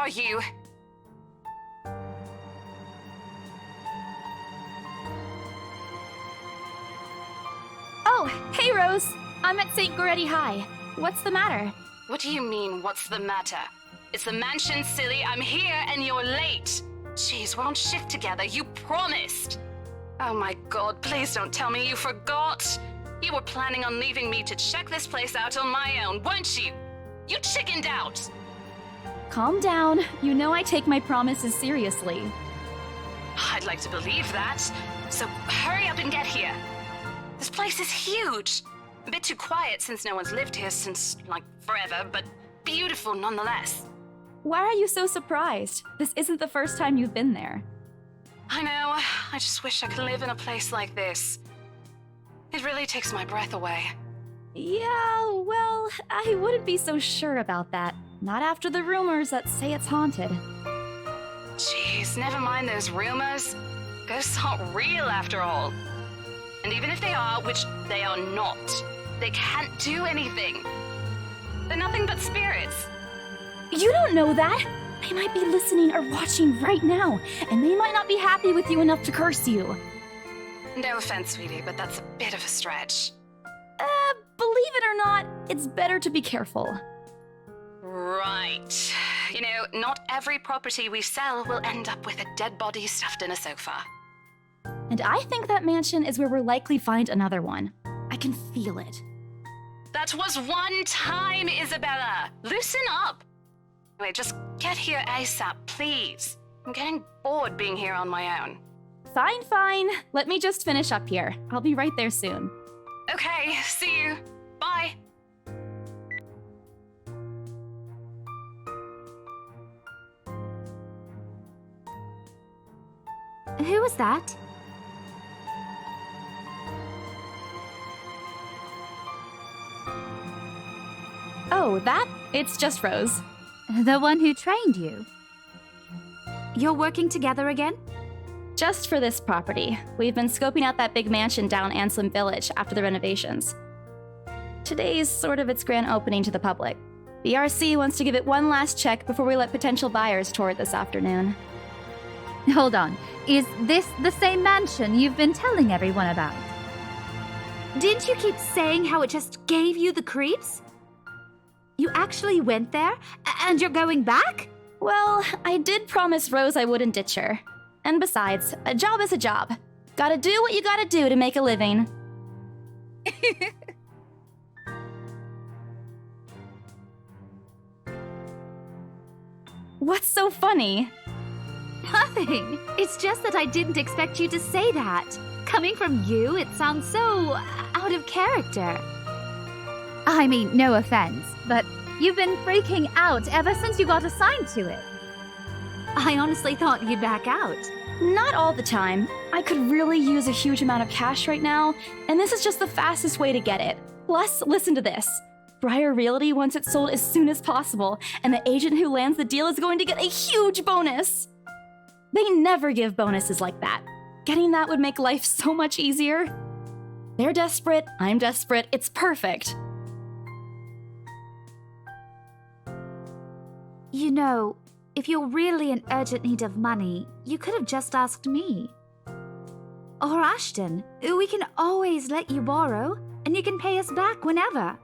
are you? Oh, hey Rose! I'm at St. Goretti High. What's the matter? What do you mean, what's the matter? It's the mansion, silly. I'm here and you're late. Jeez, we're on shift together. You promised. Oh my god, please don't tell me you forgot. You were planning on leaving me to check this place out on my own, weren't you? You chickened out. Calm down. You know I take my promises seriously. I'd like to believe that. So hurry up and get here. This place is huge. A bit too quiet since no one's lived here since, like, forever, but beautiful nonetheless. Why are you so surprised? This isn't the first time you've been there. I know. I just wish I could live in a place like this. It really takes my breath away. Yeah, well, I wouldn't be so sure about that. Not after the rumors that say it's haunted. Jeez, never mind those rumors. Ghosts aren't real after all. And even if they are, which they are not, they can't do anything. They're nothing but spirits. You don't know that! They might be listening or watching right now, and they might not be happy with you enough to curse you. No offense, sweetie, but that's a bit of a stretch. Believe it or not, it's better to be careful. Right. You know, not every property we sell will end up with a dead body stuffed in a sofa. And I think that mansion is where we'll likely find another one. I can feel it. That was one time, Isabella! Loosen up! Anyway, just get here ASAP, please. I'm getting bored being here on my own. Fine, fine. Let me just finish up here. I'll be right there soon. Okay, see you. Bye. Who was that? Oh, that? It's just Rose. The one who trained you. You're working together again? Just for this property. We've been scoping out that big mansion down Anslim Village after the renovations. Today's sort of its grand opening to the public. BRC wants to give it one last check before we let potential buyers tour it this afternoon. Hold on. Is this the same mansion you've been telling everyone about? Didn't you keep saying how it just gave you the creeps? You actually went there? And you're going back? Well, I did promise Rose I wouldn't ditch her. And besides, a job is a job. Gotta do what you gotta do to make a living. What's so funny? Nothing. It's just that I didn't expect you to say that. Coming from you, it sounds so out of character. I mean, no offense, but you've been freaking out ever since you got assigned to it. I honestly thought you'd back out. Not all the time. I could really use a huge amount of cash right now, and this is just the fastest way to get it. Plus, listen to this. Briar Realty wants it sold as soon as possible, and the agent who lands the deal is going to get a huge bonus. They never give bonuses like that. Getting that would make life so much easier. They're desperate, I'm desperate, it's perfect. You know, if you're really in urgent need of money, you could have just asked me. Or Ashton. We can always let you borrow, and you can pay us back whenever.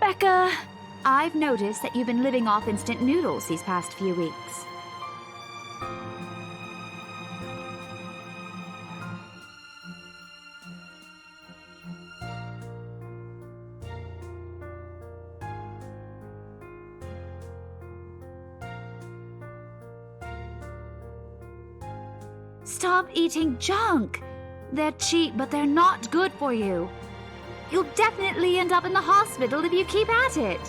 Becca! I've noticed that you've been living off instant noodles these past few weeks. Stop eating junk! They're cheap, but they're not good for you. You'll definitely end up in the hospital if you keep at it.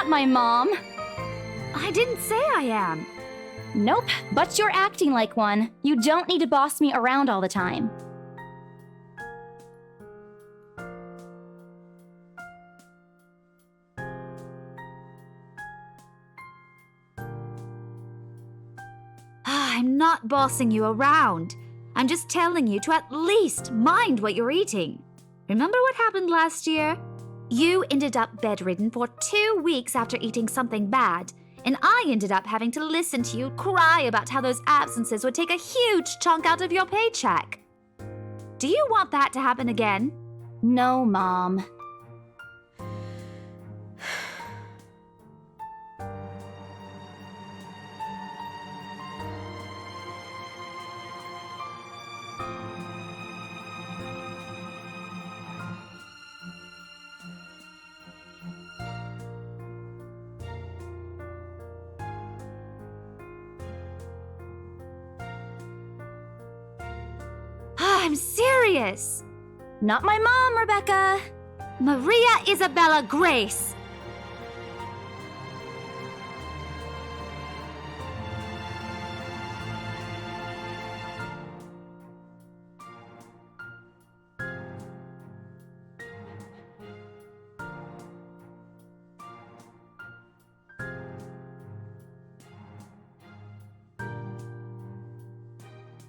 not my mom. I didn't say I am. Nope, but you're acting like one. You don't need to boss me around all the time. I'm not bossing you around. I'm just telling you to at least mind what you're eating. Remember what happened last year? You ended up bedridden for 2 weeks after eating something bad, and I ended up having to listen to you cry about how those absences would take a huge chunk out of your paycheck. Do you want that to happen again? No, Mom. I'm serious. Not my mom, Rebecca. Maria Isabella Grace.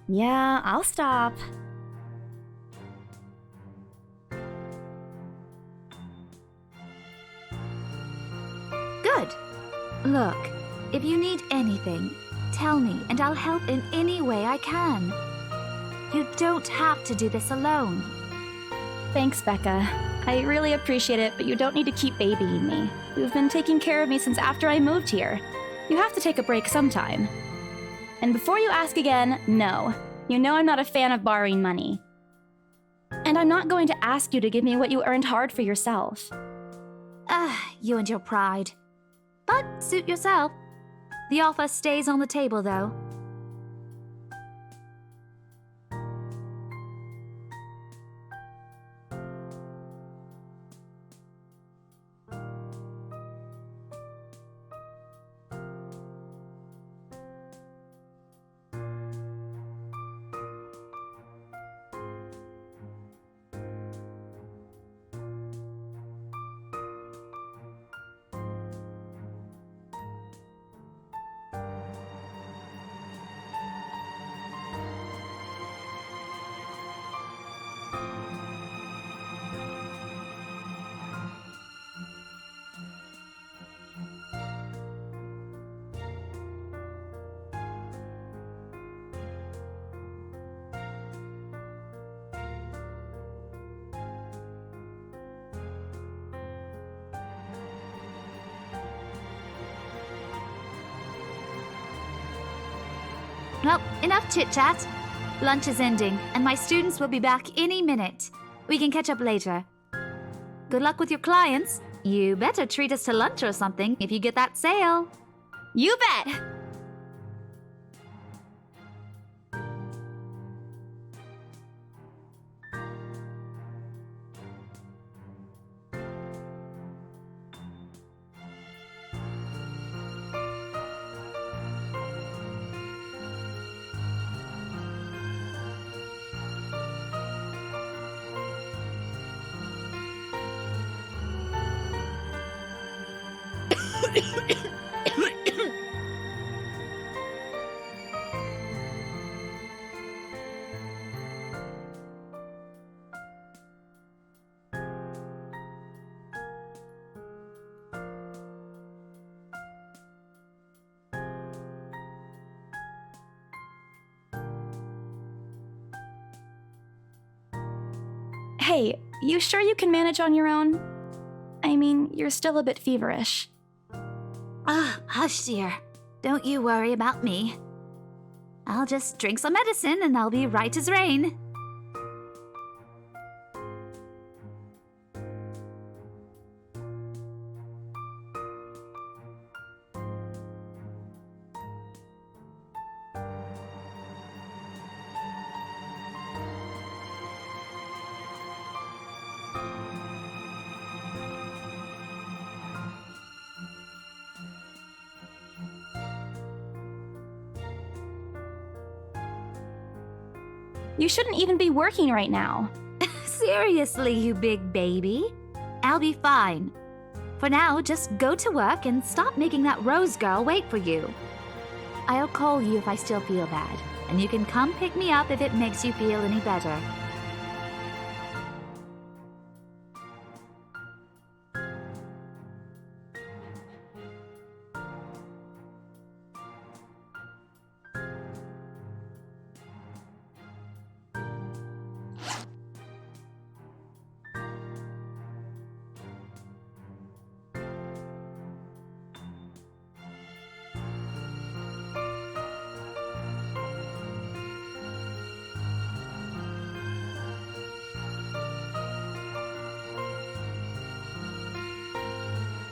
Yeah, I'll stop. Good. Look, if you need anything, tell me and I'll help in any way I can. You don't have to do this alone. Thanks, Becca. I really appreciate it, but you don't need to keep babying me. You've been taking care of me since after I moved here. You have to take a break sometime. And before you ask again, no. You know I'm not a fan of borrowing money. And I'm not going to ask you to give me what you earned hard for yourself. You and your pride. But suit yourself. The offer stays on the table, though. Well, enough chit-chat. Lunch is ending, and my students will be back any minute. We can catch up later. Good luck with your clients. You better treat us to lunch or something if you get that sale. You bet! Hey, you sure you can manage on your own? I mean, you're still a bit feverish. Hush, dear. Don't you worry about me. I'll just drink some medicine and I'll be right as rain. You shouldn't even be working right now. Seriously, you big baby. I'll be fine. For now, just go to work and stop making that Rose girl wait for you. I'll call you if I still feel bad, and you can come pick me up if it makes you feel any better.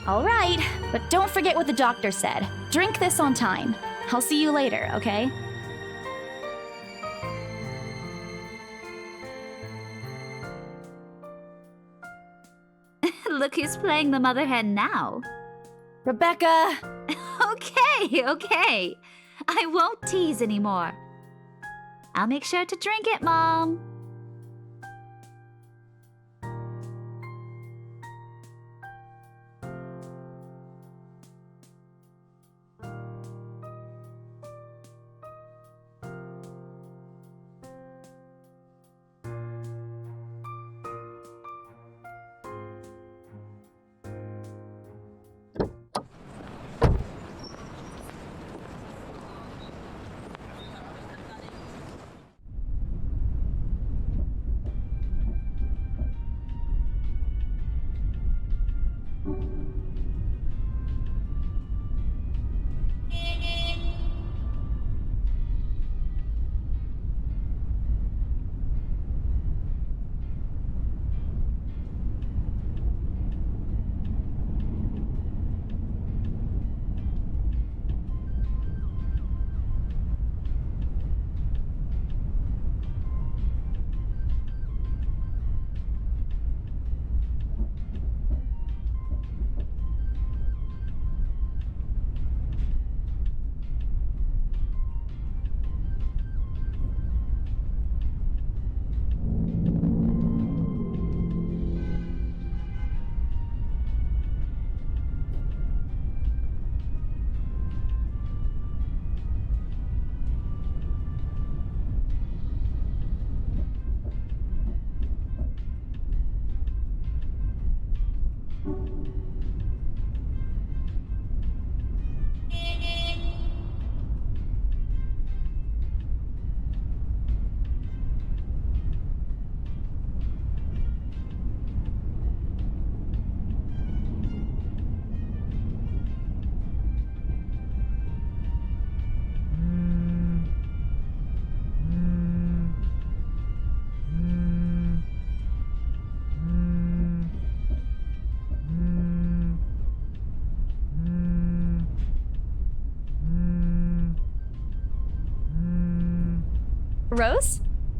All right, but don't forget what the doctor said. Drink this on time. I'll see you later, okay? Look who's playing the mother hen now. Rebecca! Okay. I won't tease anymore. I'll make sure to drink it, Mom. Rose?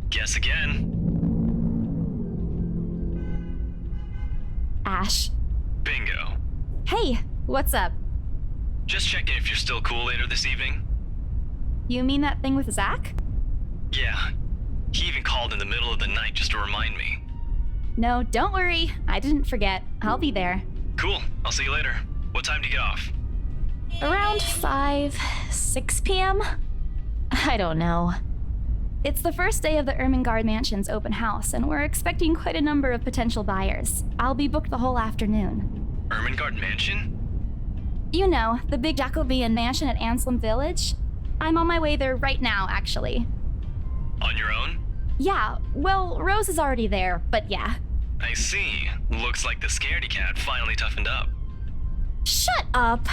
Guess again. Ash. Bingo. Hey, what's up? Just checking if you're still cool later this evening. You mean that thing with Zach? Yeah. He even called in the middle of the night just to remind me. No, don't worry. I didn't forget. I'll be there. Cool. I'll see you later. What time do you get off? Around 6 p.m.? I don't know. It's the first day of the Ermengarde Mansion's open house, and we're expecting quite a number of potential buyers. I'll be booked the whole afternoon. Ermengarde Mansion? You know, the big Jacobean mansion at Anselm Village? I'm on my way there right now, actually. On your own? Yeah, well, Rose is already there, but yeah. I see. Looks like the scaredy cat finally toughened up. Shut up!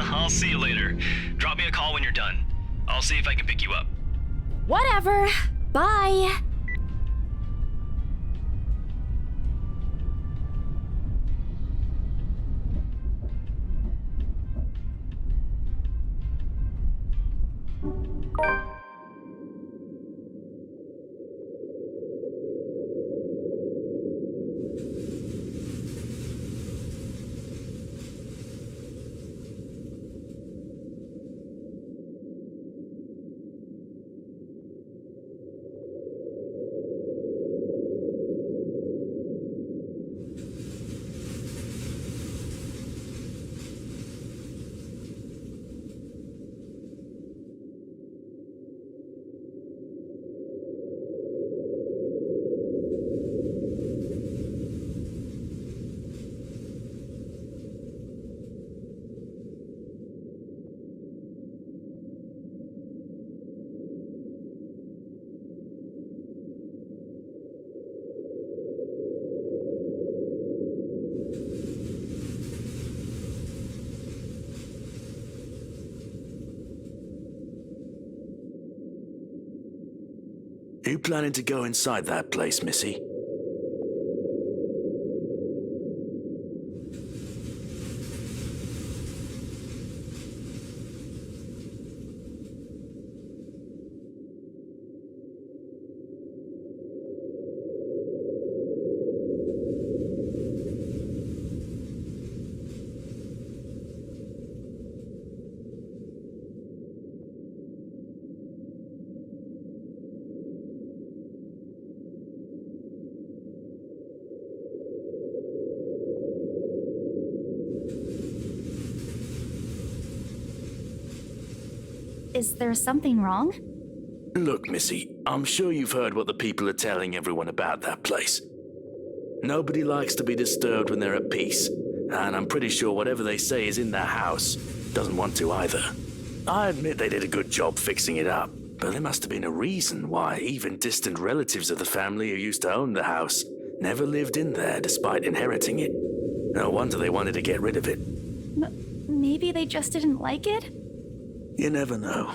I'll see you later. Drop me a call when you're done. I'll see if I can pick you up. Whatever. Bye. you planning to go inside that place, Missy? Is there something wrong? Look, Missy, I'm sure you've heard what the people are telling everyone about that place. Nobody likes to be disturbed when they're at peace, and I'm pretty sure whatever they say is in that house doesn't want to either. I admit they did a good job fixing it up, but there must have been a reason why even distant relatives of the family who used to own the house never lived in there despite inheriting it. No wonder they wanted to get rid of it. Maybe they just didn't like it? You never know.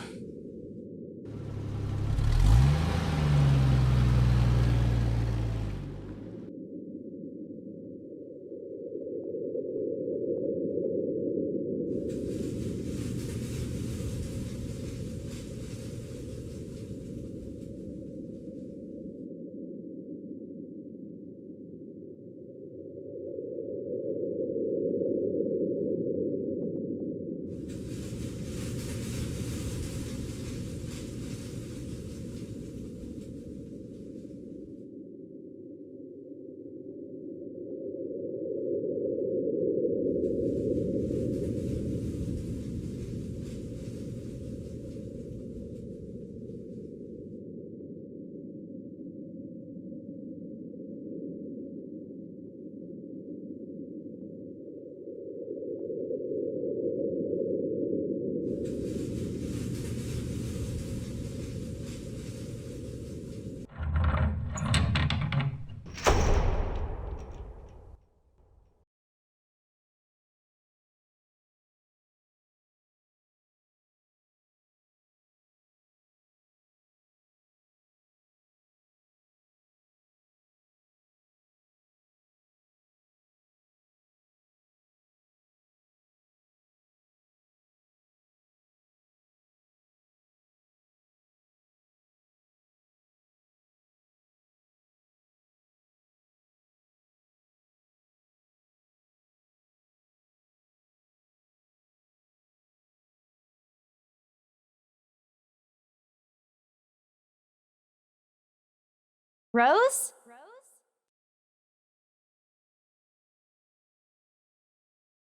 Rose?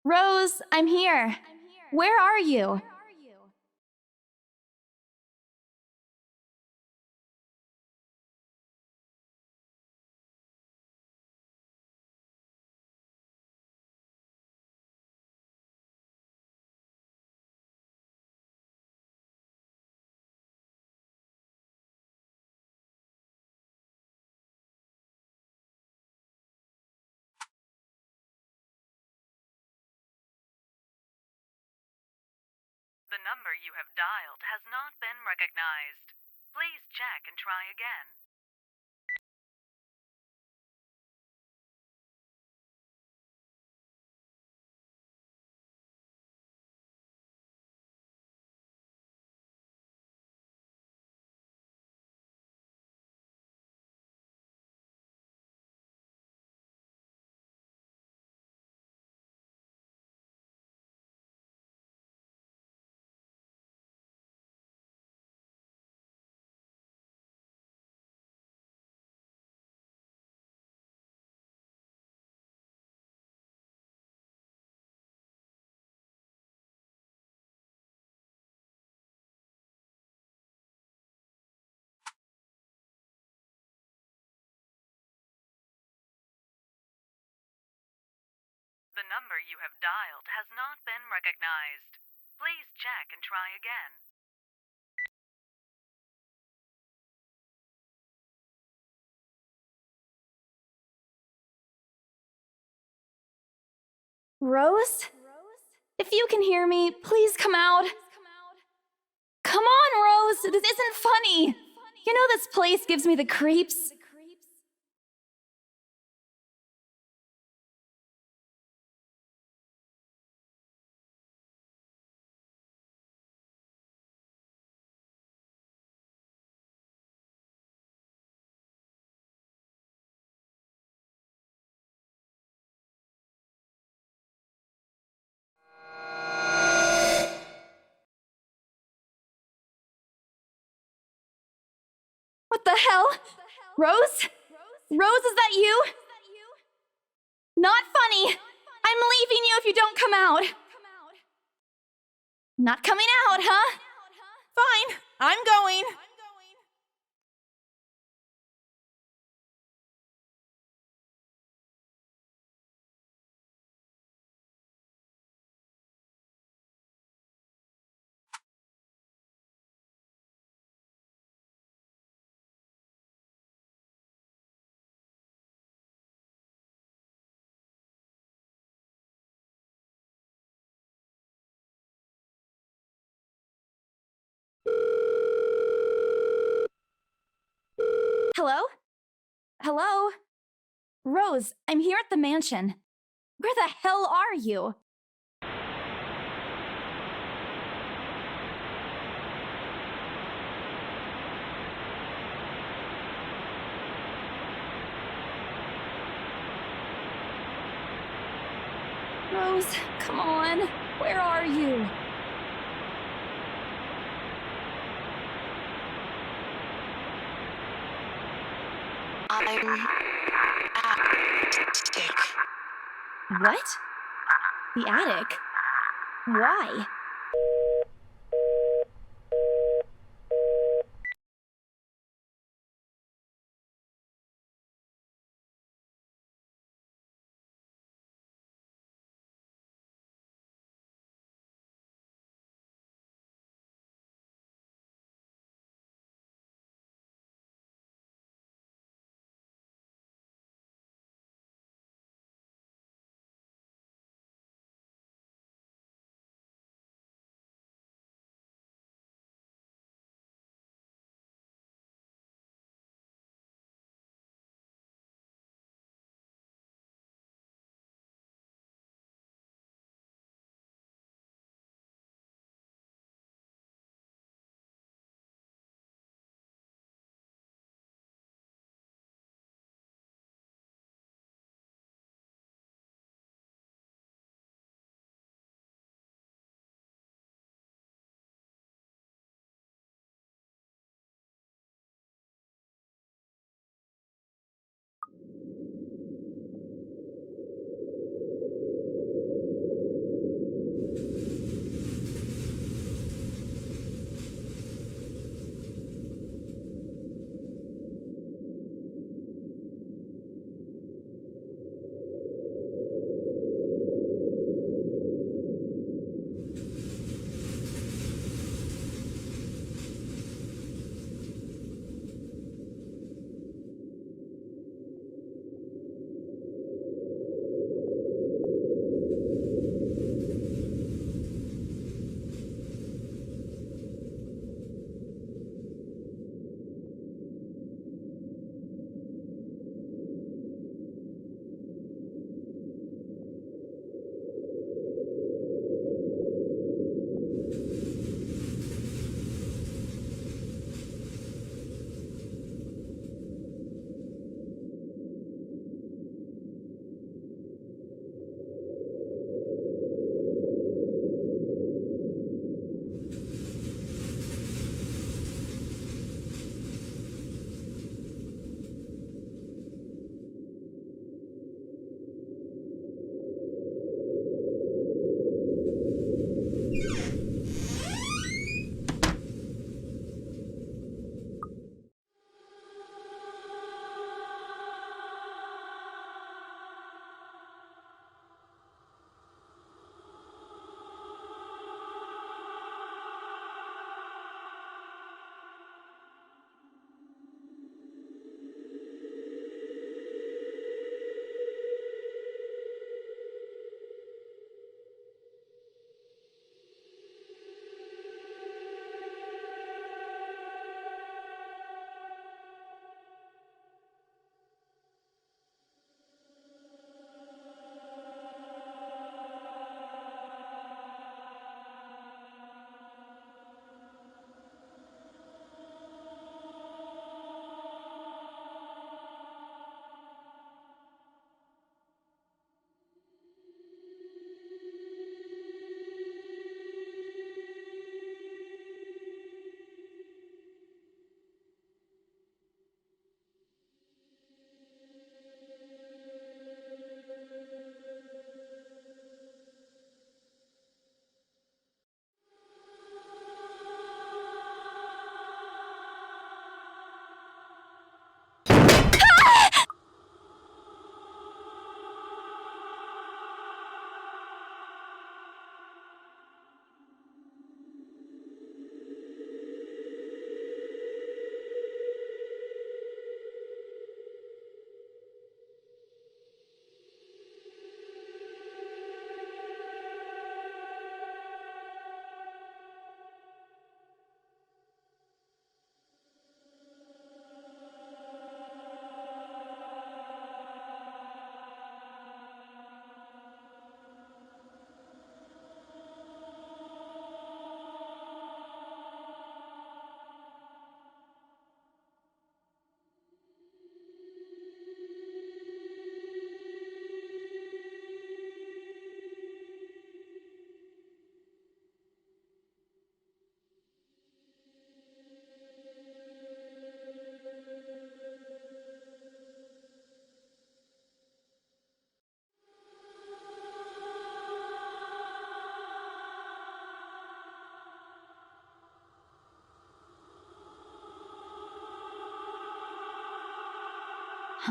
Rose, I'm here. Where are you? The number you have dialed has not been recognized. Please check and try again. The number you have dialed has not been recognized. Please check and try again. Rose? If you can hear me, please come out. Come on, Rose! This isn't funny! You know this place gives me the creeps. What the hell? Rose? Rose, is that you? Not funny! I'm leaving you if you don't come out! Not coming out, huh? Fine, I'm going. Hello? Hello? Rose, I'm here at the mansion. Where the hell are you? Rose, come on. Where are you? I'm attic. What? The attic? Why?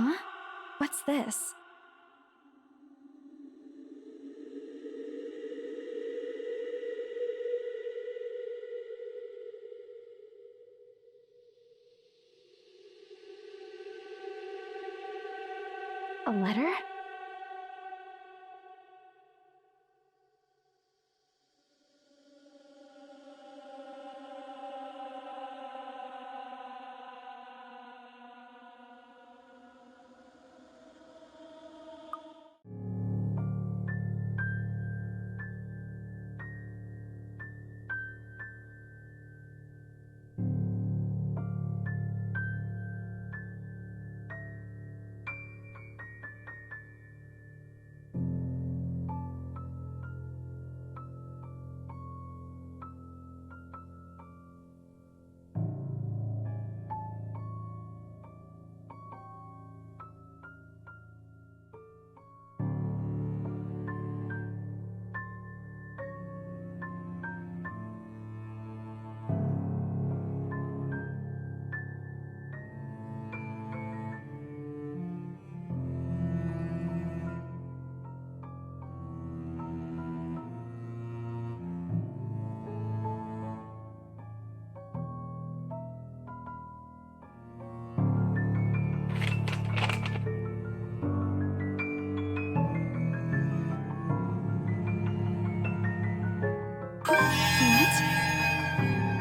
Huh? What's this? A letter?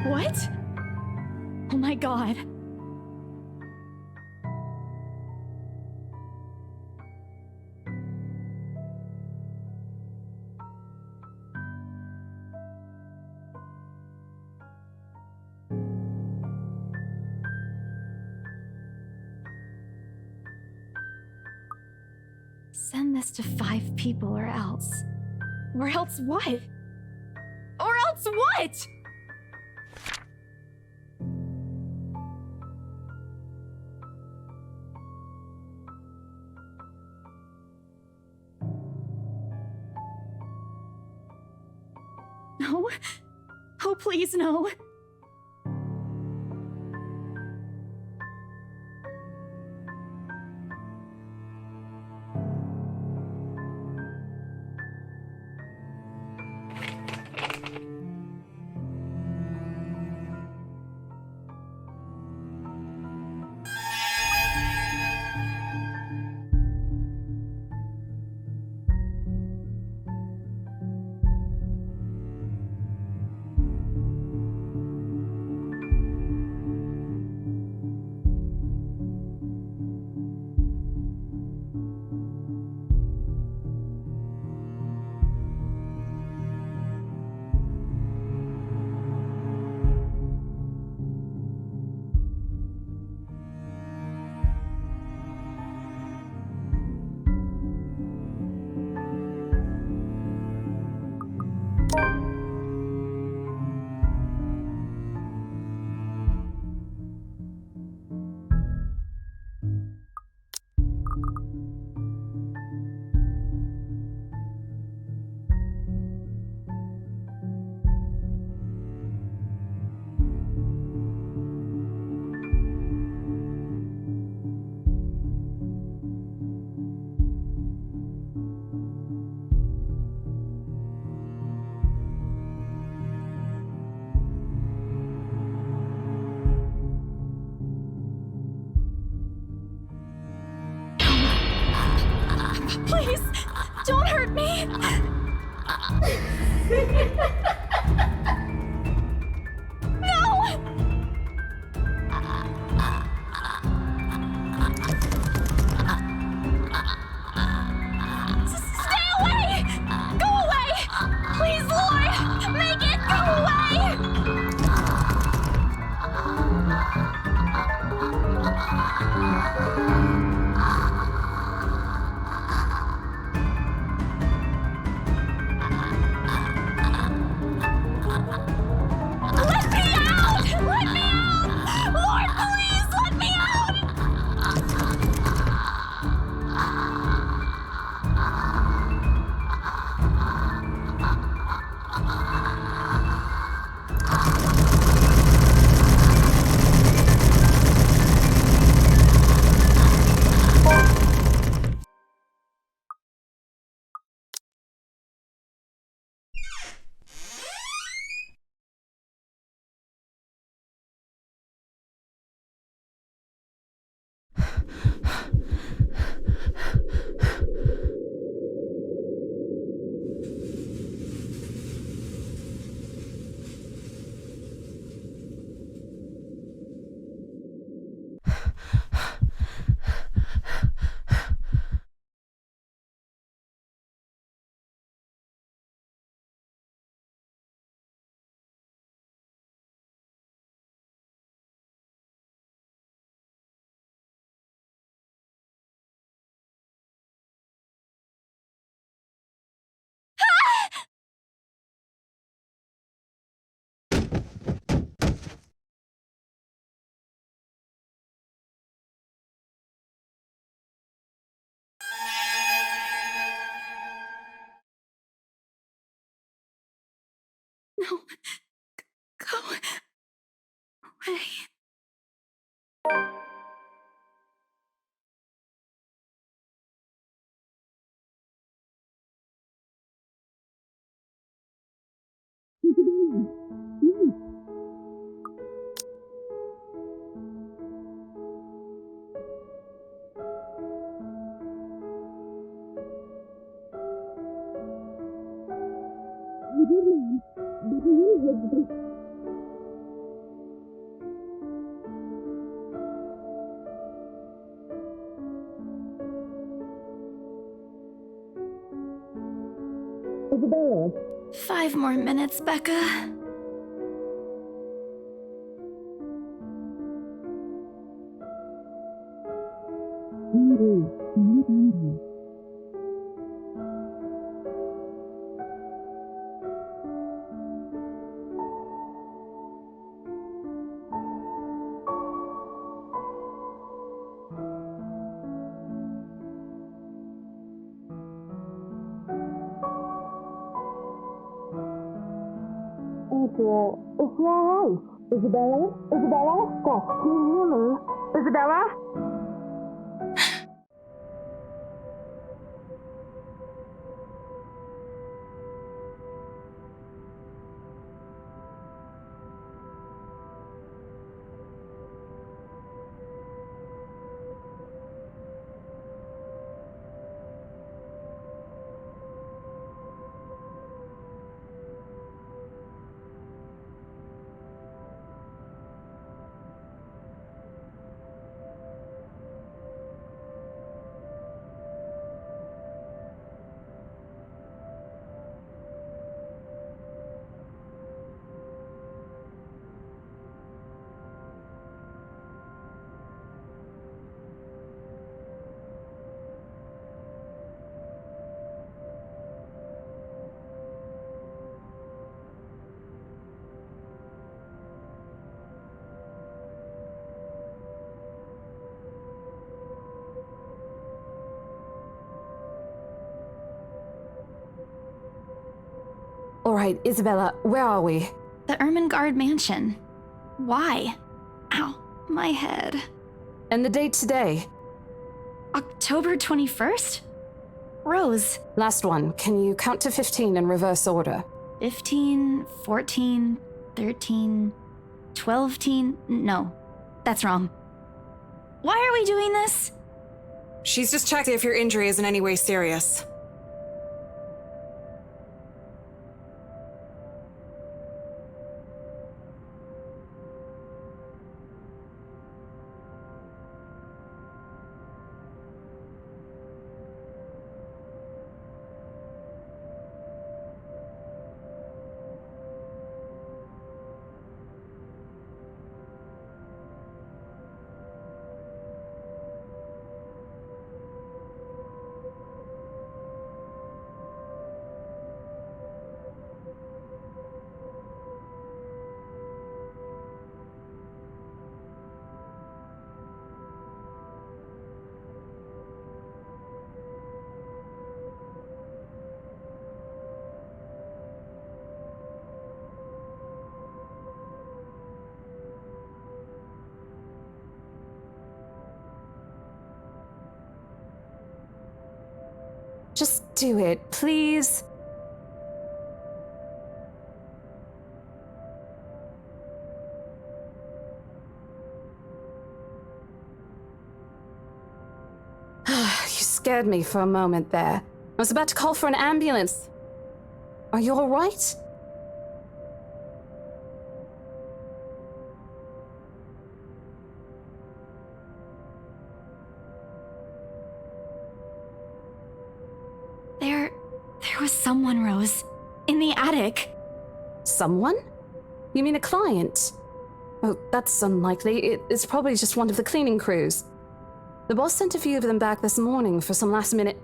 What? Oh my god. Send this to 5 people or else. Or else what? Or else what? No. Oh, please, no. Please, don't hurt me! No! Stay away! Go away! Please, Lord! Make it go away! No. Go away. Isabella. 5 more minutes, Becca. Is she alright? Isabella? Isabella? Stop. Can you hear me? Isabella? All right, Isabella, where are we? The Ermengarde mansion. Why? Ow, my head. And the date today? October 21st? Rose. Last one. Can you count to 15 in reverse order? 15, 14, 13, 12. No, that's wrong. Why are we doing this? She's just checking if your injury is in any way serious. Just do it, please. You scared me for a moment there. I was about to call for an ambulance. Are you all right? There was someone, Rose. In the attic. Someone? You mean a client? Oh, that's unlikely. It's probably just one of the cleaning crews. The boss sent a few of them back this morning for some last-minute...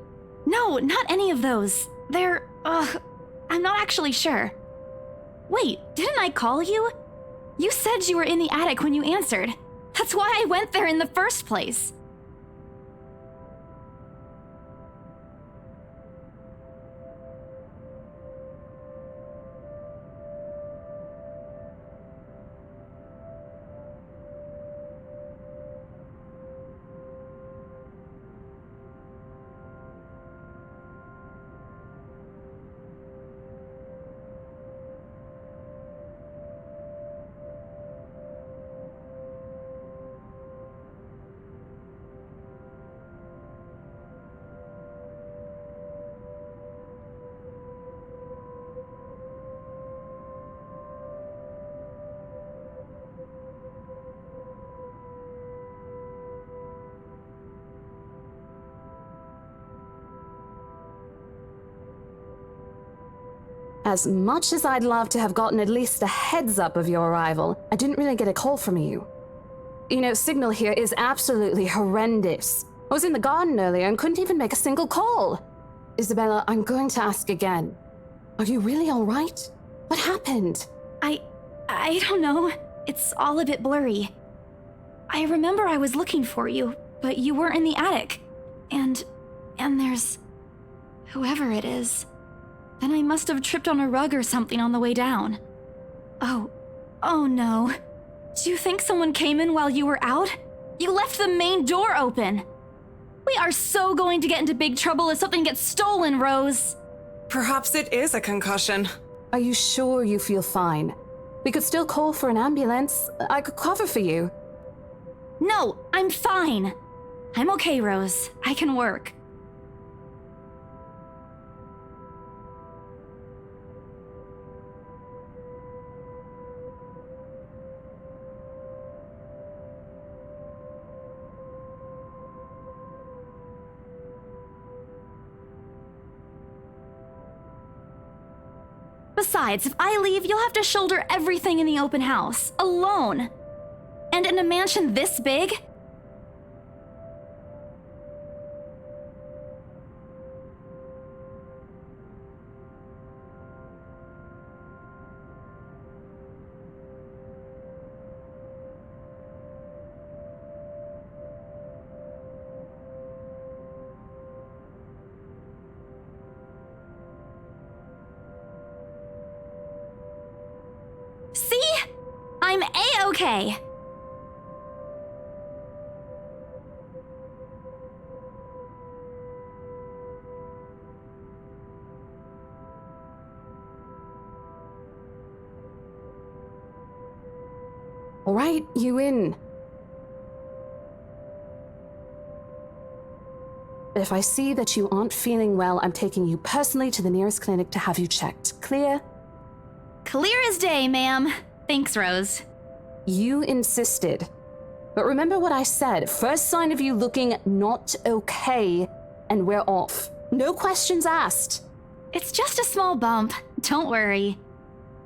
No, not any of those. I'm not actually sure. Wait, didn't I call you? You said you were in the attic when you answered. That's why I went there in the first place. As much as I'd love to have gotten at least a heads up of your arrival, I didn't really get a call from you. You know, signal here is absolutely horrendous. I was in the garden earlier and couldn't even make a single call. Isabella, I'm going to ask again. Are you really all right? What happened? I don't know. It's all a bit blurry. I remember I was looking for you, but you weren't in the attic. And there's whoever it is. Then I must have tripped on a rug or something on the way down. Oh no. Do you think someone came in while you were out? You left the main door open. We are so going to get into big trouble if something gets stolen, Rose. Perhaps it is a concussion. Are you sure you feel fine? We could still call for an ambulance. I could cover for you. No, I'm fine. I'm okay, Rose. I can work. Besides, if I leave, you'll have to shoulder everything in the open house, alone. And in a mansion this big? See? I'm A-okay. All right, you in. But if I see that you aren't feeling well, I'm taking you personally to the nearest clinic to have you checked. Clear? Clear as day, ma'am. Thanks, Rose. You insisted. But remember what I said. First sign of you looking not okay, and we're off. No questions asked. It's just a small bump. Don't worry.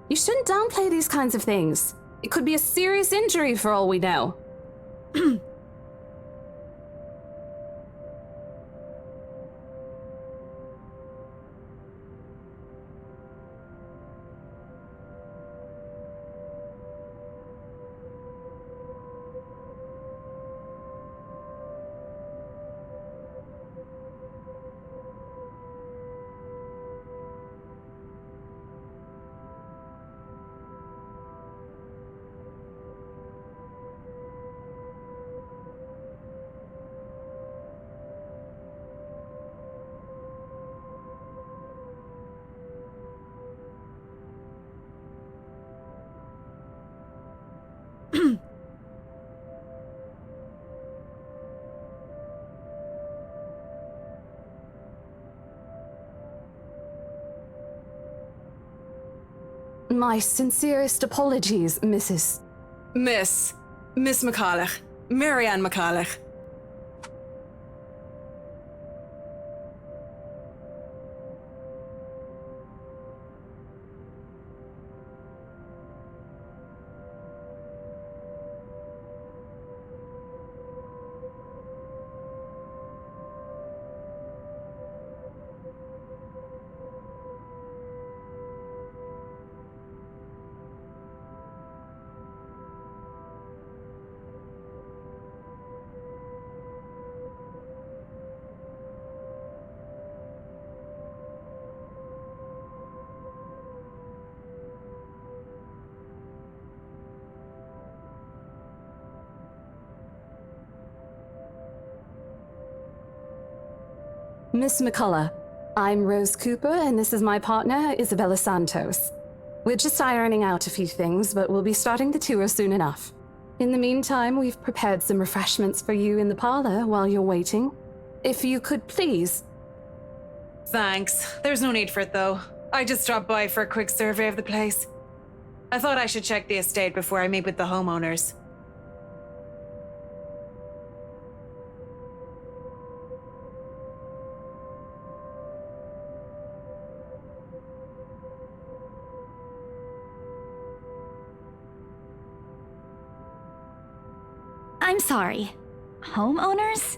You shouldn't downplay these kinds of things. It could be a serious injury for all we know. My sincerest apologies, Mrs. Miss McCulloch. Marianne McCulloch. Miss McCullough, I'm Rose Cooper, and this is my partner, Isabella Santos. We're just ironing out a few things, but we'll be starting the tour soon enough. In the meantime, we've prepared some refreshments for you in the parlor while you're waiting. If you could please... Thanks. There's no need for it, though. I just dropped by for a quick survey of the place. I thought I should check the estate before I meet with the homeowners. I'm sorry. Homeowners?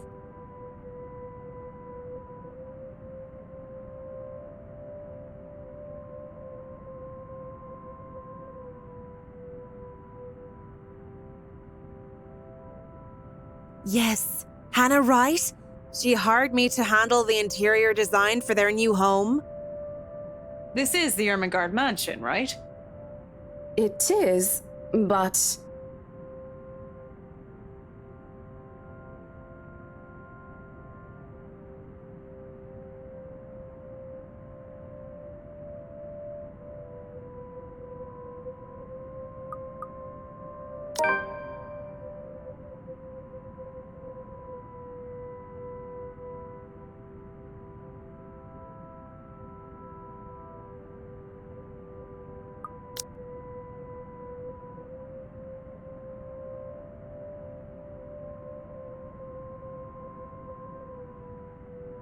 Yes, Hannah, right? She hired me to handle the interior design for their new home. This is the Ermengarde mansion, right? It is, but...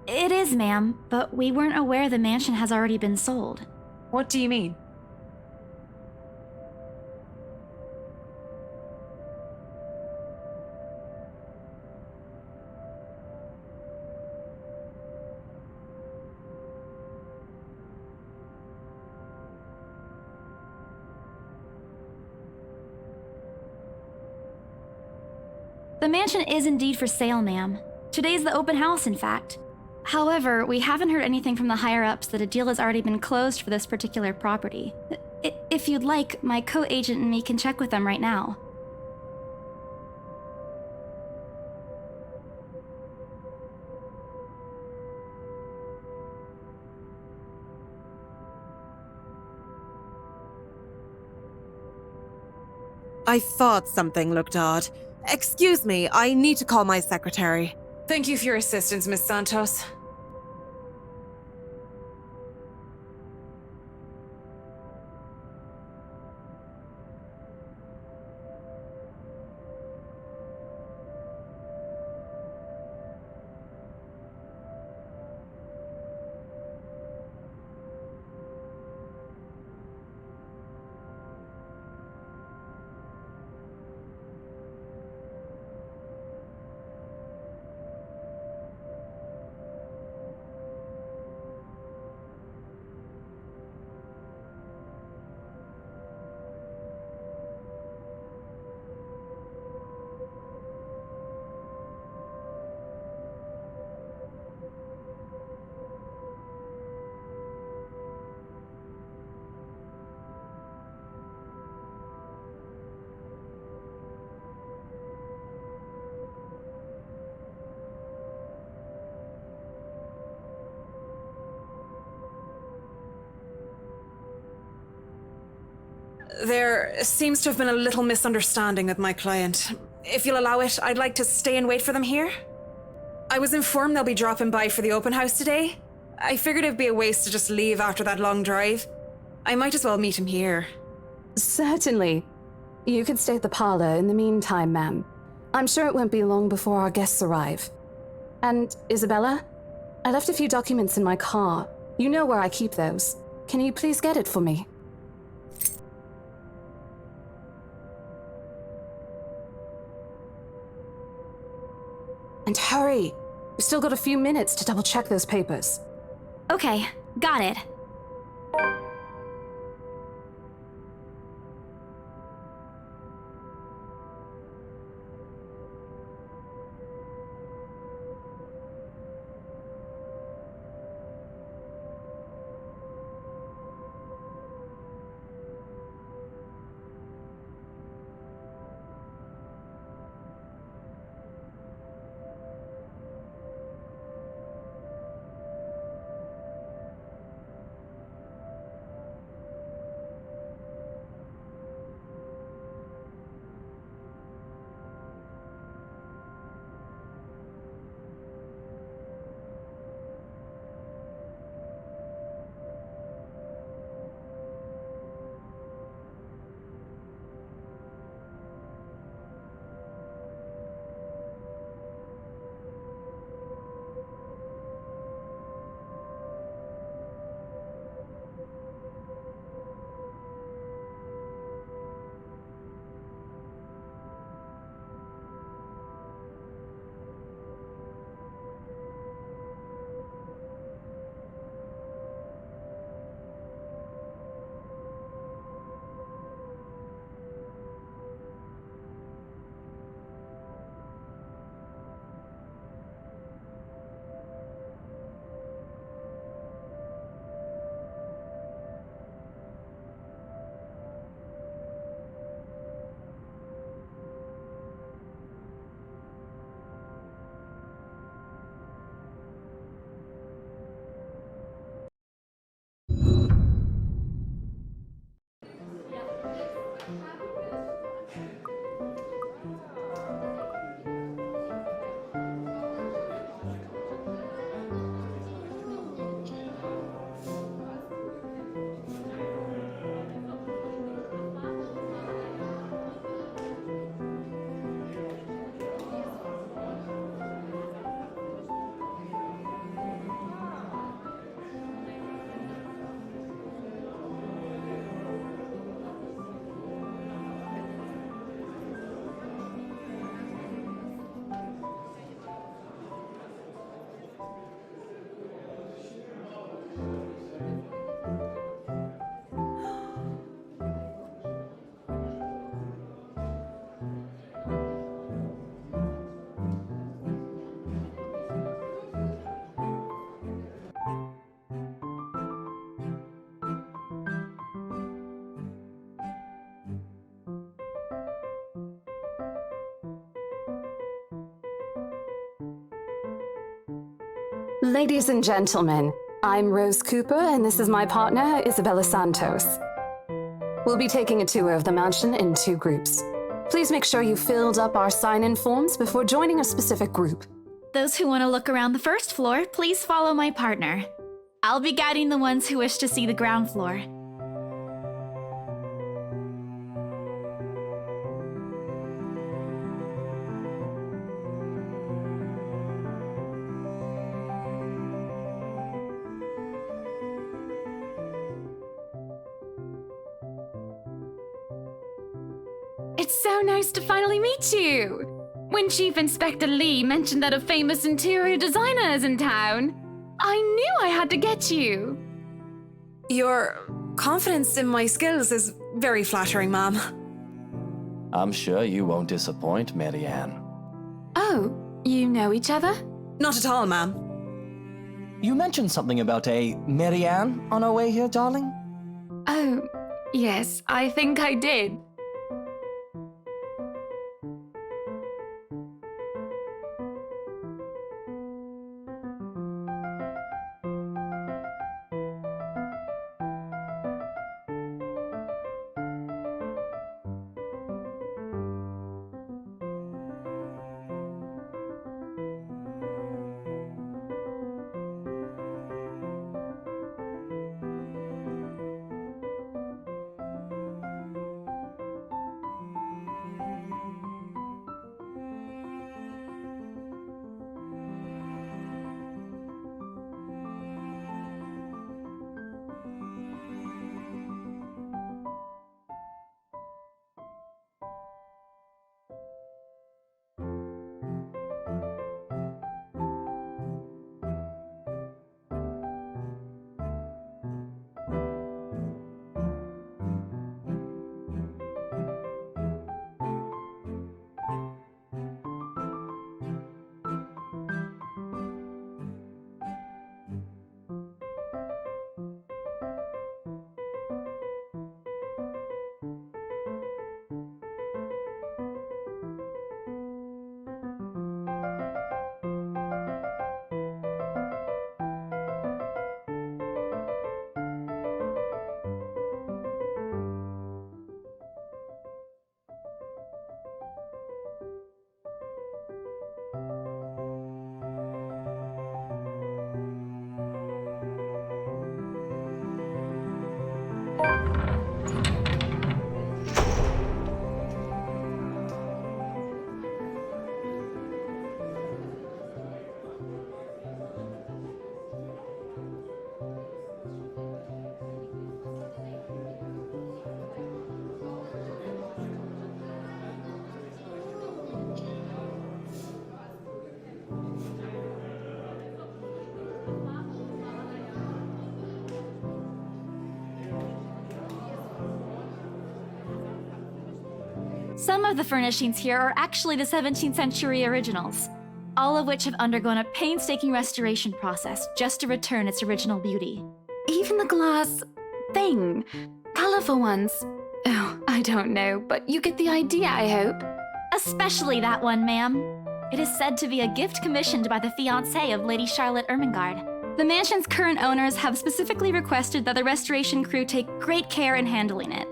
It is, ma'am, but we weren't aware the mansion has already been sold. What do you mean? The mansion is indeed for sale, ma'am. Today's the open house, in fact. However, we haven't heard anything from the higher-ups that a deal has already been closed for this particular property. If you'd like, my co-agent and me can check with them right now. I thought something looked odd. Excuse me, I need to call my secretary. Thank you for your assistance, Miss Santos. There seems to have been a little misunderstanding with my client. If you'll allow it, I'd like to stay and wait for them here. I was informed they'll be dropping by for the open house today. I figured it'd be a waste to just leave after that long drive. I might as well meet him here. Certainly. You can stay at the parlor in the meantime, ma'am. I'm sure it won't be long before our guests arrive. And, Isabella, I left a few documents in my car. You know where I keep those. Can you please get it for me? And hurry! We've still got a few minutes to double-check those papers. Okay, got it. Ladies and gentlemen, I'm Rose Cooper, and this is my partner, Isabella Santos. We'll be taking a tour of the mansion in 2 groups. Please make sure you filled up our sign-in forms before joining a specific group. Those who want to look around the first floor, please follow my partner. I'll be guiding the ones who wish to see the ground floor. It's so nice to finally meet you! When Chief Inspector Lee mentioned that a famous interior designer is in town, I knew I had to get you! Your confidence in my skills is very flattering, ma'am. I'm sure you won't disappoint, Marianne. Oh, you know each other? Not at all, ma'am. You mentioned something about a Marianne on our way here, darling? Oh, yes, I think I did. Some of the furnishings here are actually the 17th century originals, all of which have undergone a painstaking restoration process just to return its original beauty. Even the glass thing, colorful ones. Oh, I don't know, but you get the idea, I hope. Especially that one, ma'am. It is said to be a gift commissioned by the fiancé of Lady Charlotte Ermengarde. The mansion's current owners have specifically requested that the restoration crew take great care in handling it.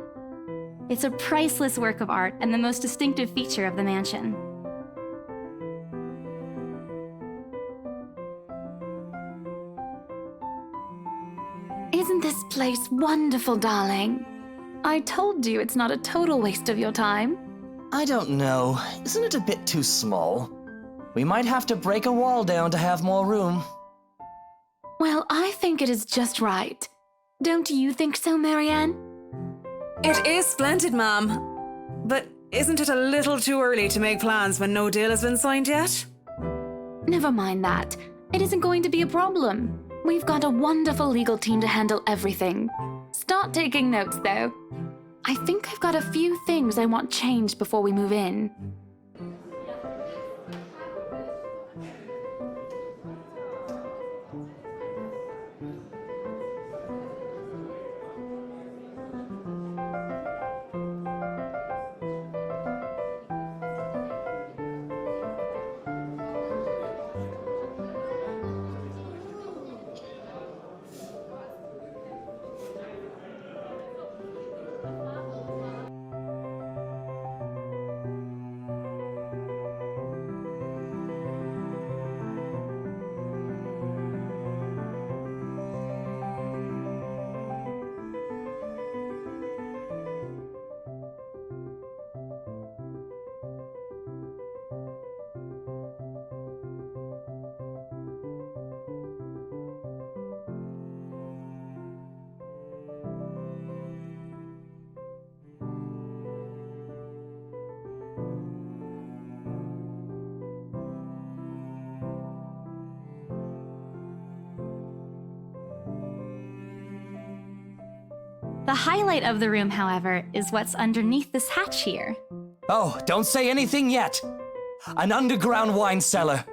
It's a priceless work of art and the most distinctive feature of the mansion. Isn't this place wonderful, darling? I told you it's not a total waste of your time. I don't know. Isn't it a bit too small? We might have to break a wall down to have more room. Well, I think it is just right. Don't you think so, Marianne? It is splendid, ma'am. But isn't it a little too early to make plans when no deal has been signed yet? Never mind that. It isn't going to be a problem. We've got a wonderful legal team to handle everything. Start taking notes, though. I think I've got a few things I want changed before we move in. The highlight of the room, however, is what's underneath this hatch here. Oh, don't say anything yet! An underground wine cellar.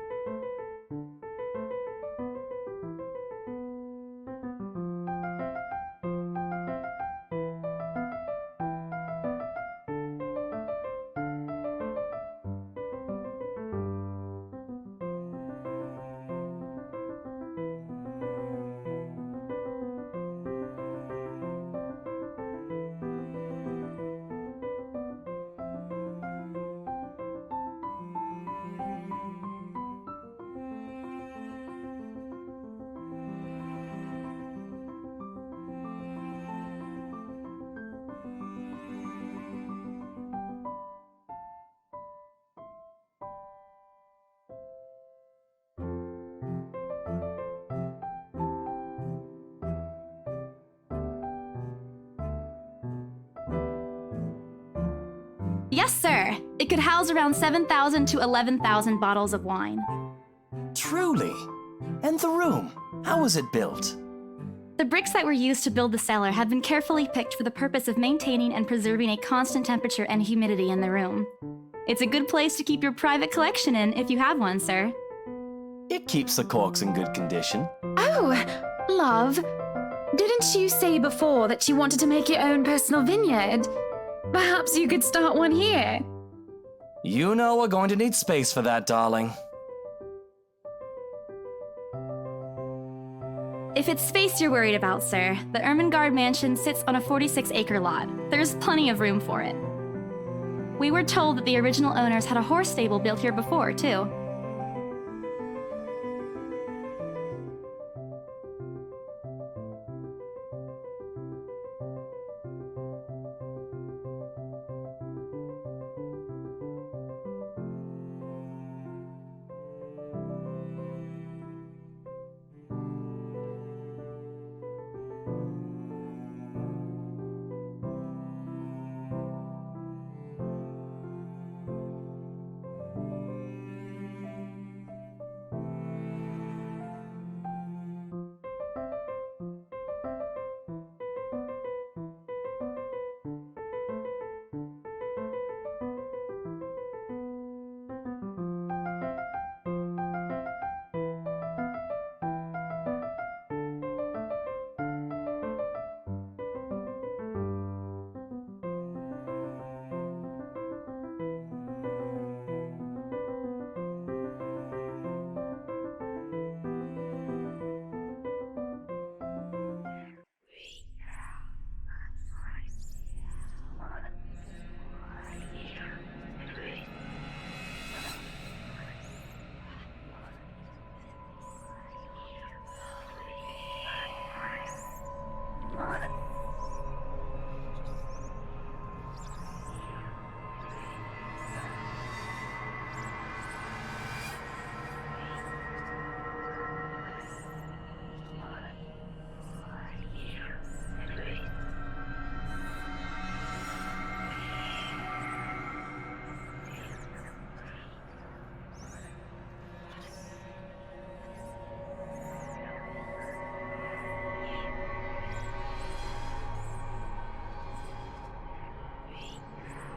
Yes, sir. It could house around 7,000 to 11,000 bottles of wine. Truly. And the room, how was it built? The bricks that were used to build the cellar had been carefully picked for the purpose of maintaining and preserving a constant temperature and humidity in the room. It's a good place to keep your private collection in if you have one, sir. It keeps the corks in good condition. Oh, love. Didn't you say before that you wanted to make your own personal vineyard? Perhaps you could start one here. You know we're going to need space for that, darling. If it's space you're worried about, sir, the Ermengarde mansion sits on a 46-acre lot. There's plenty of room for it. We were told that the original owners had a horse stable built here before, too.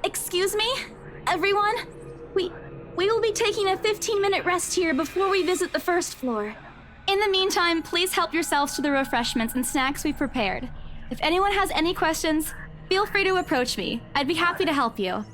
Excuse me, everyone? We will be taking a 15-minute rest here before we visit the first floor. In the meantime, please help yourselves to the refreshments and snacks we've prepared. If anyone has any questions, feel free to approach me. I'd be happy to help you.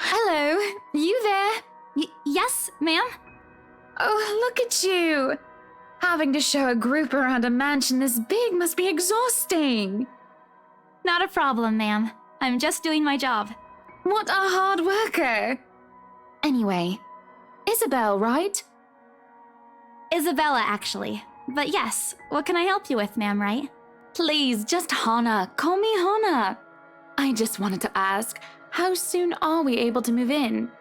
Hello, you there? Yes, ma'am? Oh, look at you. Having to show a group around a mansion this big must be exhausting. Not a problem, ma'am. I'm just doing my job. What a hard worker. Anyway, Isabel, right? Isabella, actually. But yes, what can I help you with, ma'am, right? Please, just Hana. Call me Hana. I just wanted to ask, how soon are we able to move in?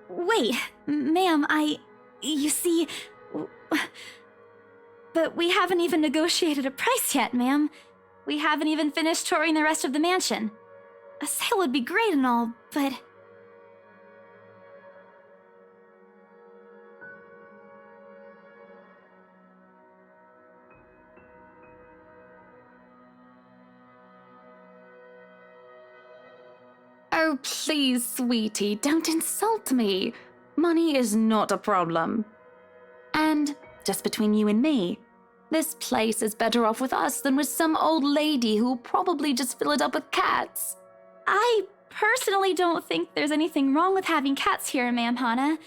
Wait, ma'am, you see... But we haven't even negotiated a price yet, ma'am. We haven't even finished touring the rest of the mansion. A sale would be great and all, but... Oh, please, sweetie, don't insult me. Money is not a problem. And, just between you and me, this place is better off with us than with some old lady who'll probably just fill it up with cats. I personally don't think there's anything wrong with having cats here, ma'am Hana.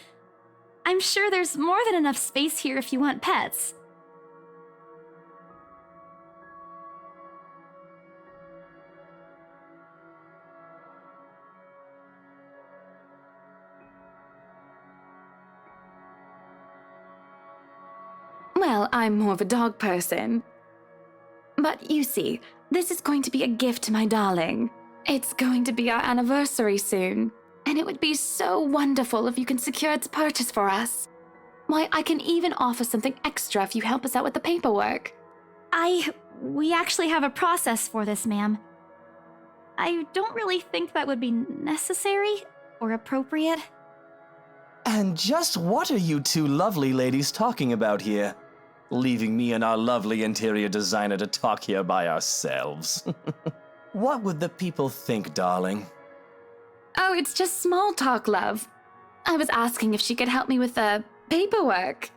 I'm sure there's more than enough space here if you want pets. Well, I'm more of a dog person. But you see, this is going to be a gift to my darling. It's going to be our anniversary soon, and it would be so wonderful if you can secure its purchase for us. Why, I can even offer something extra if you help us out with the paperwork. We actually have a process for this, ma'am. I don't really think that would be necessary or appropriate. And just what are you two lovely ladies talking about here? Leaving me and our lovely interior designer to talk here by ourselves. What would the people think, darling? Oh, it's just small talk, love. I was asking if she could help me with the paperwork.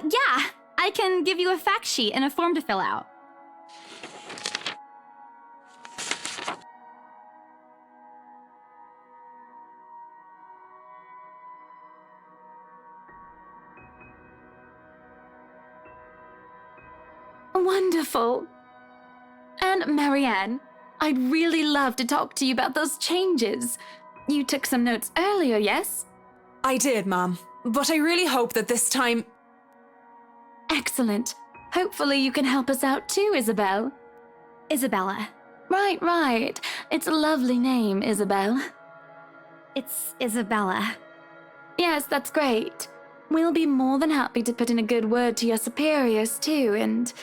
Yeah, I can give you a fact sheet and a form to fill out. Wonderful. And Marianne, I'd really love to talk to you about those changes. You took some notes earlier, yes? I did, Mom. But I really hope that this time... Excellent. Hopefully you can help us out too, Isabel. Isabella. Right. It's a lovely name, Isabel. It's Isabella. Yes, that's great. We'll be more than happy to put in a good word to your superiors too, and...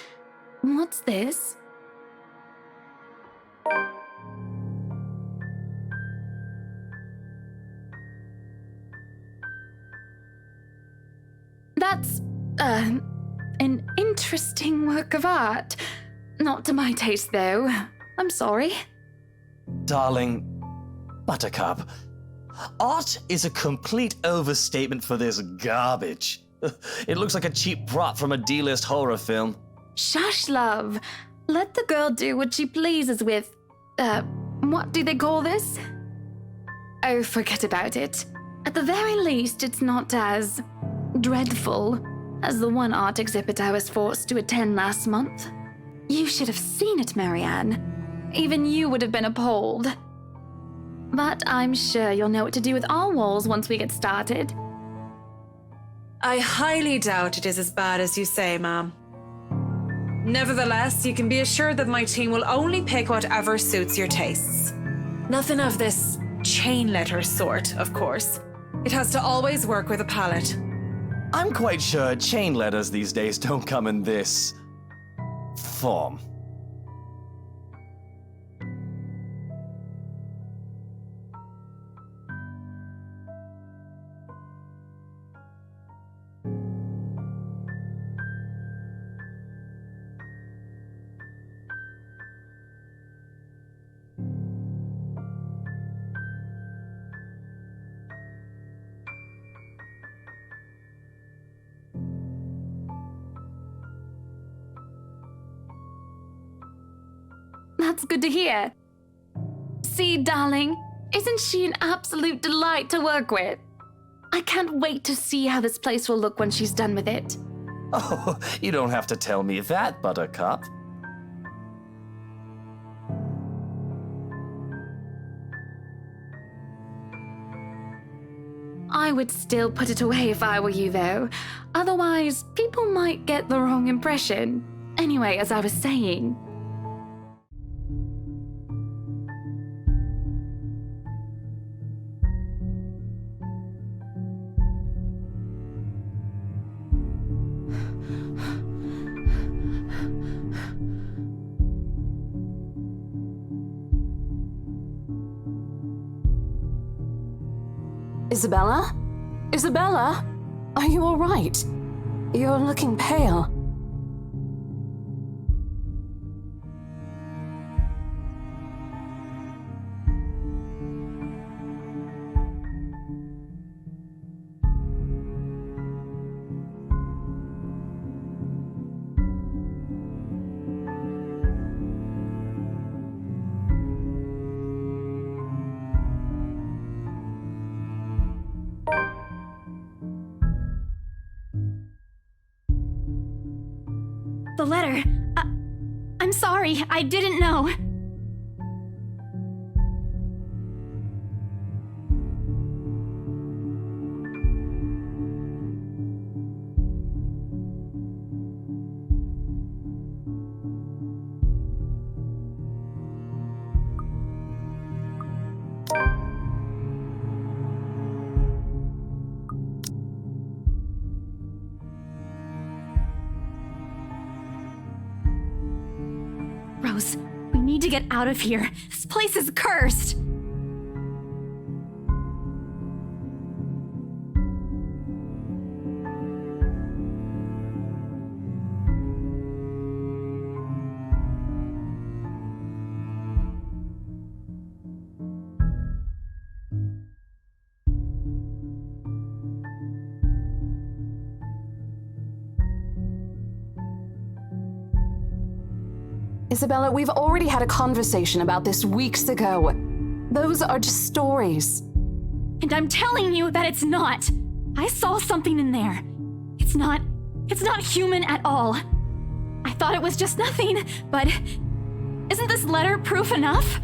What's this? That's, an interesting work of art. Not to my taste, though. I'm sorry. Darling, Buttercup, art is a complete overstatement for this garbage. It looks like a cheap prop from a D-list horror film. Shush, love. Let the girl do what she pleases with, what do they call this? Oh, forget about it. At the very least, it's not as dreadful as the one art exhibit I was forced to attend last month. You should have seen it, Marianne. Even you would have been appalled. But I'm sure you'll know what to do with our walls once we get started. I highly doubt it is as bad as you say, Ma'am. Nevertheless, you can be assured that my team will only pick whatever suits your tastes. Nothing of this chain letter sort, of course. It has to always work with a palette. I'm quite sure chain letters these days don't come in this form. That's good to hear. See, darling, isn't she an absolute delight to work with? I can't wait to see how this place will look when she's done with it. Oh, you don't have to tell me that, Buttercup. I would still put it away if I were you, though. Otherwise, people might get the wrong impression. Anyway, as I was saying... Isabella? Isabella? Are you all right? You're looking pale. The letter. I'm sorry, I didn't know. Rose, we need to get out of here. This place is cursed. Isabella, we've already had a conversation about this weeks ago. Those are just stories. And I'm telling you that it's not. I saw something in there. It's not human at all. I thought it was just nothing, but isn't this letter proof enough?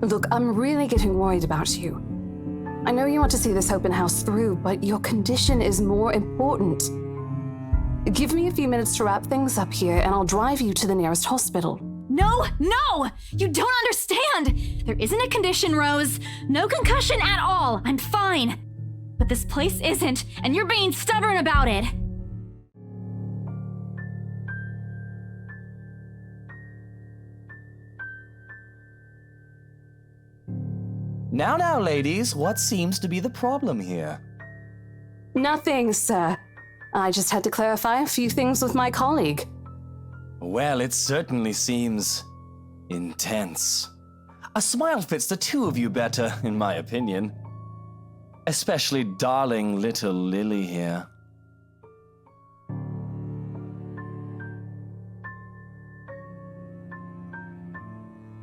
Look, I'm really getting worried about you. I know you want to see this open house through, but your condition is more important. Give me a few minutes to wrap things up here, and I'll drive you to the nearest hospital. No! You don't understand! There isn't a condition, Rose. No concussion at all. I'm fine. But this place isn't, and you're being stubborn about it. Now, ladies, what seems to be the problem here? Nothing, sir. I just had to clarify a few things with my colleague. Well, it certainly seems intense. A smile fits the two of you better, in my opinion. Especially darling little Lily here.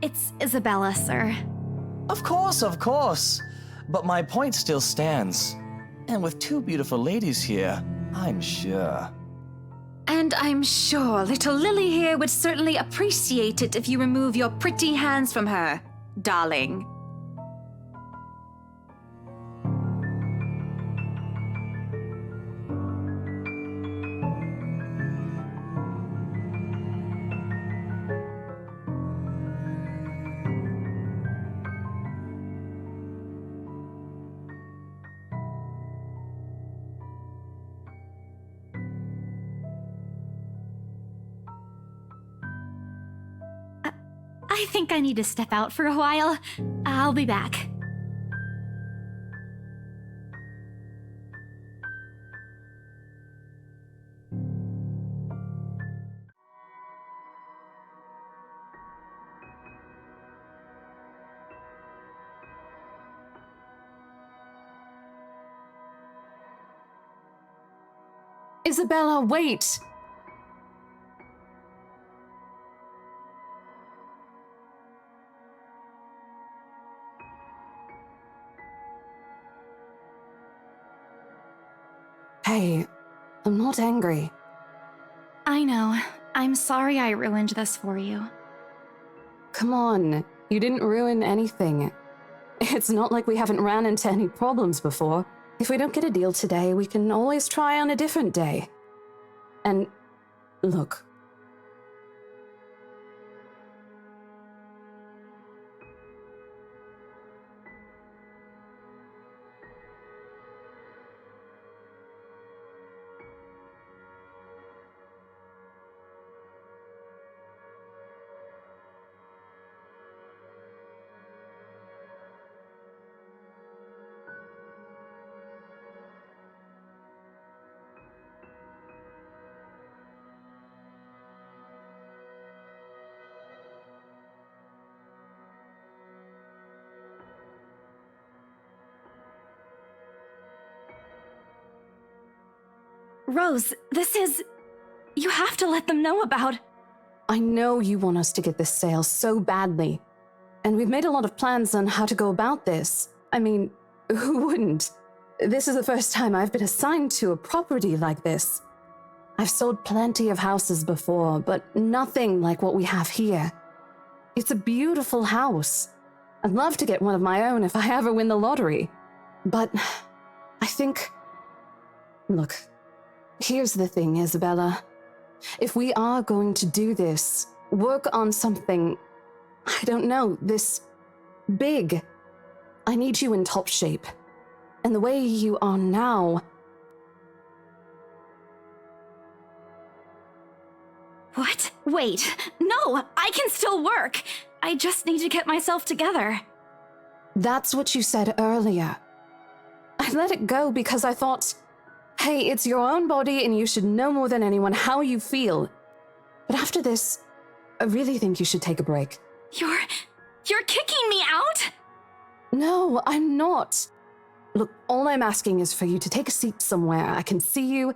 It's Isabella, sir. Of course. But my point still stands. And with two beautiful ladies here, I'm sure. And I'm sure little Lily here would certainly appreciate it if you remove your pretty hands from her, darling. I think I need to step out for a while. I'll be back. Isabella, wait! Hey, I'm not angry. I know. I'm sorry I ruined this for you. Come on, you didn't ruin anything. It's not like we haven't ran into any problems before. If we don't get a deal today, we can always try on a different day. And look. Rose, this is... You have to let them know about... I know you want us to get this sale so badly. And we've made a lot of plans on how to go about this. I mean, who wouldn't? This is the first time I've been assigned to a property like this. I've sold plenty of houses before, but nothing like what we have here. It's a beautiful house. I'd love to get one of my own if I ever win the lottery. But I think... Look, here's the thing, Isabella. If we are going to do this, work on something, I don't know, this big, I need you in top shape. And the way you are now... What? Wait, no, I can still work. I just need to get myself together. That's what you said earlier. I let it go because I thought, hey, it's your own body and you should know more than anyone how you feel. But after this, I really think you should take a break. You're kicking me out? No, I'm not. Look, all I'm asking is for you to take a seat somewhere I can see you,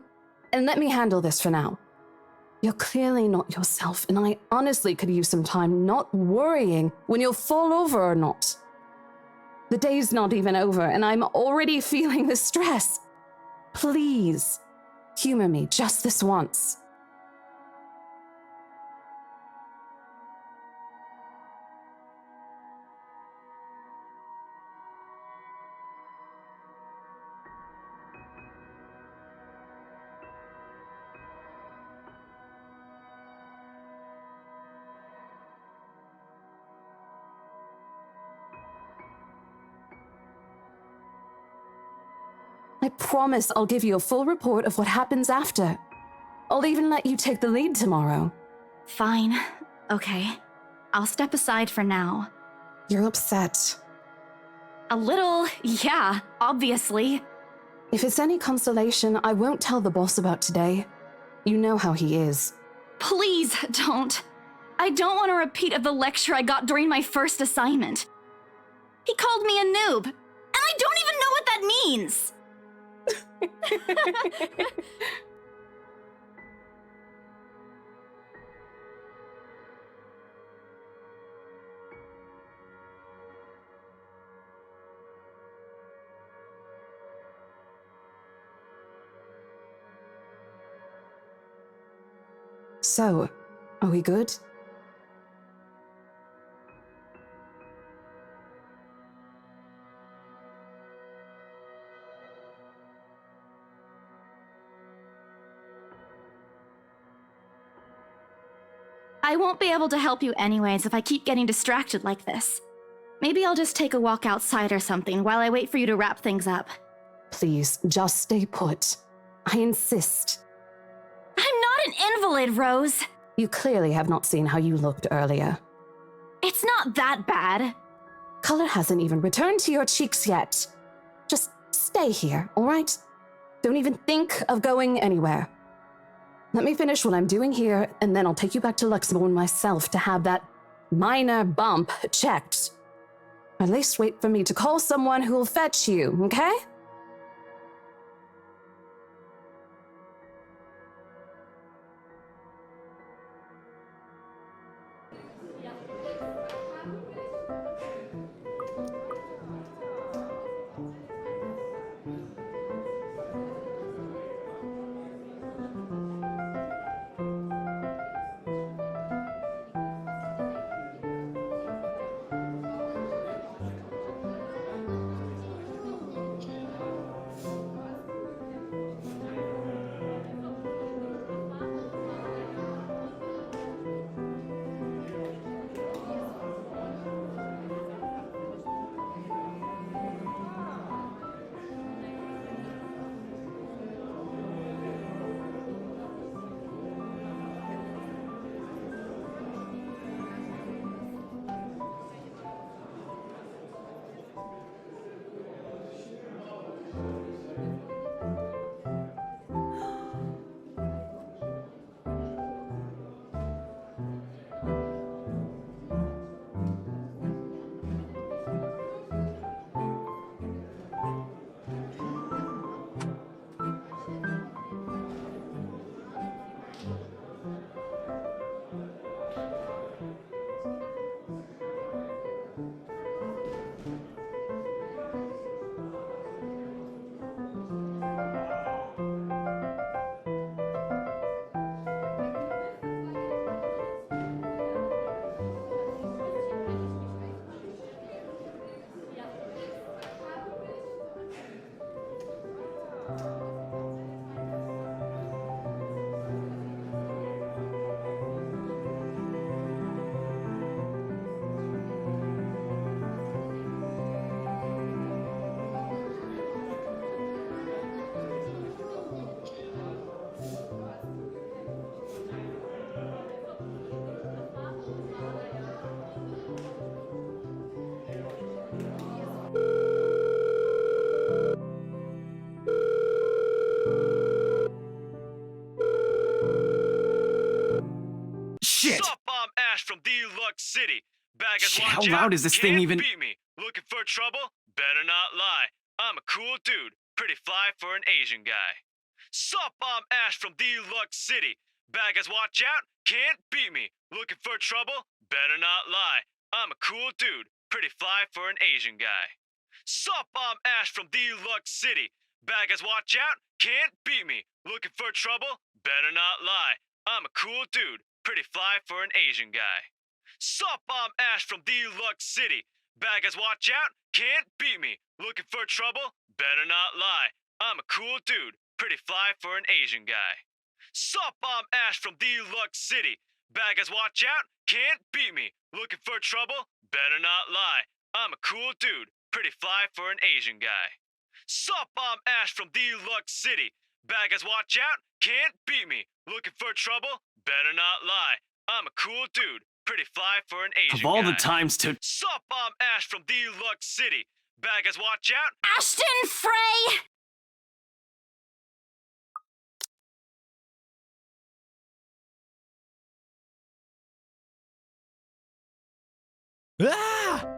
and let me handle this for now. You're clearly not yourself, and I honestly could use some time not worrying when you'll fall over or not. The day's not even over, and I'm already feeling the stress. Please, humor me just this once. I promise I'll give you a full report of what happens after. I'll even let you take the lead tomorrow. Fine. Okay. I'll step aside for now. You're upset. A little, yeah, obviously. If it's any consolation, I won't tell the boss about today. You know how he is. Please don't. I don't want a repeat of the lecture I got during my first assignment. He called me a noob, and I don't even know what that means. So, are we good? I won't be able to help you anyways if I keep getting distracted like this. Maybe I'll just take a walk outside or something while I wait for you to wrap things up. Please, just stay put. I insist. I'm not an invalid, Rose. You clearly have not seen how you looked earlier. It's not that bad. Color hasn't even returned to your cheeks yet. Just stay here, all right? Don't even think of going anywhere. Let me finish what I'm doing here, and then I'll take you back to Luxembourg myself to have that minor bump checked. At least wait for me to call someone who'll fetch you, okay? Baggers, How watch loud out. is this Can't thing even? beat me. Looking for trouble? Better not lie. I'm a cool dude. Pretty fly for an Asian guy. Sup, I'm Ash from Deluxe City. Baggers, watch out. Can't beat me. Looking for trouble? Better not lie. I'm a cool dude. Pretty fly for an Asian guy. Sup, I'm Ash from Deluxe City. Baggers, watch out. Can't beat me. Looking for trouble? Better not lie. I'm a cool dude. Pretty fly for an Asian guy. Sup, I'm Ash from Deluxe City. Baggers, watch out. Can't beat me. Looking for trouble? Better not lie. I'm a cool dude. Pretty fly for an Asian guy. Sup, I'm Ash from Deluxe City. Baggers, watch out. Can't beat me. Looking for trouble? Better not lie. I'm a cool dude. Pretty fly for an Asian guy. Sup, I'm Ash from Deluxe City. Baggers, watch out. Can't beat me. Looking for trouble? Better not lie. I'm a cool dude. Pretty fly for an Asian guy. Of all the times to... Sup, I'm Ash from Deluxe City. Baggers, watch out. Ashton Frey! Ah!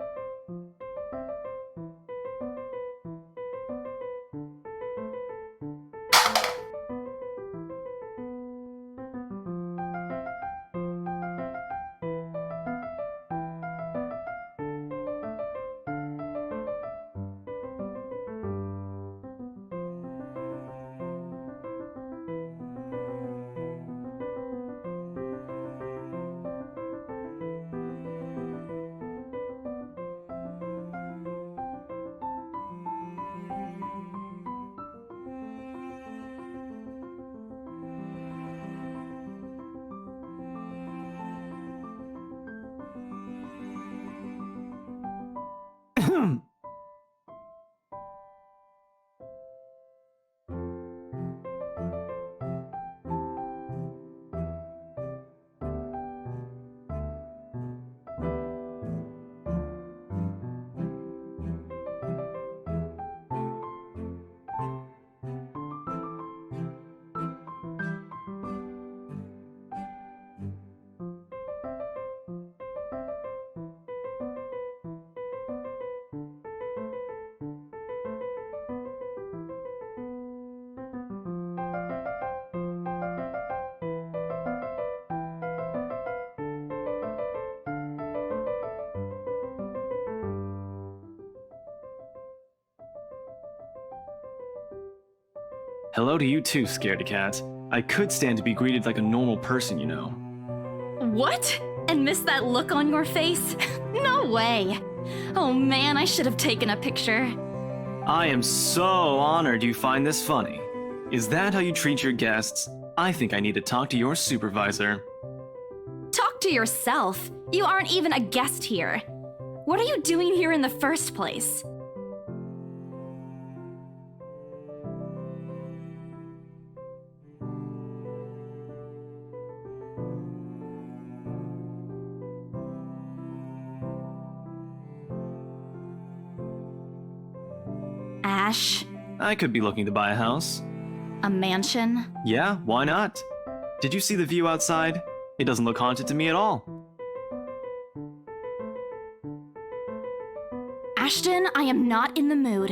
Hello to you too, scaredy cat. I could stand to be greeted like a normal person, you know. What? And miss that look on your face? No way. Oh man, I should have taken a picture. I am so honored you find this funny. Is that how you treat your guests? I think I need to talk to your supervisor. Talk to yourself. You aren't even a guest here. What are you doing here in the first place? Ash, I could be looking to buy a house. a mansion? Yeah, why not? Did you see the view outside? It doesn't look haunted to me at all. Ashton, I am not in the mood.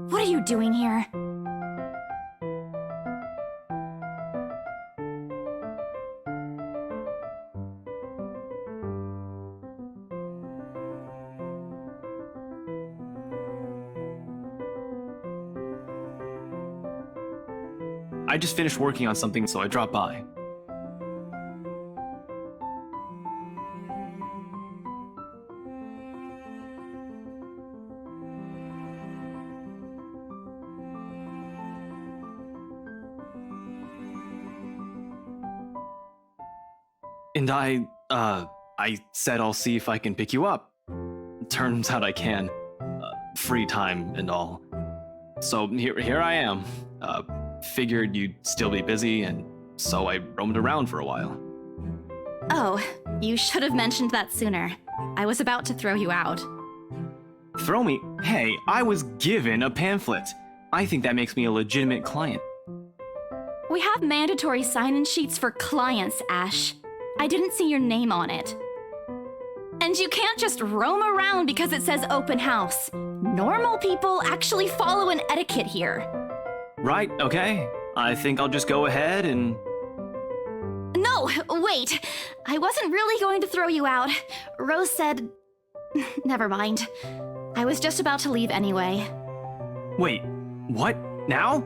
What are you doing here? I just finished working on something, so I dropped by. And I said I'll see if I can pick you up. Turns out I can. Free time and all. So here I am. Figured you'd still be busy, and so I roamed around for a while. Oh, you should have mentioned that sooner. I was about to throw you out. Throw me? Hey, I was given a pamphlet. I think that makes me a legitimate client. We have mandatory sign-in sheets for clients, Ash. I didn't see your name on it. And And you can't just roam around because it says open house. Normal people actually follow an etiquette here. Right, okay. I think I'll just go ahead and... No, wait. I wasn't really going to throw you out. Rose said... Never mind. I was just about to leave anyway. Wait, what? Now?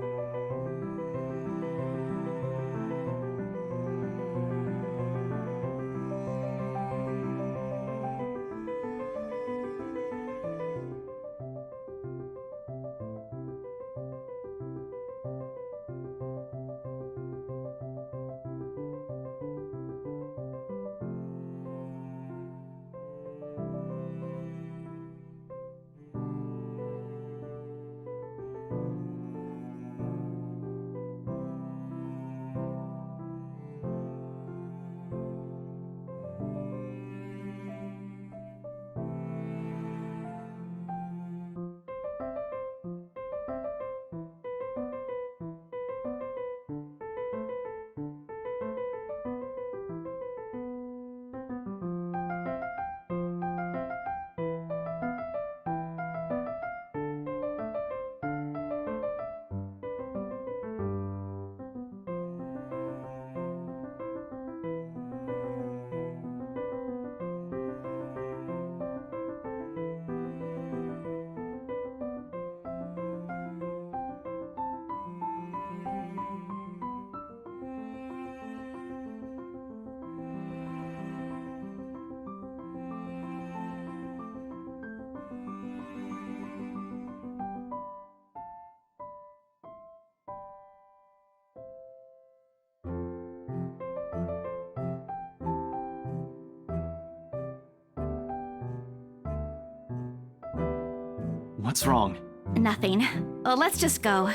What's wrong? Nothing. Let's just go.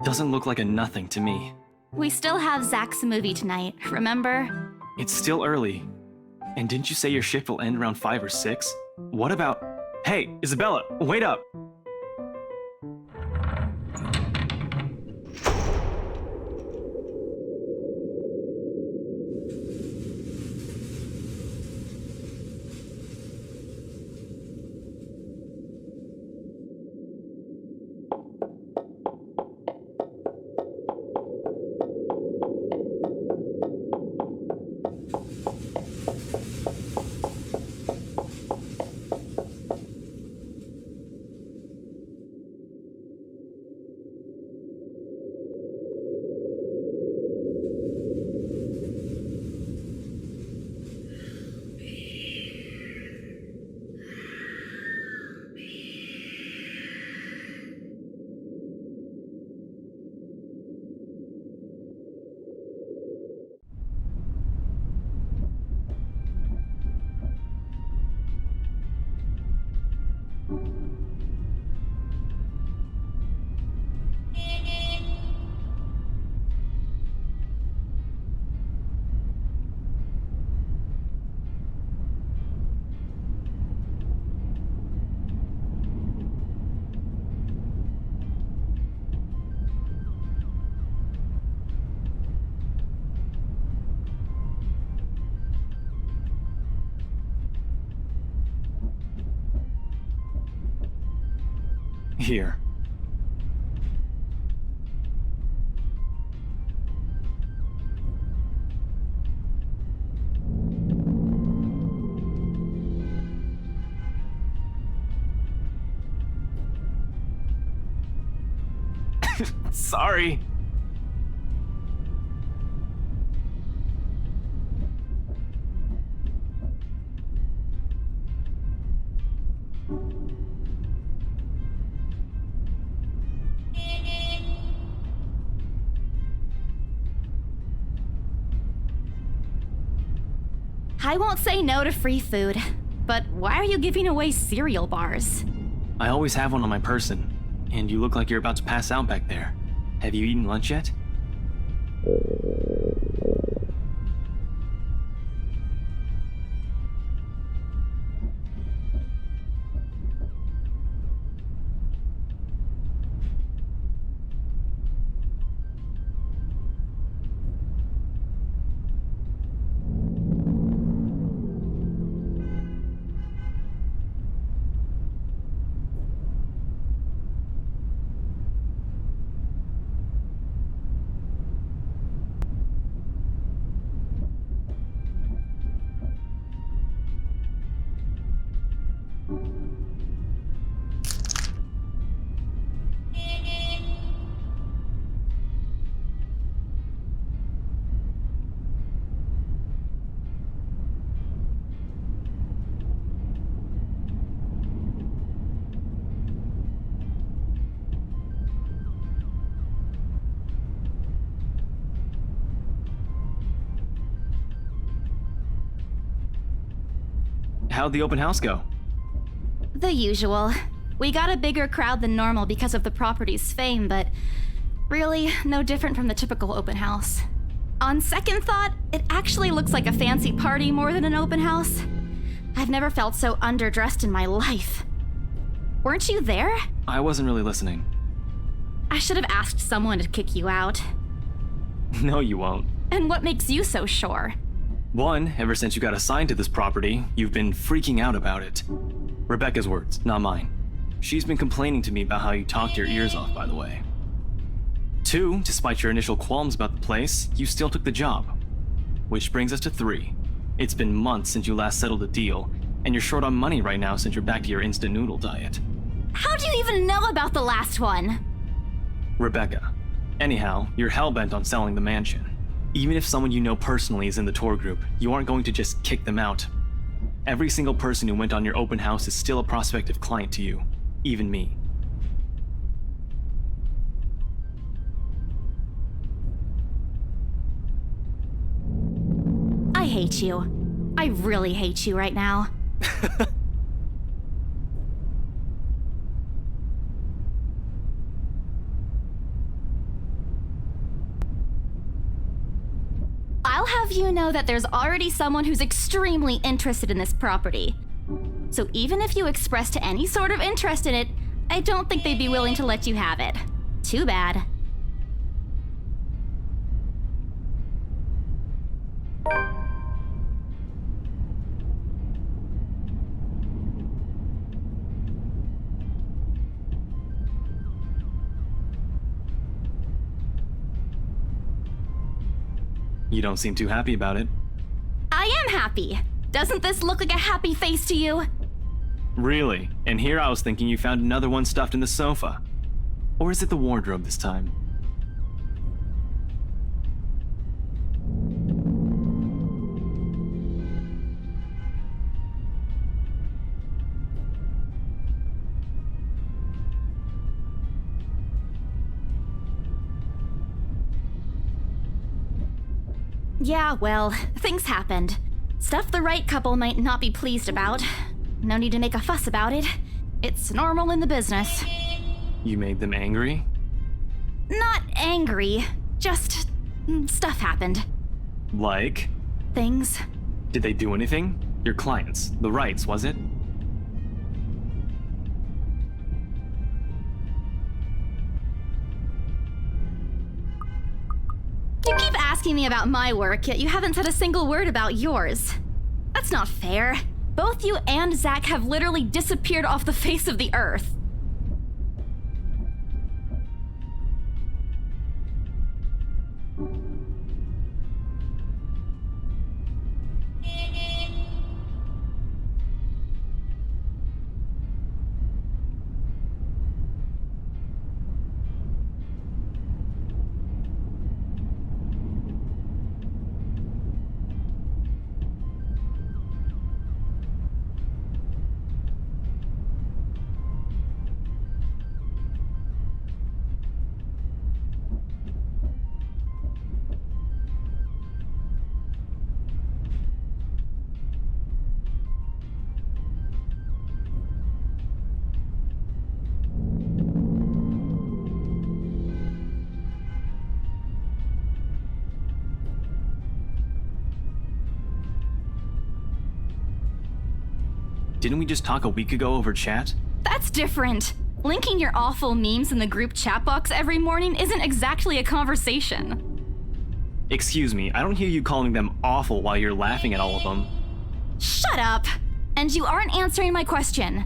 Doesn't look like a nothing to me. We still have Zach's movie tonight, remember? It's still early. And didn't you say your shift will end around 5 or 6? What about... Hey, Isabella, wait up! Here. Sorry. I won't say no to free food, but why are you giving away cereal bars? I always have one on my person, and you look like you're about to pass out back there. Have you eaten lunch yet? how'd the open house go? The usual. We got a bigger crowd than normal because of the property's fame, but really, no different from the typical open house. On second thought, it actually looks like a fancy party more than an open house. I've never felt so underdressed in my life. Weren't you there? I wasn't really listening. I should have asked someone to kick you out. No, you won't. And what makes you so sure? One, ever since you got assigned to this property, you've been freaking out about it. Rebecca's words, not mine. She's been complaining to me about how you talked your ears off, by the way. Two, despite your initial qualms about the place, you still took the job. Which brings us to three. It's been months since you last settled a deal, and you're short on money right now since you're back to your instant noodle diet. How do you even know about the last one? Rebecca. Anyhow, you're hellbent on selling the mansion. Even if someone you know personally is in the tour group, you aren't going to just kick them out. Every single person who went on your open house is still a prospective client to you, even me. I hate you. I really hate you right now. I'll have you know that there's already someone who's extremely interested in this property. So even if you expressed any sort of interest in it, I don't think they'd be willing to let you have it. Too bad. You don't seem too happy about it. I am happy. Doesn't this look like a happy face to you? Really? And here I was thinking you found another one stuffed in the sofa. Or is it the wardrobe this time? Yeah, well, things happened. Stuff the right couple might not be pleased about. No need to make a fuss about it. It's normal in the business. You made them angry? Not angry, just stuff happened. Like? Things. Did they do anything? Your clients, the rights, was it? You keep asking me about my work, yet you haven't said a single word about yours. That's not fair. Both you and Zach have literally disappeared off the face of the earth. Didn't we just talk a week ago over chat? That's different. Linking your awful memes in the group chat box every morning isn't exactly a conversation. Excuse me, I don't hear you calling them awful while you're laughing at all of them. Shut up! And you aren't answering my question.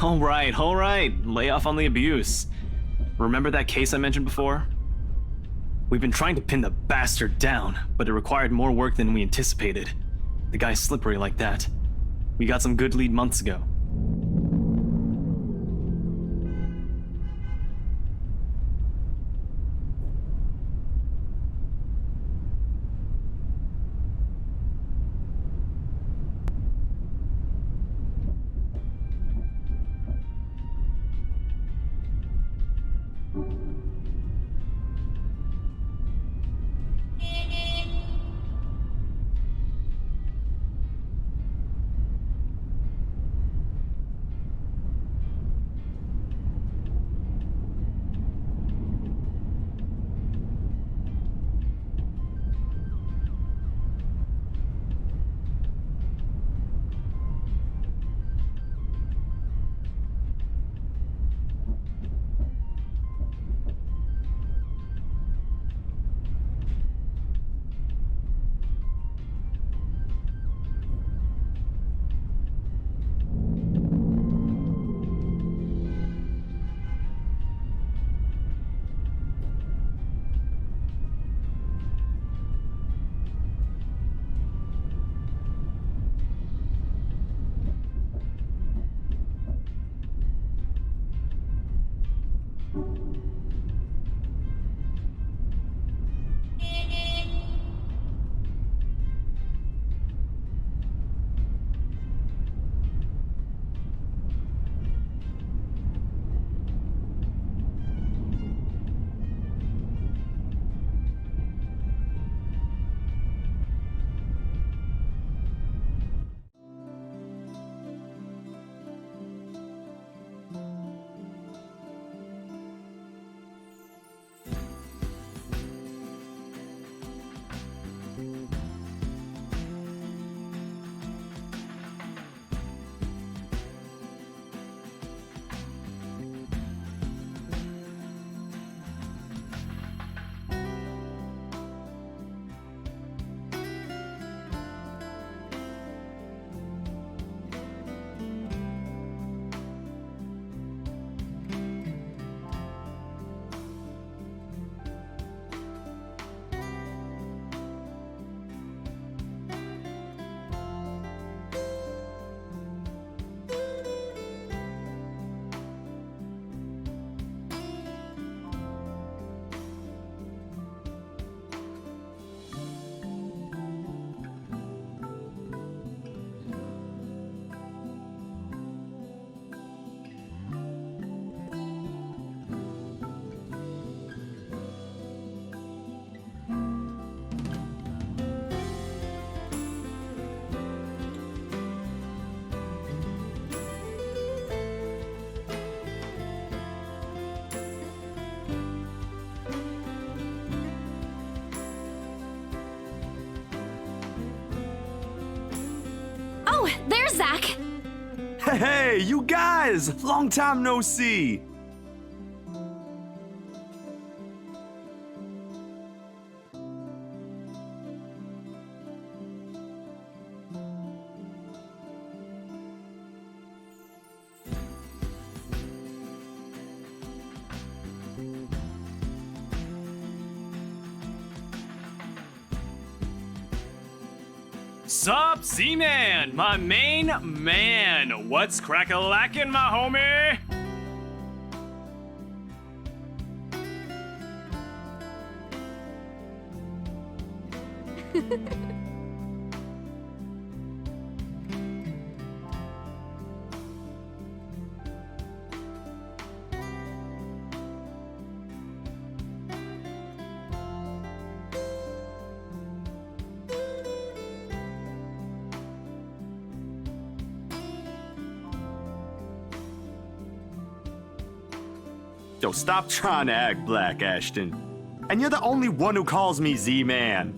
All right. Lay off on the abuse. Remember that case I mentioned before? We've been trying to pin the bastard down, but it required more work than we anticipated. The guy's slippery like that. We got some good lead months ago. Hey, you guys! Long time no see! Sup, Z-Man, my main man. What's crack-a-lackin', my homie? Yo, stop trying to act black, Ashton. And you're the only one who calls me Z-Man.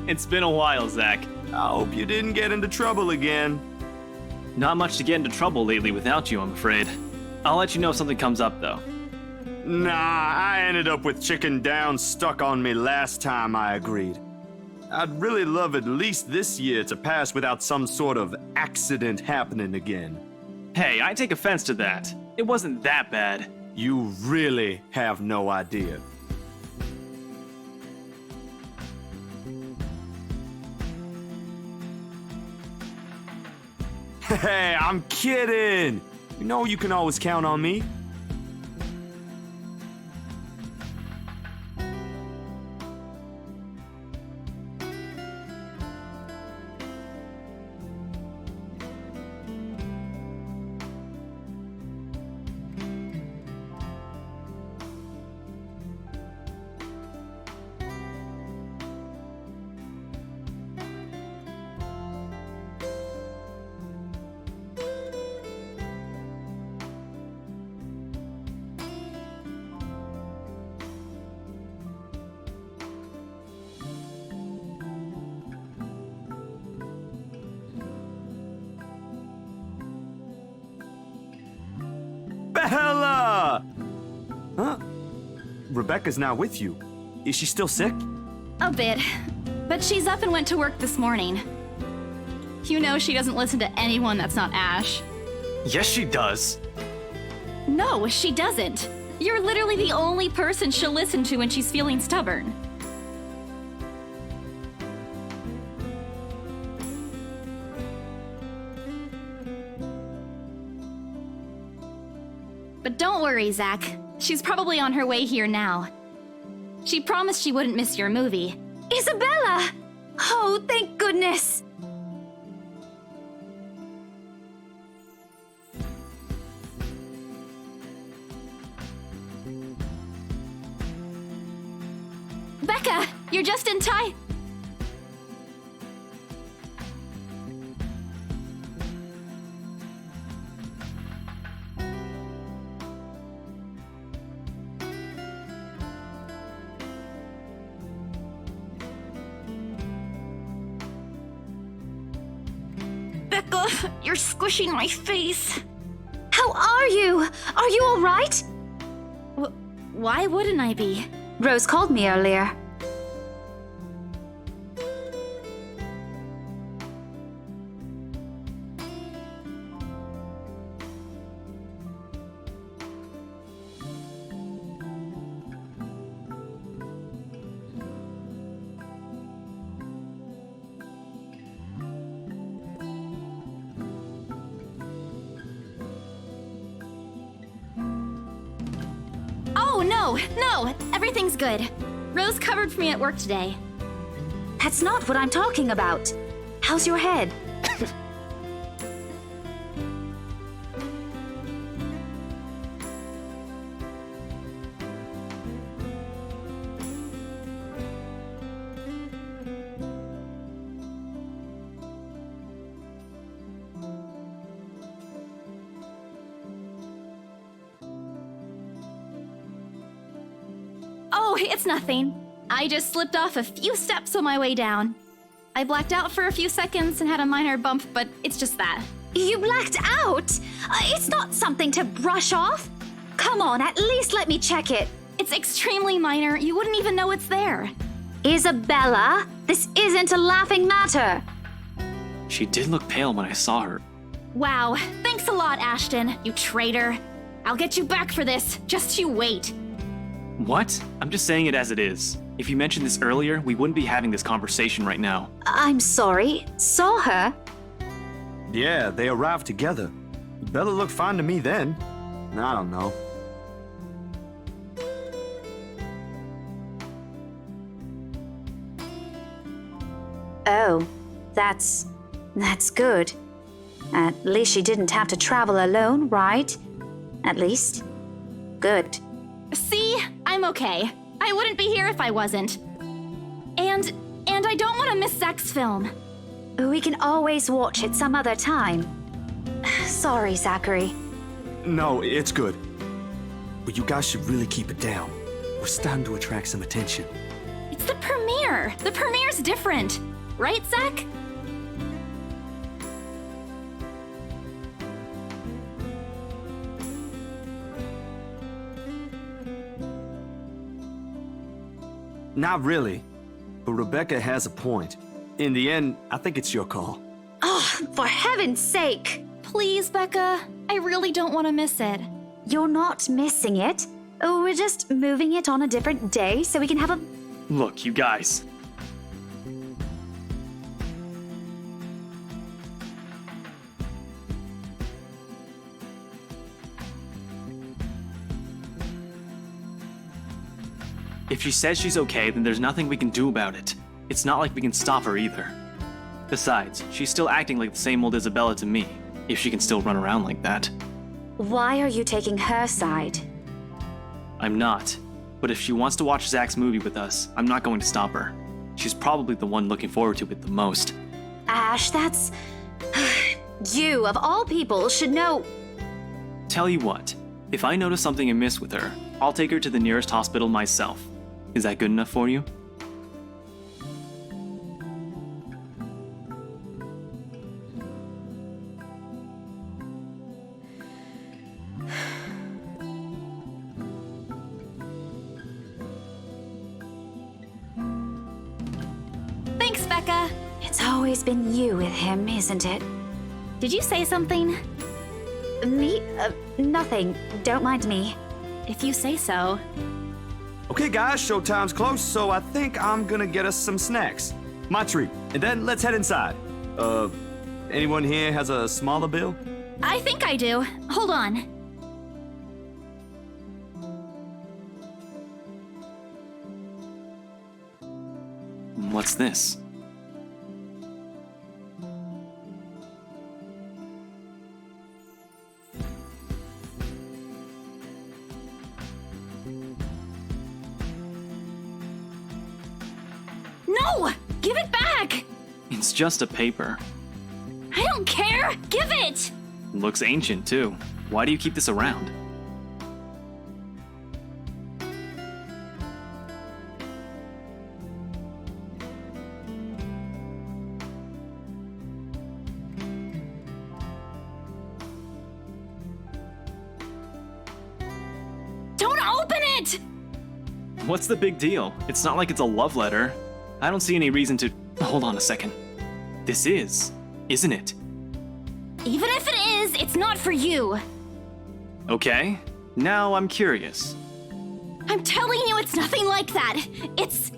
It's been a while, Zach. I hope you didn't get into trouble again. Not much to get into trouble lately without you, I'm afraid. I'll let you know if something comes up, though. Nah, I ended up with chicken down stuck on me last time I agreed. I'd really love at least this year to pass without some sort of accident happening again. Hey, I take offense to that. It wasn't that bad. You really have no idea. Hey, I'm kidding! You know you can always count on me. Bella! Huh? Rebecca's not with you. Is she still sick? A bit. But she's up and went to work this morning. You know she doesn't listen to anyone that's not Ash. Yes, she does. No, she doesn't. You're literally the only person she'll listen to when she's feeling stubborn. But don't worry, Zach. She's probably on her way here now. She promised she wouldn't miss your movie. Isabella! Oh, thank goodness! Becca, you're just in time. Becca, you're squishing my face. How are you? Are you all right? Why wouldn't I be? Rose called me earlier. Oh, no, everything's good. Rose covered for me at work today. That's not what I'm talking about. How's your head? it's nothing. I just slipped off a few steps on my way down. I blacked out for a few seconds and had a minor bump, but it's just that. You blacked out? It's not something to brush off. Come on, at least let me check it. It's extremely minor. You wouldn't even know it's there. Isabella, this isn't a laughing matter. She did look pale when I saw her. Wow, thanks a lot, Ashton, you traitor. I'll get you back for this. Just you wait. What? I'm just saying it as it is. If you mentioned this earlier, we wouldn't be having this conversation right now. I'm sorry. Saw her? Yeah, they arrived together. Bella looked fine to me then. I don't know. Oh, that's good. At least she didn't have to travel alone, right? At least. Good. See? I'm okay. I wouldn't be here if I wasn't. And I don't want to miss Zach's film. We can always watch it some other time. Sorry, Zachary. No, it's good. But you guys should really keep it down. We're starting to attract some attention. It's the premiere. The premiere's different. Right, Zach? Not really. But Rebecca has a point. In the end, I think it's your call. Oh, for heaven's sake! Please, Becca. I really don't want to miss it. You're not missing it. Oh, we're just moving it on a different day so we can have a... Look, you guys. If she says she's okay, then there's nothing we can do about it. It's not like we can stop her either. Besides, she's still acting like the same old Isabella to me, if she can still run around like that. Why are you taking her side? I'm not. But if she wants to watch Zach's movie with us, I'm not going to stop her. She's probably the one looking forward to it the most. Ash, that's... You, of all people, should know... Tell you what, if I notice something amiss with her, I'll take her to the nearest hospital myself. Is that good enough for you? Thanks, Becca. It's always been you with him, isn't it? Did you say something? Me? Nothing. Don't mind me. If you say so. Okay, guys, showtime's close, so I think I'm gonna get us some snacks. My treat. And then let's head inside. Anyone here has a smaller bill? I think I do. Hold on. What's this? No! Give it back! It's just a paper. I don't care! Give it! Looks ancient, too. Why do you keep this around? Don't open it! What's the big deal? It's not like it's a love letter. I don't see any reason to... Hold on a second. This is, isn't it? Even if it is, it's not for you. Okay, now I'm curious. I'm telling you, it's nothing like that. It's...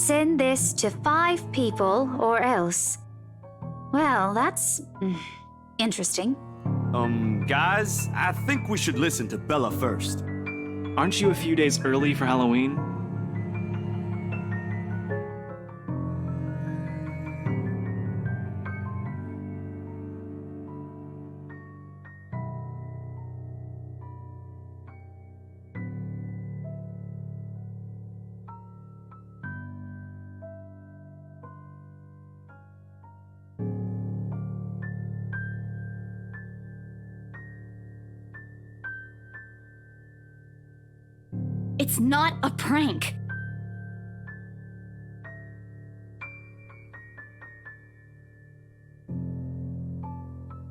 Send this to 5 people or else. Well, that's interesting. Guys, I think we should listen to Bella first. Aren't you a few days early for Halloween? It's not a prank.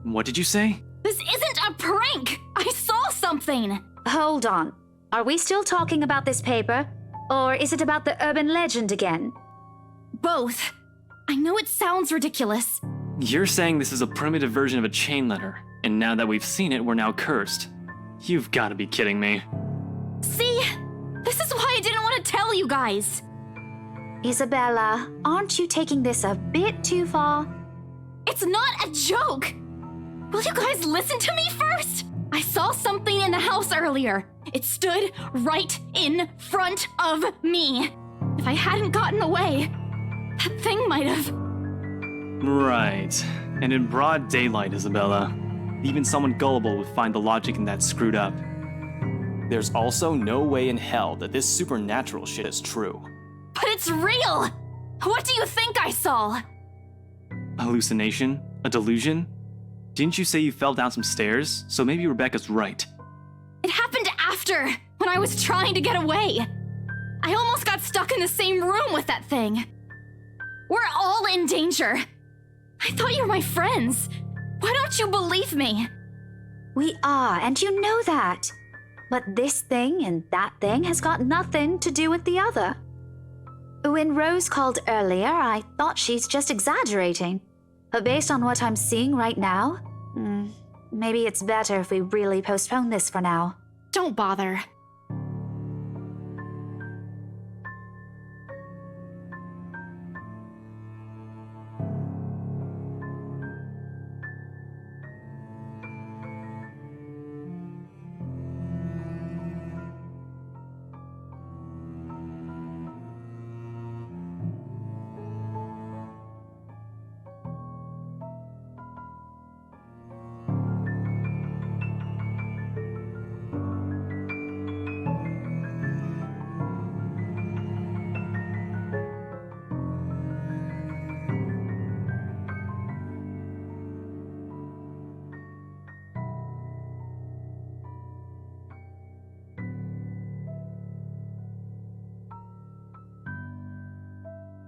What did you say? This isn't a prank! I saw something! Hold on. Are we still talking about this paper? Or is it about the urban legend again? Both. I know it sounds ridiculous. You're saying this is a primitive version of a chain letter, and now that we've seen it, we're now cursed. You've got to be kidding me. See? This is why I didn't want to tell you guys. Isabella, aren't you taking this a bit too far? It's not a joke! Will you guys listen to me first? I saw something in the house earlier. It stood right in front of me. If I hadn't gotten away, that thing might have... Right. And in broad daylight, Isabella. Even someone gullible would find the logic in that screwed up. There's also no way in hell that this supernatural shit is true. But it's real! What do you think I saw? A hallucination? A delusion? Didn't you say you fell down some stairs? So maybe Rebecca's right. It happened after, when I was trying to get away. I almost got stuck in the same room with that thing. We're all in danger. I thought you were my friends. Why don't you believe me? We are, and you know that. But this thing and that thing has got nothing to do with the other. When Rose called earlier, I thought she's just exaggerating. But based on what I'm seeing right now, maybe it's better if we really postpone this for now. Don't bother.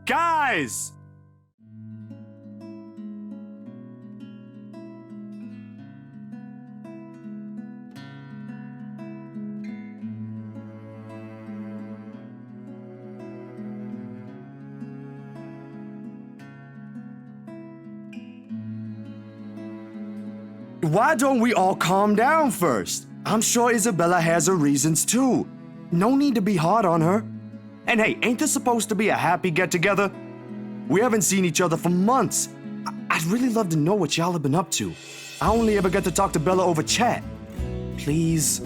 Guys! Why don't we all calm down first? I'm sure Isabella has her reasons too. No need to be hard on her. And hey, ain't this supposed to be a happy get-together? We haven't seen each other for months. I'd really love to know what y'all have been up to. I only ever get to talk to Bella over chat. Please.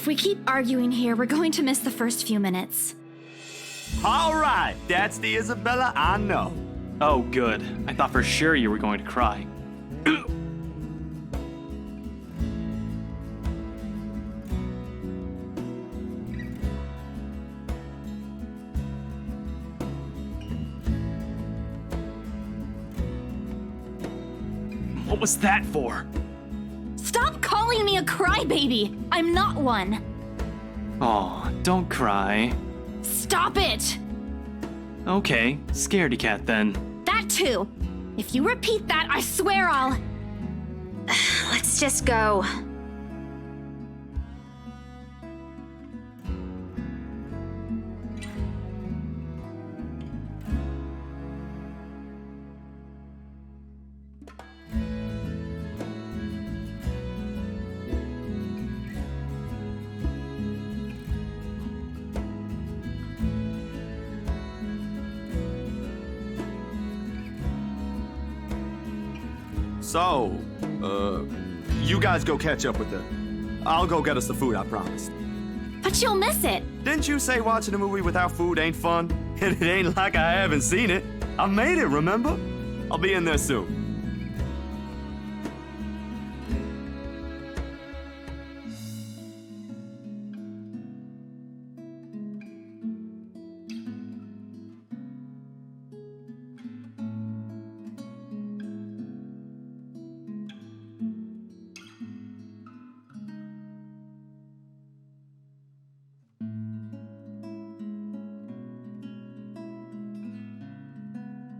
If we keep arguing here, we're going to miss the first few minutes. All right, that's the Isabella I know. Oh, good. I thought for sure you were going to cry. What was that for? Stop calling me a crybaby! I'm not one! Aw, don't cry. Stop it! Okay, scaredy cat then. That too! If you repeat that, I swear I'll... Let's just go. So, you guys go catch up with her. I'll go get us the food, I promised. But you'll miss it! Didn't you say watching a movie without food ain't fun? And it ain't like I haven't seen it. I made it, remember? I'll be in there soon.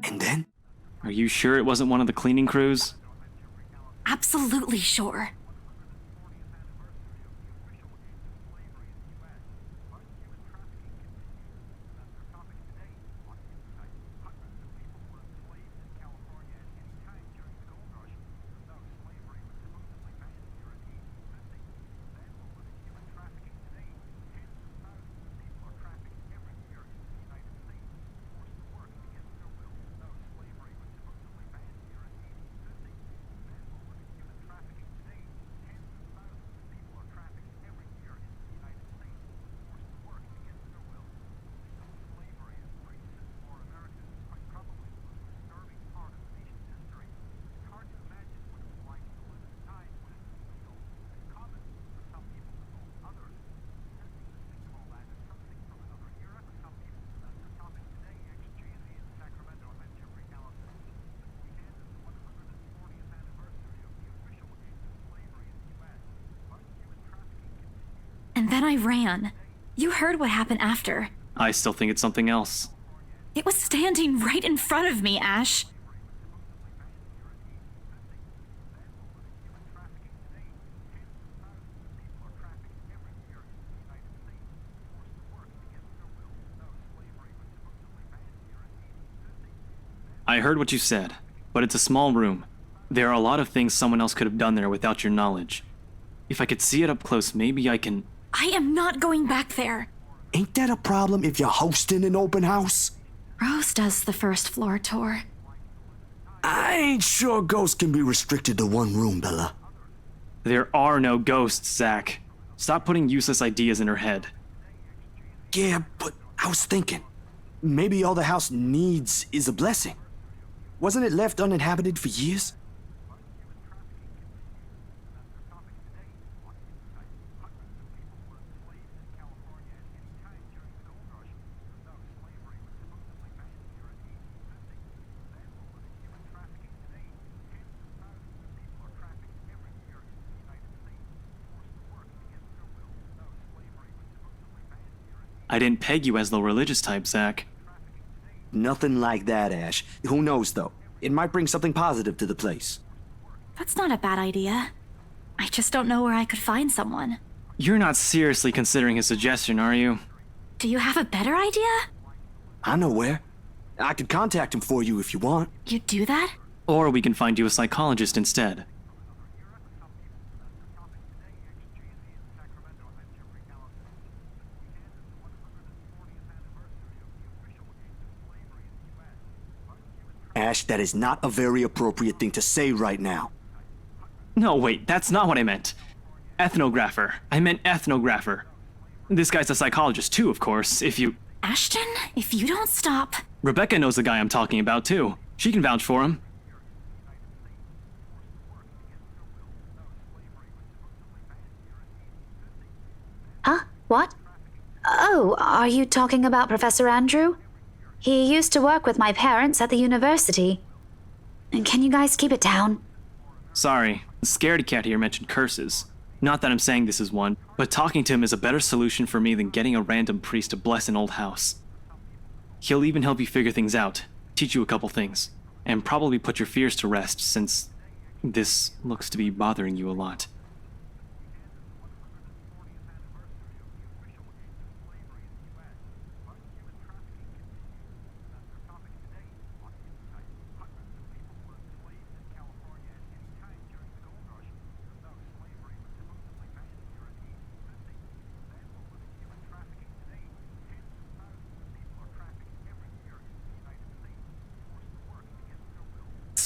And then? Are you sure it wasn't one of the cleaning crews? Absolutely sure. And then I ran. You heard what happened after. I still think it's something else. It was standing right in front of me, Ash. I heard what you said, but it's a small room. There are a lot of things someone else could have done there without your knowledge. If I could see it up close, maybe I can... I am not going back there. Ain't that a problem if you're hosting an open house? Rose does the first floor tour. I ain't sure ghosts can be restricted to one room, Bella. There are no ghosts, Zach. Stop putting useless ideas in her head. Yeah, but I was thinking, maybe all the house needs is a blessing. Wasn't it left uninhabited for years? I didn't peg you as the religious type, Zach. Nothing like that, Ash. Who knows, though? It might bring something positive to the place. That's not a bad idea. I just don't know where I could find someone. You're not seriously considering his suggestion, are you? Do you have a better idea? I know where. I could contact him for you if you want. You'd do that? Or we can find you a psychologist instead. Ash, that is not a very appropriate thing to say right now. No, wait, that's not what I meant. Ethnographer. I meant ethnographer. This guy's a psychologist too, of course, if you... Ashton, if you don't stop... Rebecca knows the guy I'm talking about too. She can vouch for him. Huh? What? Oh, are you talking about Professor Andrew? He used to work with my parents at the university. Can you guys keep it down? Sorry, the scaredy cat here mentioned curses. Not that I'm saying this is one, but talking to him is a better solution for me than getting a random priest to bless an old house. He'll even help you figure things out, teach you a couple things, and probably put your fears to rest since this looks to be bothering you a lot.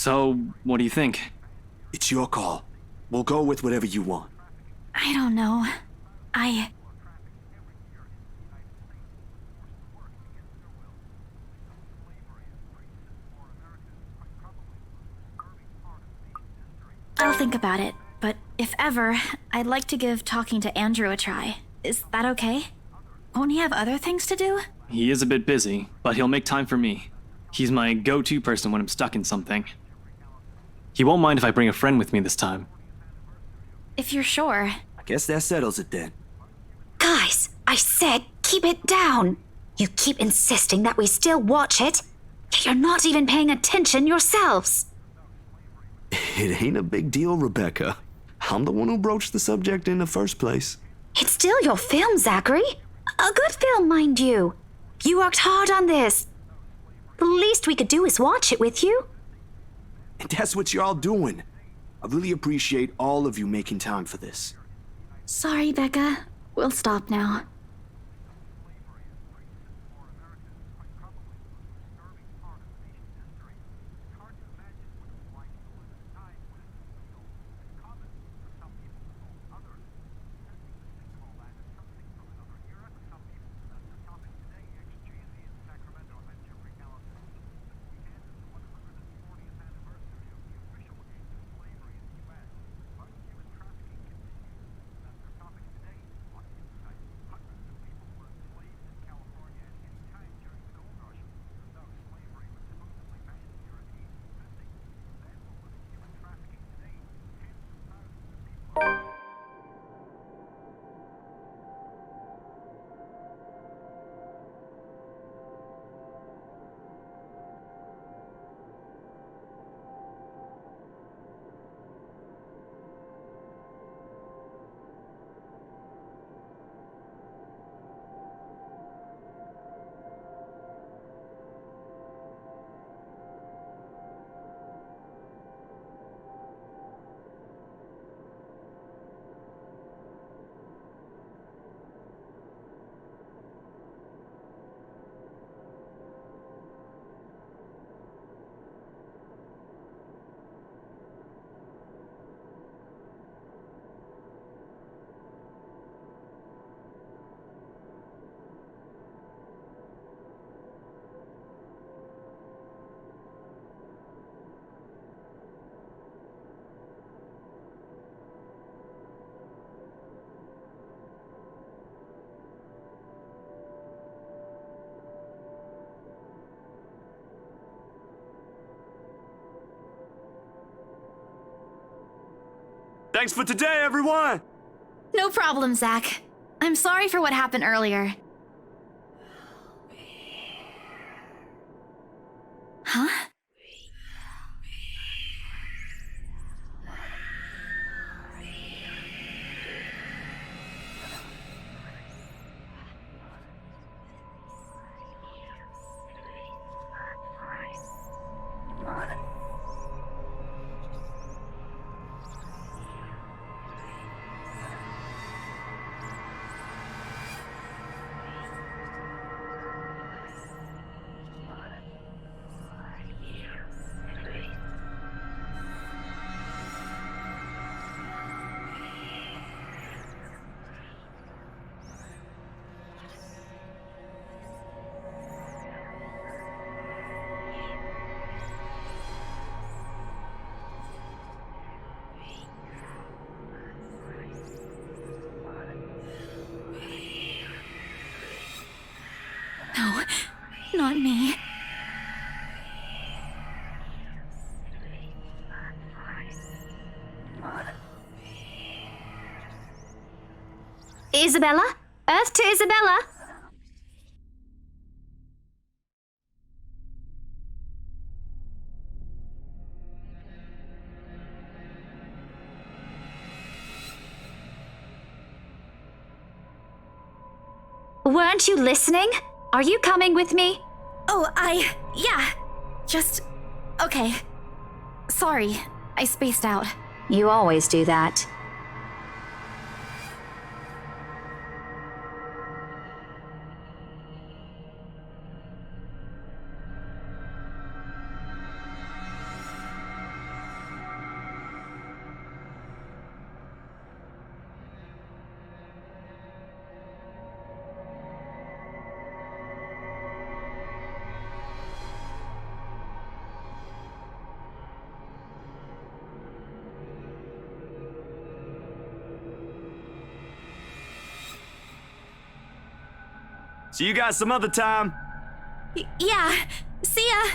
So, what do you think? It's your call. We'll go with whatever you want. I don't know. I'll think about it, but if ever, I'd like to give talking to Andrew a try. Is that okay? Won't he have other things to do? He is a bit busy, but he'll make time for me. He's my go-to person when I'm stuck in something. He won't mind if I bring a friend with me this time. If you're sure. I guess that settles it then. Guys, I said keep it down. You keep insisting that we still watch it, yet you're not even paying attention yourselves. It ain't a big deal, Rebecca. I'm the one who broached the subject in the first place. It's still your film, Zachary. A good film, mind you. You worked hard on this. The least we could do is watch it with you. And that's what you're all doing. I really appreciate all of you making time for this. Sorry, Becca. We'll stop now. Thanks for today, everyone! No problem, Zach. I'm sorry for what happened earlier. Huh? Not me. Isabella? Earth to Isabella? Weren't you listening? Are you coming with me? Oh, yeah. Just... okay. Sorry, I spaced out. You always do that. See you guys some other time. Yeah, see ya!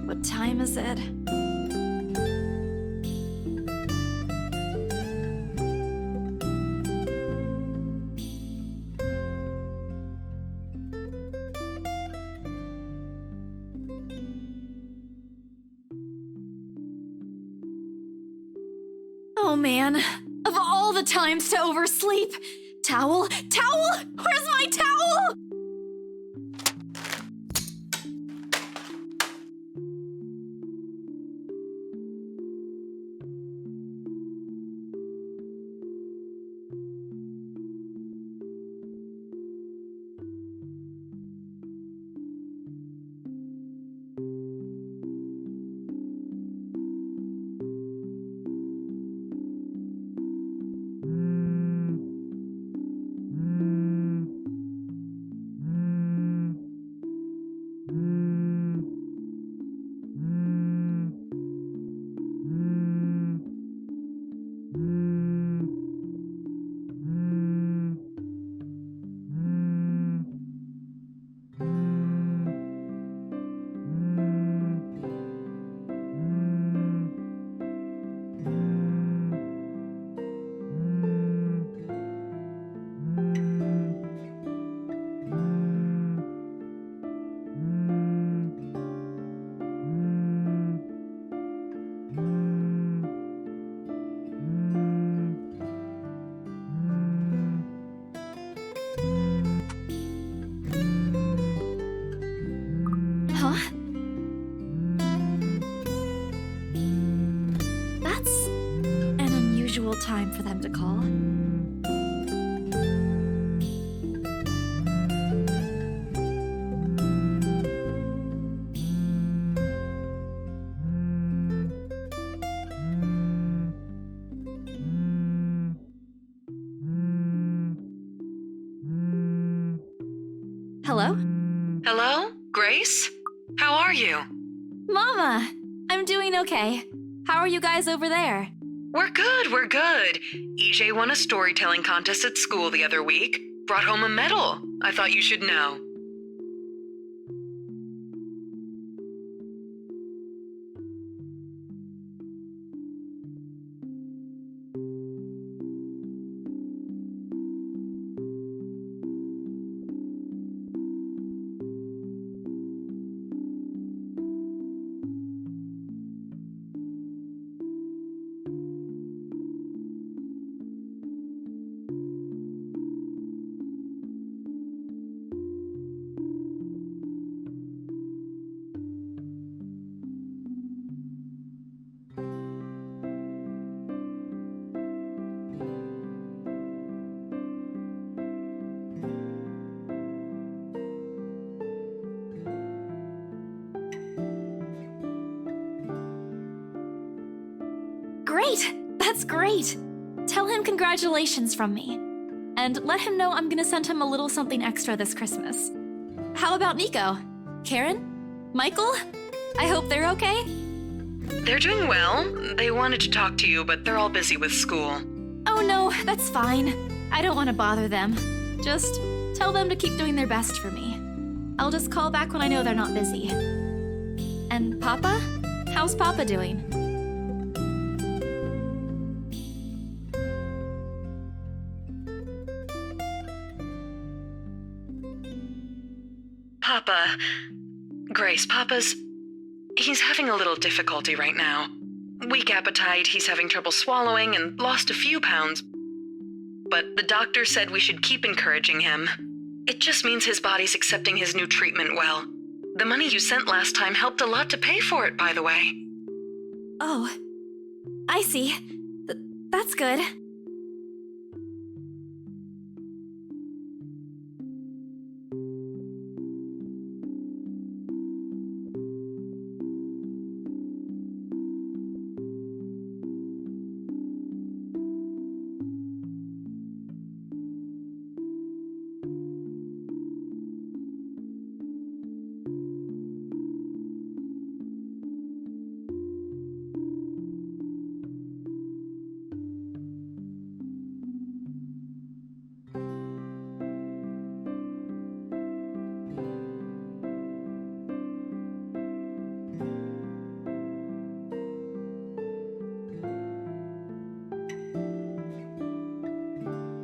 What time is it? Oh man, of all the times to oversleep! Towel? Towel? Where's my towel? usual time for them to call. Hello? Hello? Grace? How are you? Mama! I'm doing okay. How are you guys over there? We're good, we're good. EJ won a storytelling contest at school the other week. Brought home a medal. I thought you should know. Great! That's great! Tell him congratulations from me. And let him know I'm gonna send him a little something extra this Christmas. How about Nico? Karen? Michael? I hope they're okay? They're doing well. They wanted to talk to you, but they're all busy with school. Oh no, that's fine. I don't want to bother them. Just tell them to keep doing their best for me. I'll just call back when I know they're not busy. And Papa? How's Papa doing? Papa. Grace, he's having a little difficulty right now. Weak appetite, he's having trouble swallowing, and lost a few pounds. But the doctor said we should keep encouraging him. It just means his body's accepting his new treatment well. The money you sent last time helped a lot to pay for it, by the way. Oh, I see. That's good.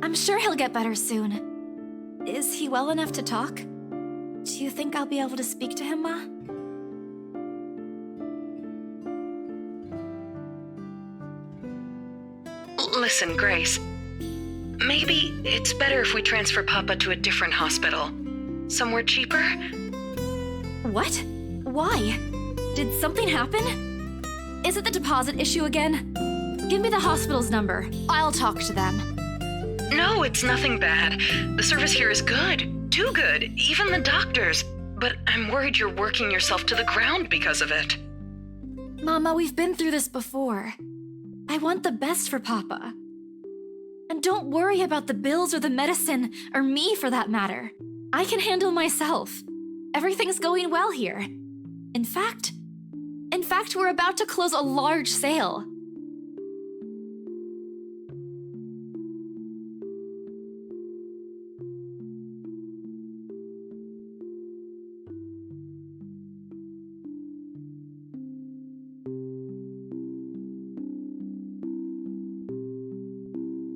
I'm sure he'll get better soon. Is he well enough to talk? Do you think I'll be able to speak to him, Ma? Listen, Grace. Maybe it's better if we transfer Papa to a different hospital. Somewhere cheaper? What? Why? Did something happen? Is it the deposit issue again? Give me the hospital's number. I'll talk to them. No, it's nothing bad. The service here is good. Too good. Even the doctors. But I'm worried you're working yourself to the ground because of it. Mama, we've been through this before. I want the best for Papa. And don't worry about the bills or the medicine, or me for that matter. I can handle myself. Everything's going well here. In fact, we're about to close a large sale.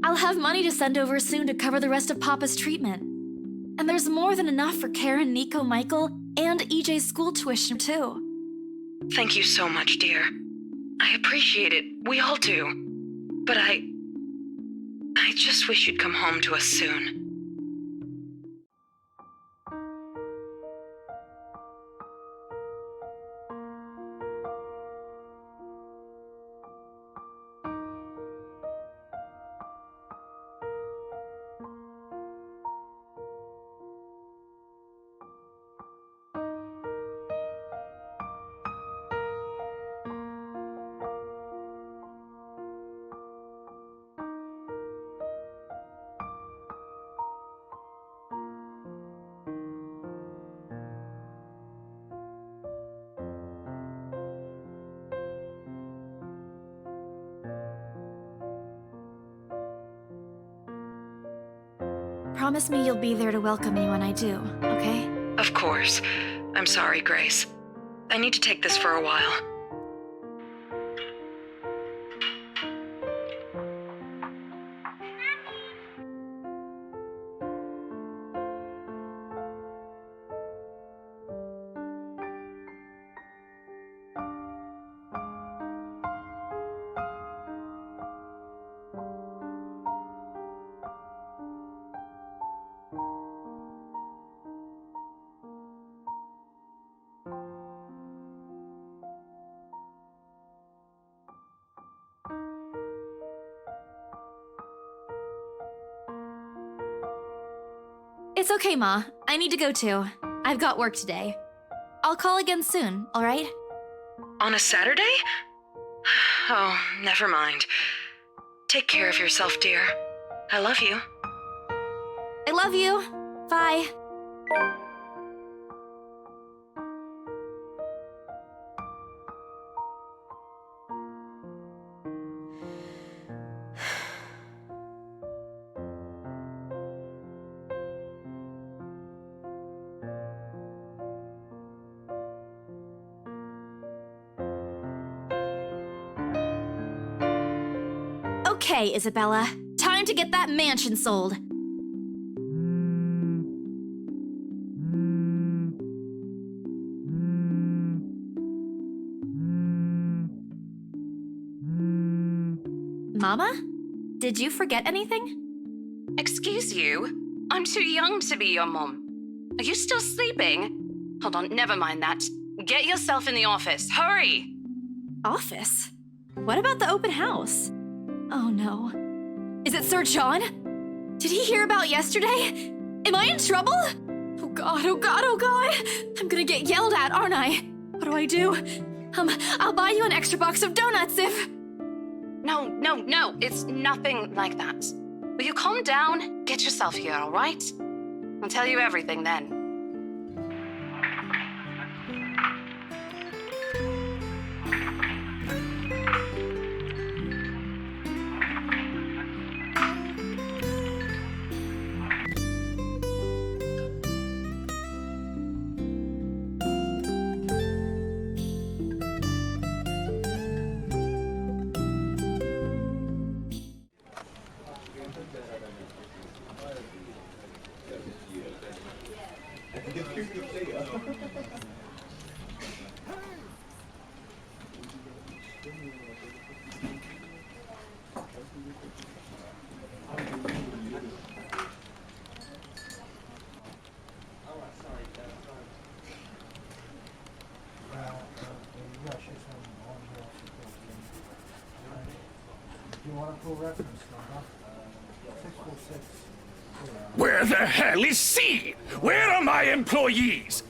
I'll have money to send over soon to cover the rest of Papa's treatment. And there's more than enough for Karen, Nico, Michael, and EJ's school tuition too. Thank you so much, dear. I appreciate it. We all do. But I just wish you'd come home to us soon. promise me you'll be there to welcome me when I do, okay? Of course. I'm sorry, Grace. I need to take this for a while. It's okay, Ma. I need to go too. I've got work today. I'll call again soon, alright? On a Saturday? Oh, never mind. Take care of yourself, dear. I love you. I love you. Bye. Okay, Isabella. Time to get that mansion sold. Mama? Did you forget anything? Excuse you? I'm too young to be your mom. Are you still sleeping? Hold on, never mind that. Get yourself in the office. Hurry! Office? What about the open house? Oh no. Is it Sir John? Did he hear about yesterday? Am I in trouble? Oh god, oh god, oh god! I'm gonna get yelled at, aren't I? What do I do? I'll buy you an extra box of donuts if... No, it's nothing like that. Will you calm down? Get yourself here, all right? I'll tell you everything then. Where the hell is C? Where are my employees?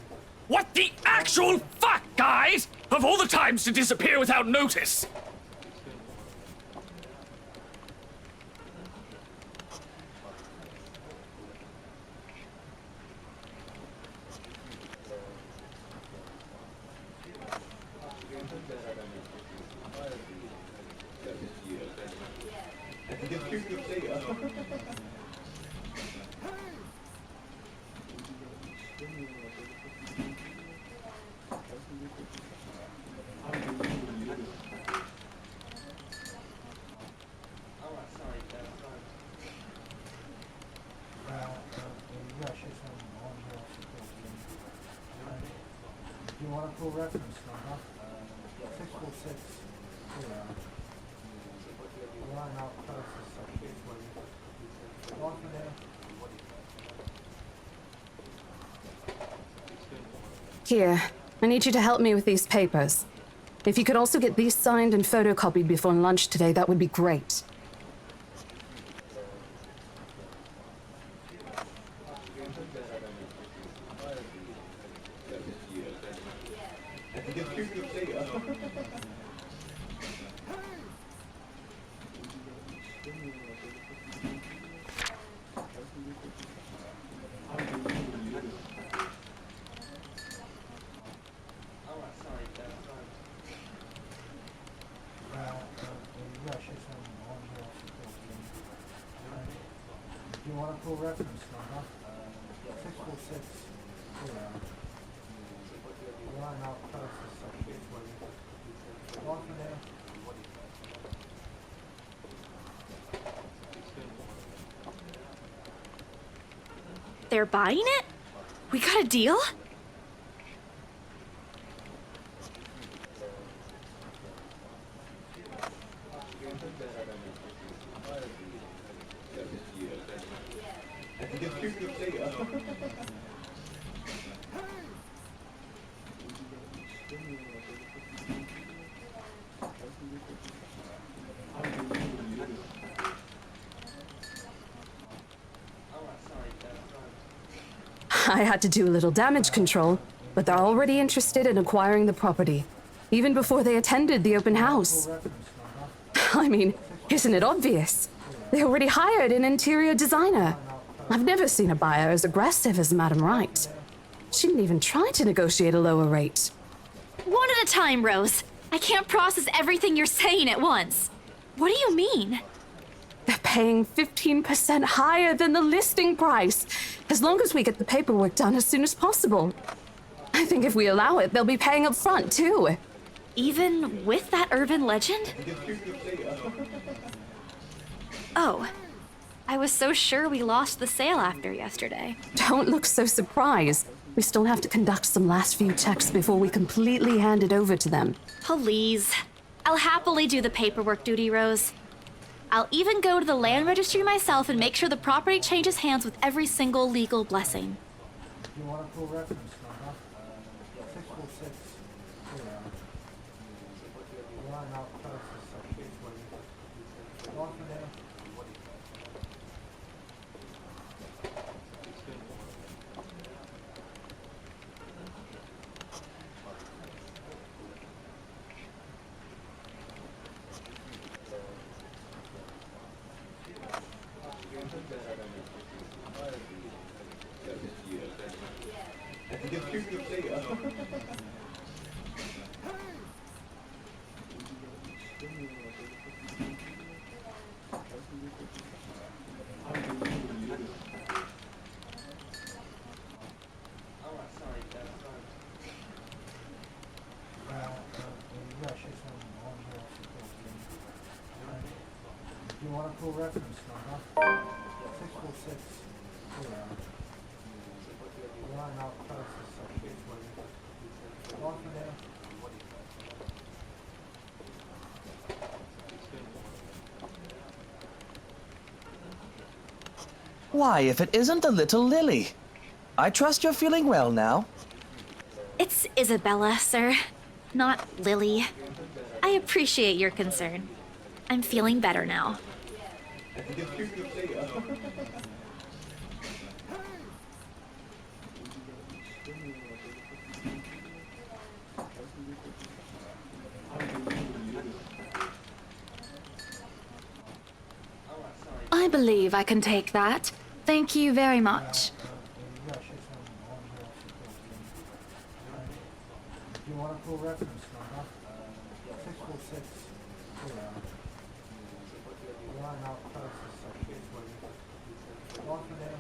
What the actual fuck, guys? Of all the times to disappear without notice. Here, I need you to help me with these papers. If you could also get these signed and photocopied before lunch today, that would be great. You want a full reference number? 646. Line out closest section, please. One for now. They're buying it? We got a deal? I had to do a little damage control, but they're already interested in acquiring the property, even before they attended the open house. I mean, isn't it obvious? They already hired an interior designer. I've never seen a buyer as aggressive as Madam Wright. She didn't even try to negotiate a lower rate. One at a time, Rose. I can't process everything you're saying at once. What do you mean? They're paying 15% higher than the listing price, as long as we get the paperwork done as soon as possible. I think if we allow it, they'll be paying up front, too. Even with that urban legend? Oh, I was so sure we lost the sale after yesterday. Don't look so surprised. We still have to conduct some last few checks before we completely hand it over to them. Please. I'll happily do the paperwork duty, Rose. I'll even go to the land registry myself and make sure the property changes hands with every single legal blessing. You want a full reference number? 646. Line out closest section, please. One for now. You want a full reference number? 646. Line out closest section, please. One for now. Why, if it isn't the little Lily? I trust you're feeling well now. It's Isabella, sir, not Lily. I appreciate your concern. I'm feeling better now. I believe I can take that. Thank you very much. You want a full reference number? 646. Line out closest section, please. One for now.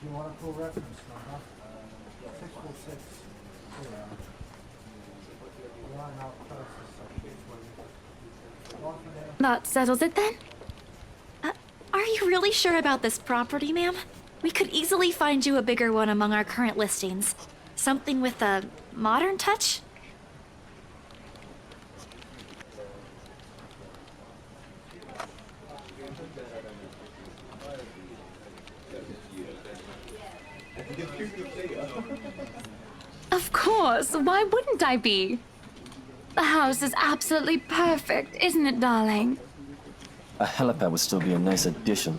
You want a full reference number? 646. Line out closest section, please. One for now. That settles it then? Are you really sure about this property, ma'am? We could easily find you a bigger one among our current listings. Something with a modern touch? Of course, why wouldn't I be? The house is absolutely perfect, isn't it, darling? A helipad would still be a nice addition.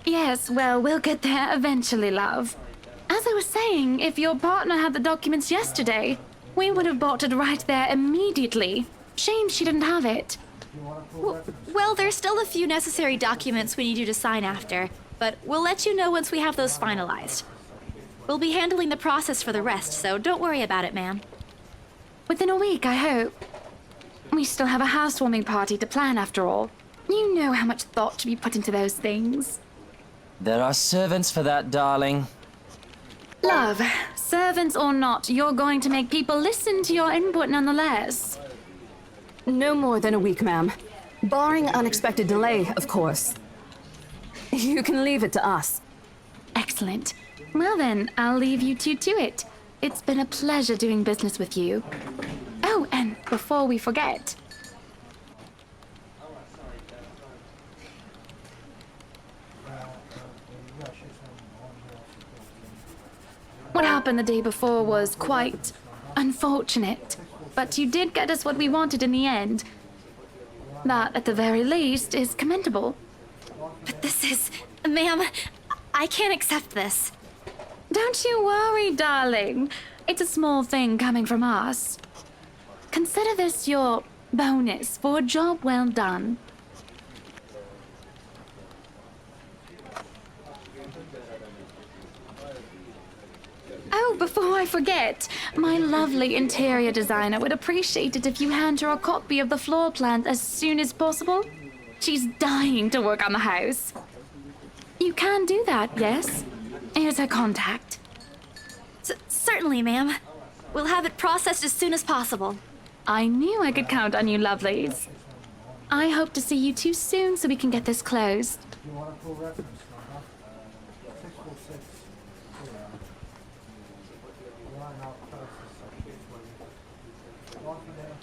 Yes, well, we'll get there eventually, love. As I was saying, if your partner had the documents yesterday, we would have bought it right there immediately. Shame she didn't have it. Well, there's still a few necessary documents we need you to sign after, but we'll let you know once we have those finalized. We'll be handling the process for the rest, so don't worry about it, ma'am. Within a week, I hope. We still have a housewarming party to plan after all. You know how much thought should be put into those things. There are servants for that, darling. Love, servants or not, you're going to make people listen to your input nonetheless. No more than a week, ma'am. Barring unexpected delay, of course. You can leave it to us. Excellent. Well then, I'll leave you two to it. It's been a pleasure doing business with you. Oh, and before we forget... What happened the day before was quite unfortunate, but you did get us what we wanted in the end. That, at the very least, is commendable. But this is... Ma'am, I can't accept this. Don't you worry, darling. It's a small thing coming from us. Consider this your bonus for a job well done. Oh, before I forget, my lovely interior designer would appreciate it if you hand her a copy of the floor plan as soon as possible. She's dying to work on the house. You can do that, yes? Here's her contact. Certainly, ma'am. We'll have it processed as soon as possible. I knew I could count on you, lovelies. I hope to see you two soon so we can get this closed. You want a full reference number? 646. Line out closest. One for there.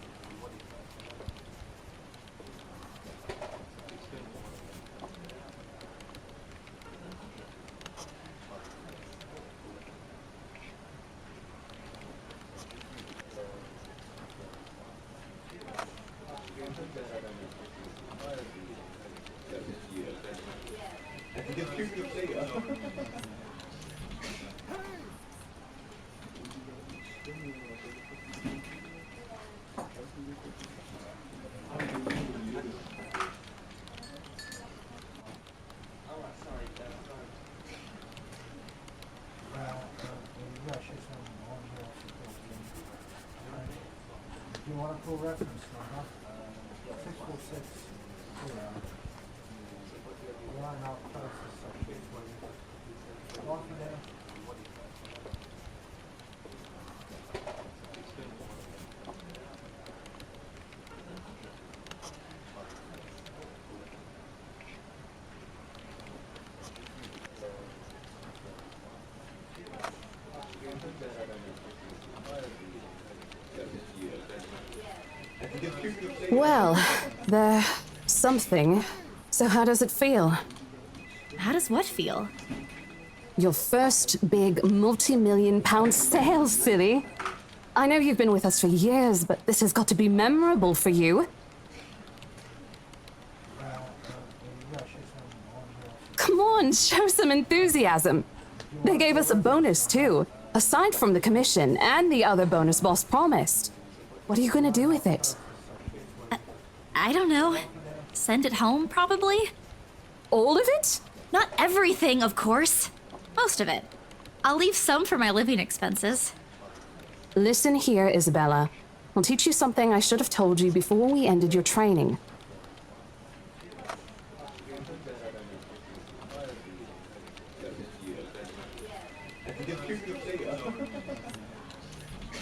You want a full reference number? 646. Line out closest. One for there. Well, there's something. So how does it feel? How does what feel? Your first big multi-million-pound sale, silly. I know you've been with us for years, but this has got to be memorable for you. Come on, show some enthusiasm. They gave us a bonus, too, aside from the commission and the other bonus boss promised. What are you gonna do with it? I don't know. Send it home, probably? All of it? Not everything, of course. Most of it. I'll leave some for my living expenses. Listen here, Isabella. I'll teach you something I should have told you before we ended your training.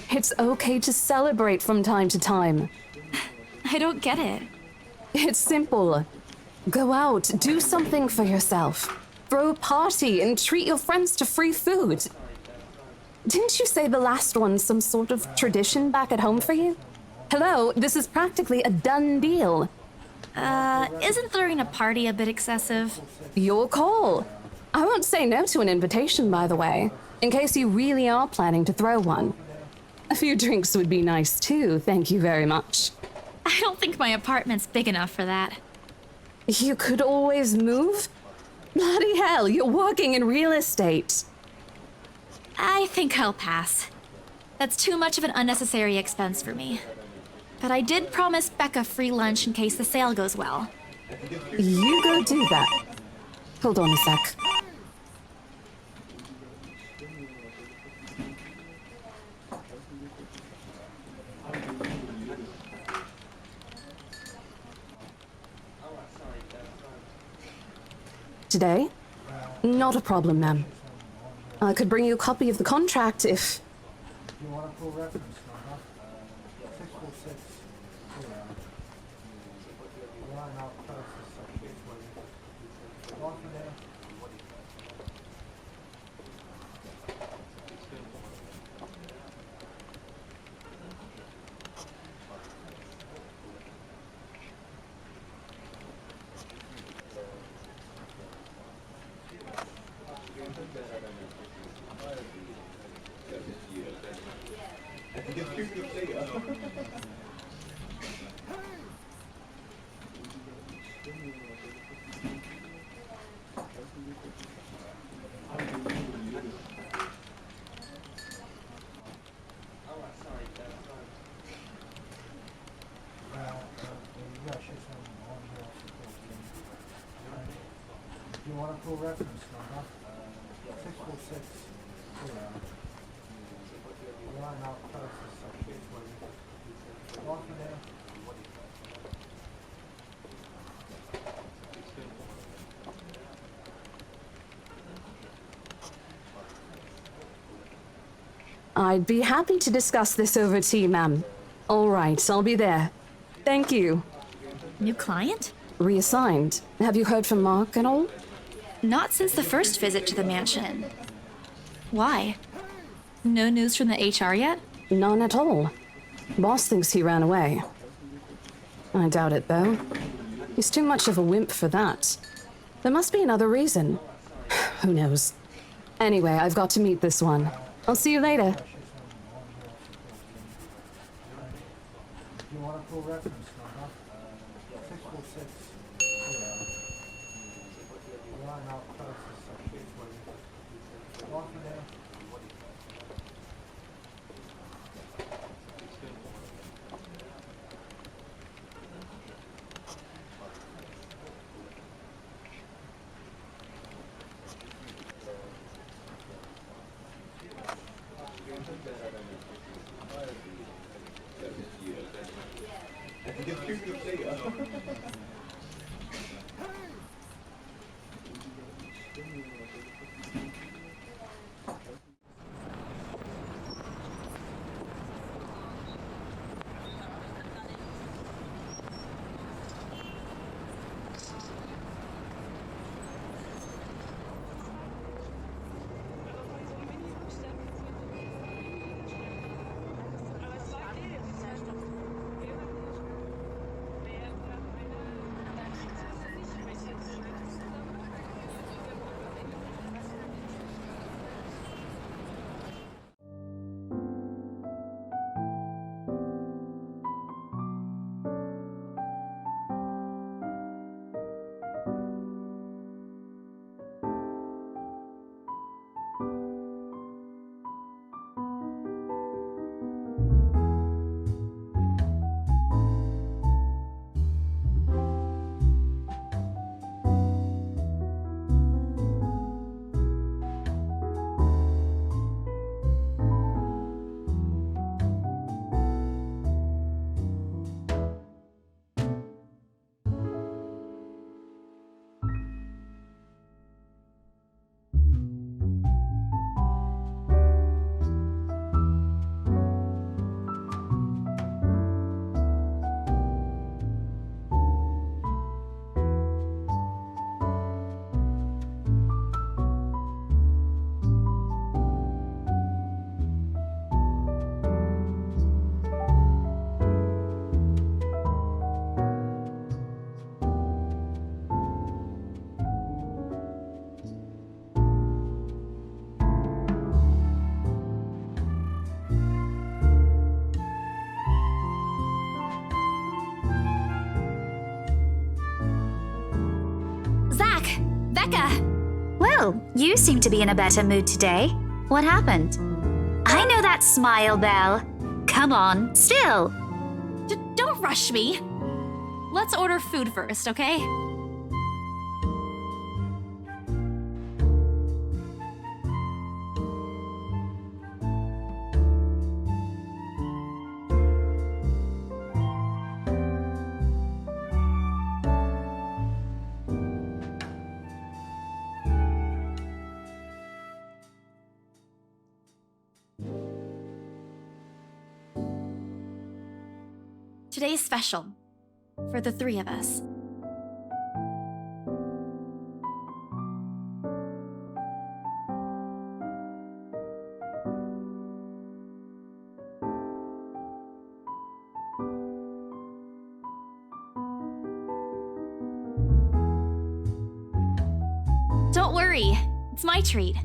It's okay to celebrate from time to time. I don't get it. It's simple. Go out, do something for yourself. Throw a party and treat your friends to free food. Didn't you say the last one's some sort of tradition back at home for you? Hello, this is practically a done deal. Isn't throwing a party a bit excessive? Your call. I won't say no to an invitation, by the way, in case you really are planning to throw one. A few drinks would be nice too, thank you very much. I don't think my apartment's big enough for that. You could always move? Bloody hell, you're working in real estate. I think I'll pass. That's too much of an unnecessary expense for me. But I did promise Becca free lunch in case the sale goes well. You go do that. Hold on a sec. Today? Not a problem, ma'am. I could bring you a copy of the contract if... You want a full reference number? 646. Line out closest section, please. One for there. You want a full reference number? 646. Line out closest section, please. One for there. I'd be happy to discuss this over tea, ma'am. All right, I'll be there. Thank you. New client? Reassigned. Have you heard from Mark at all? Not since the first visit to the mansion. Why? No news from the HR yet? None at all. Boss thinks he ran away. I doubt it, though. He's too much of a wimp for that. There must be another reason. Who knows? Anyway, I've got to meet this one. I'll see you later. You want a full reference number? 646. Line out closest section, please. One for there. Becca! Well, you seem to be in a better mood today. What happened? I know that smile, Belle. Come on, still. Don't rush me. Let's order food first, okay? Today's special. For the three of us. Don't worry. It's my treat.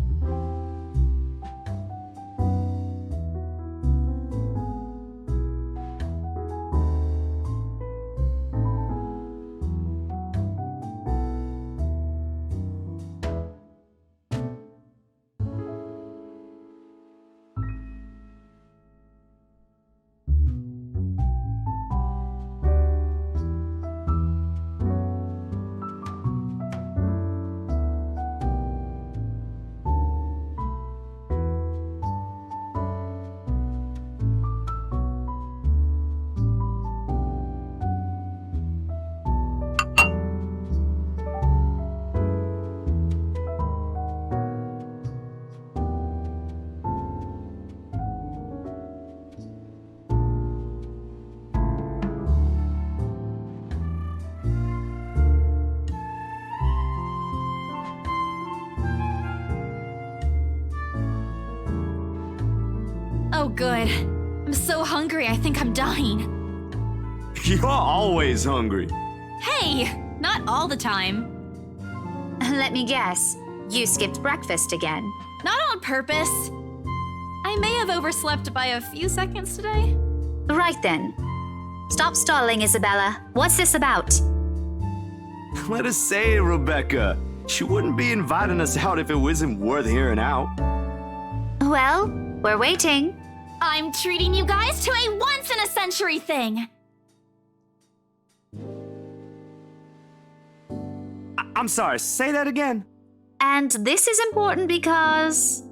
Oh, good. I'm so hungry, I think I'm dying. You're always hungry. Hey! Not all the time. Let me guess. You skipped breakfast again. Not on purpose. I may have overslept by a few seconds today. Right then. Stop stalling, Isabella. What's this about? Let us say, Rebecca. She wouldn't be inviting us out if it wasn't worth hearing out. Well, we're waiting. I'm treating you guys to a once-in-a-century thing. I'm sorry, say that again. And this is important because...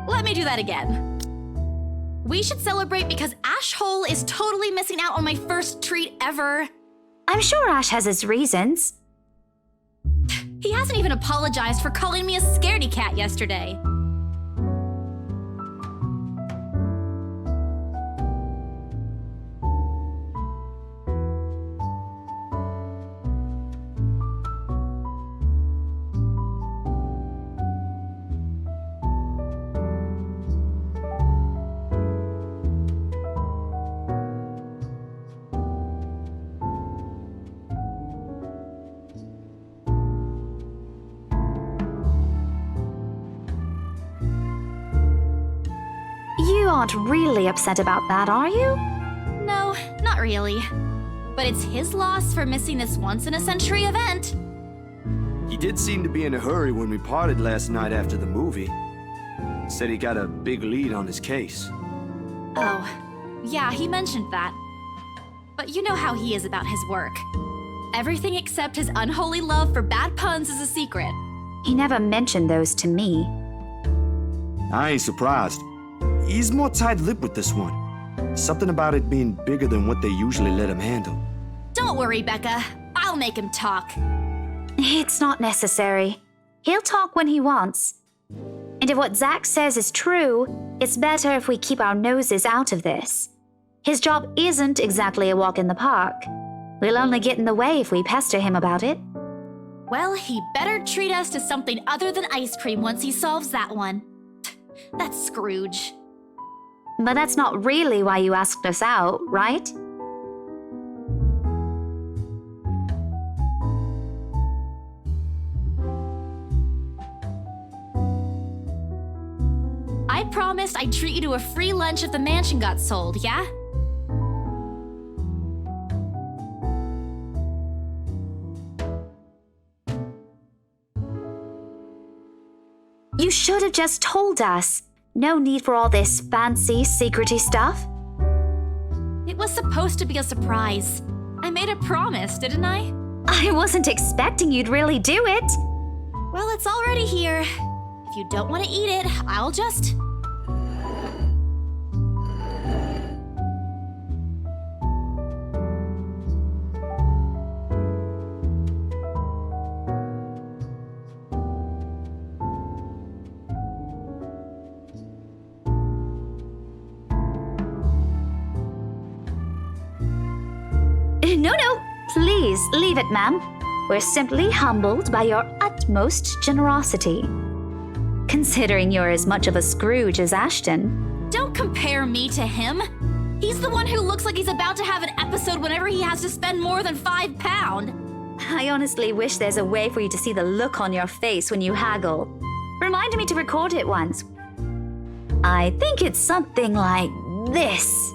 Let me do that again. We should celebrate because Ash Hole is totally missing out on my first treat ever. I'm sure Ash has his reasons. He hasn't even apologized for calling me a scaredy cat yesterday. You aren't really upset about that, are you? No, not really. But it's his loss for missing this once-in-a-century event. He did seem to be in a hurry when we parted last night after the movie. Said he got a big lead on his case. Oh, yeah, he mentioned that. But you know how he is about his work. Everything except his unholy love for bad puns is a secret. He never mentioned those to me. I ain't surprised. He's more tight-lipped with this one. Something about it being bigger than what they usually let him handle. Don't worry, Becca. I'll make him talk. It's not necessary. He'll talk when he wants. And if what Zach says is true, it's better if we keep our noses out of this. His job isn't exactly a walk in the park. We'll only get in the way if we pester him about it. Well, he better treat us to something other than ice cream once he solves that one. That's Scrooge. But that's not really why you asked us out, right? I promised I'd treat you to a free lunch if the mansion got sold, yeah? You should have just told us. No need for all this fancy, secrety stuff. It was supposed to be a surprise. I made a promise, didn't I? I wasn't expecting you'd really do it. Well, it's already here. If you don't want to eat it, I'll just... No, please leave it, ma'am. We're simply humbled by your utmost generosity. Considering you're as much of a Scrooge as Ashton. Don't compare me to him. He's the one who looks like he's about to have an episode whenever he has to spend more than £5. I honestly wish there's a way for you to see the look on your face when you haggle. Remind me to record it once. I think it's something like this.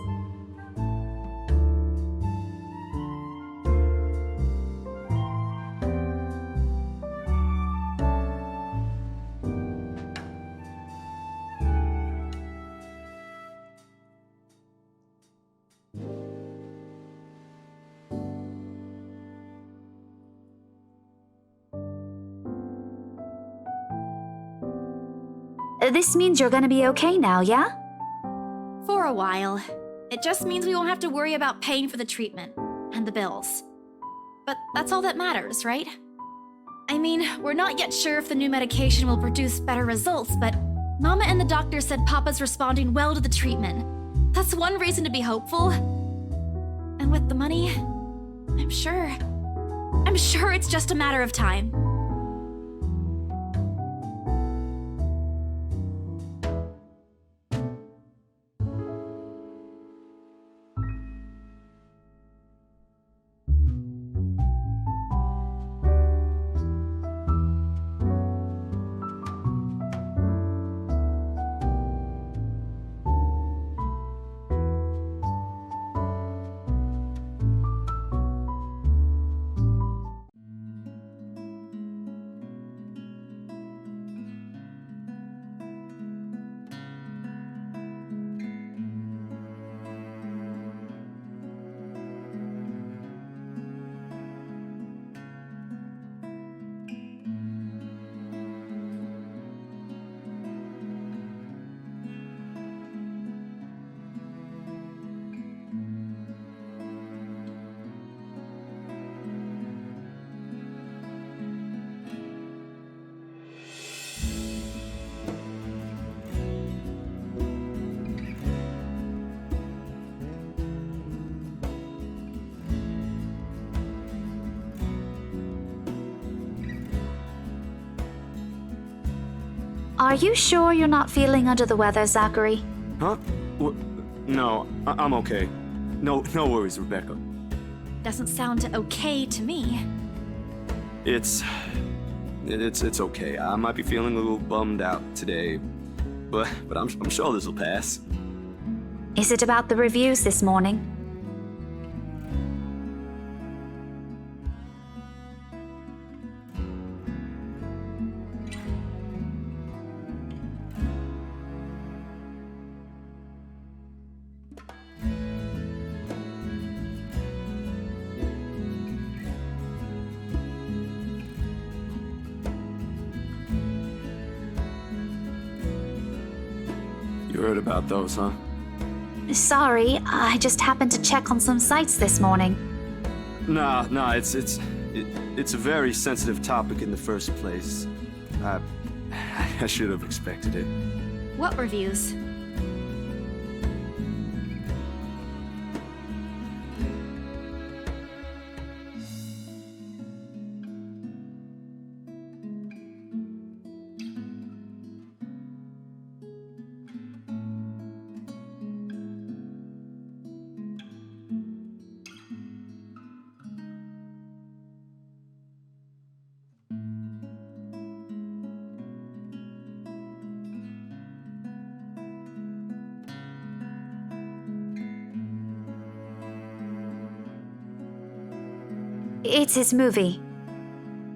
This means you're gonna be okay now, yeah? For a while. It just means we won't have to worry about paying for the treatment and the bills. But that's all that matters, right? I mean, we're not yet sure if the new medication will produce better results, but Mama and the doctor said Papa's responding well to the treatment. That's one reason to be hopeful. And with the money, I'm sure it's just a matter of time. Are you sure you're not feeling under the weather, Zachary? Huh? No, I'm okay. No worries, Rebecca. Doesn't sound okay to me. It's okay. I might be feeling a little bummed out today, but I'm sure this will pass. Is it about the reviews this morning? You heard about those, huh? Sorry, I just happened to check on some sites this morning. Nah, it's a very sensitive topic in the first place. I should have expected it. What reviews? It's his movie.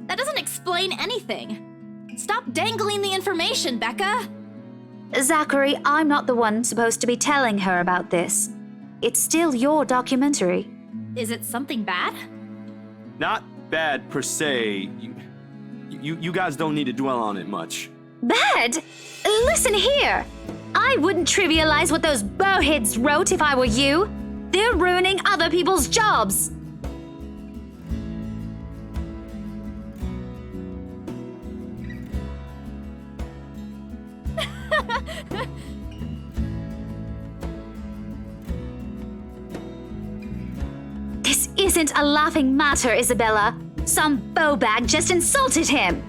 That doesn't explain anything. Stop dangling the information, Becca! Zachary, I'm not the one supposed to be telling her about this. It's still your documentary. Is it something bad? Not bad per se. You guys don't need to dwell on it much. Bad? Listen here. I wouldn't trivialize what those bowheads wrote if I were you. They're ruining other people's jobs. This isn't a laughing matter, Isabella. Some bowbag just insulted him.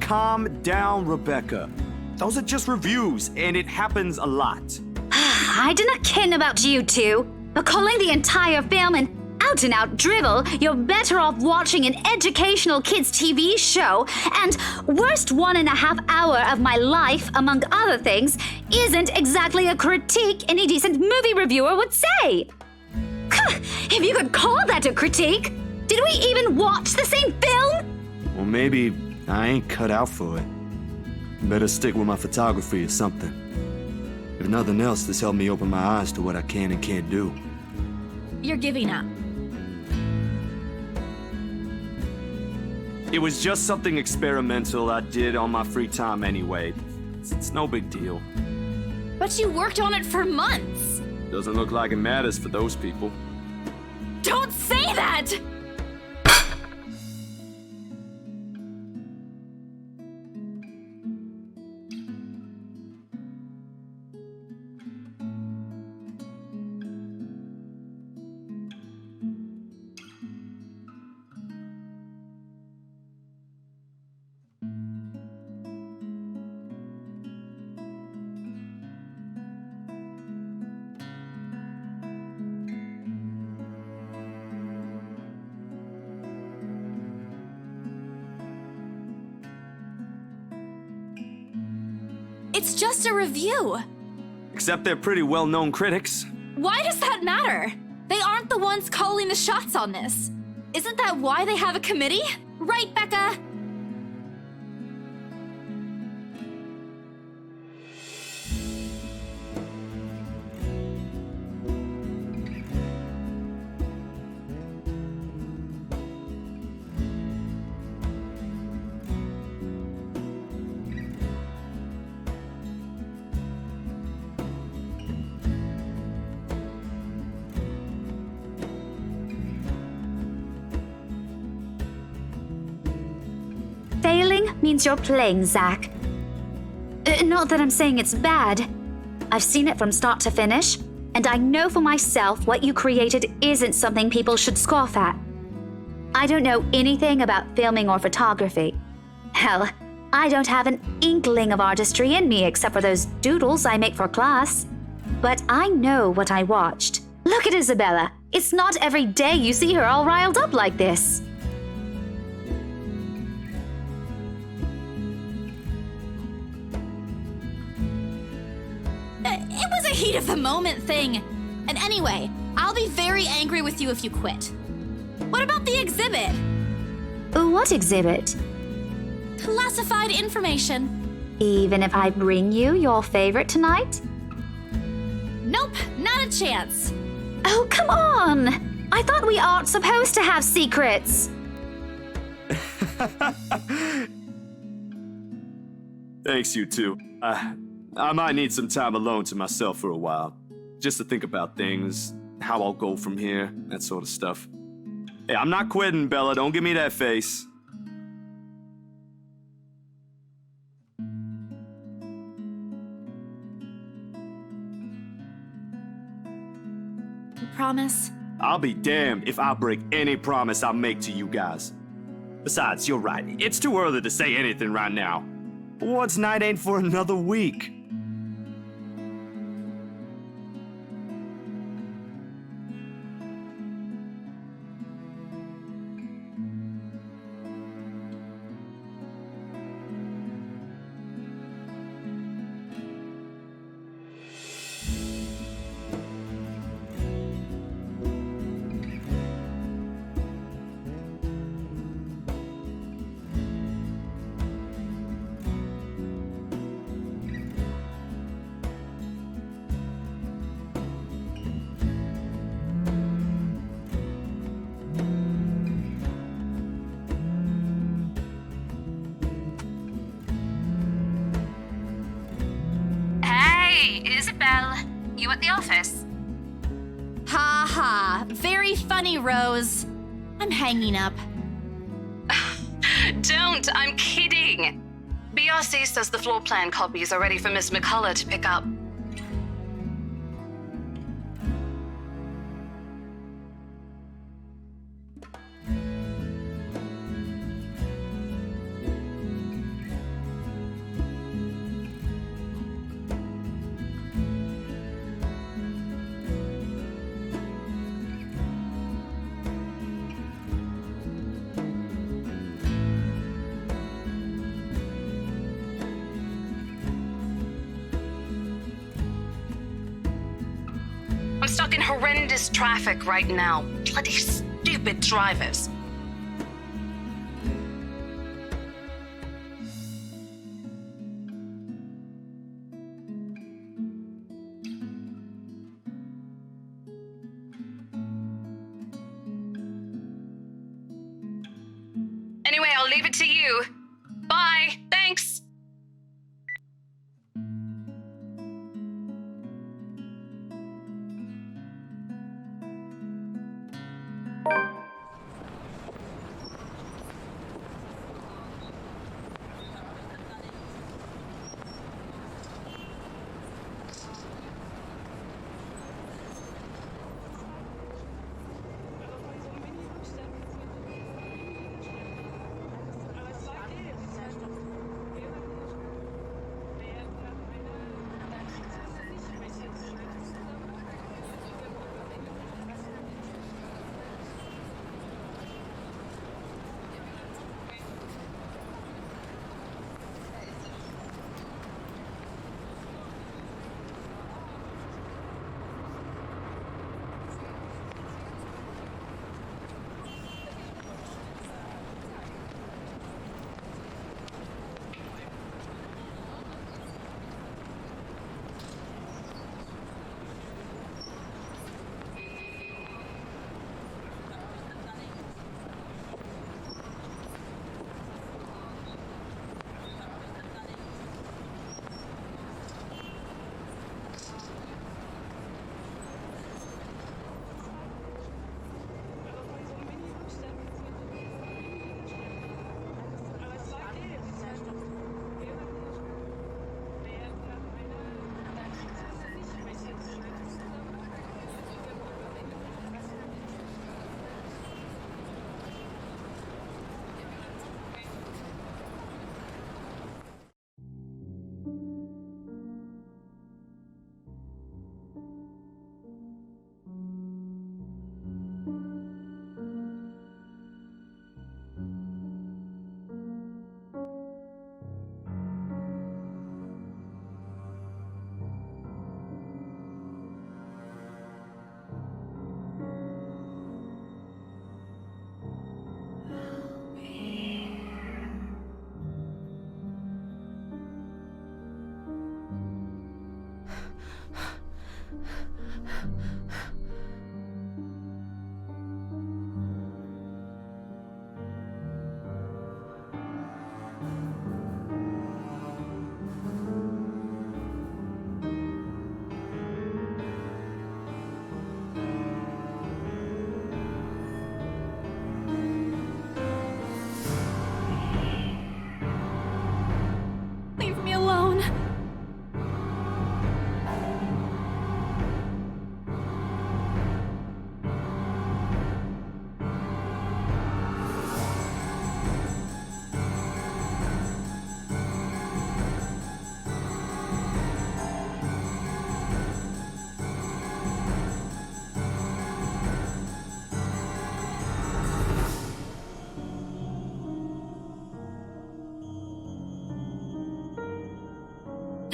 Calm down, Rebecca. Those are just reviews, and it happens a lot. I do not ken about you two, but calling the entire film an out-and-out drivel, you're better off watching an educational kids' TV show, and worst 1.5 hour of my life, among other things, isn't exactly a critique any decent movie reviewer would say. If you could call that a critique, did we even watch the same film? Well, maybe I ain't cut out for it. Better stick with my photography or something. If nothing else, this helped me open my eyes to what I can and can't do. You're giving up. It was just something experimental I did on my free time anyway. It's no big deal. But you worked on it for months. Doesn't look like it matters for those people. Don't say that! It's just a review. Except they're pretty well-known critics. Why does that matter? They aren't the ones calling the shots on this. Isn't that why they have a committee? Right, Becca? Failing means you're playing, Zach. Not that I'm saying it's bad. I've seen it from start to finish, and I know for myself what you created isn't something people should scoff at. I don't know anything about filming or photography. Hell, I don't have an inkling of artistry in me except for those doodles I make for class. But I know what I watched. Look at Isabella. It's not every day you see her all riled up like this. It was a heat of the moment thing. And anyway, I'll be very angry with you if you quit. What about the exhibit? What exhibit? Classified information. Even if I bring you your favorite tonight? Nope, not a chance. Oh, come on! I thought we aren't supposed to have secrets. Thanks, you two. I might need some time alone to myself for a while. Just to think about things, how I'll go from here, that sort of stuff. Hey, I'm not quitting, Bella. Don't give me that face. You promise? I'll be damned if I break any promise I make to you guys. Besides, you're right. It's too early to say anything right now. Awards night ain't for another week. Hey, Isabel. You at the office? Ha ha. Very funny, Rose. I'm hanging up. Don't, I'm kidding. BRC says the floor plan copies are ready for Miss McCullough to pick up. I'm stuck in horrendous traffic right now. Bloody stupid drivers. Anyway, I'll leave it to you. Bye. Thanks.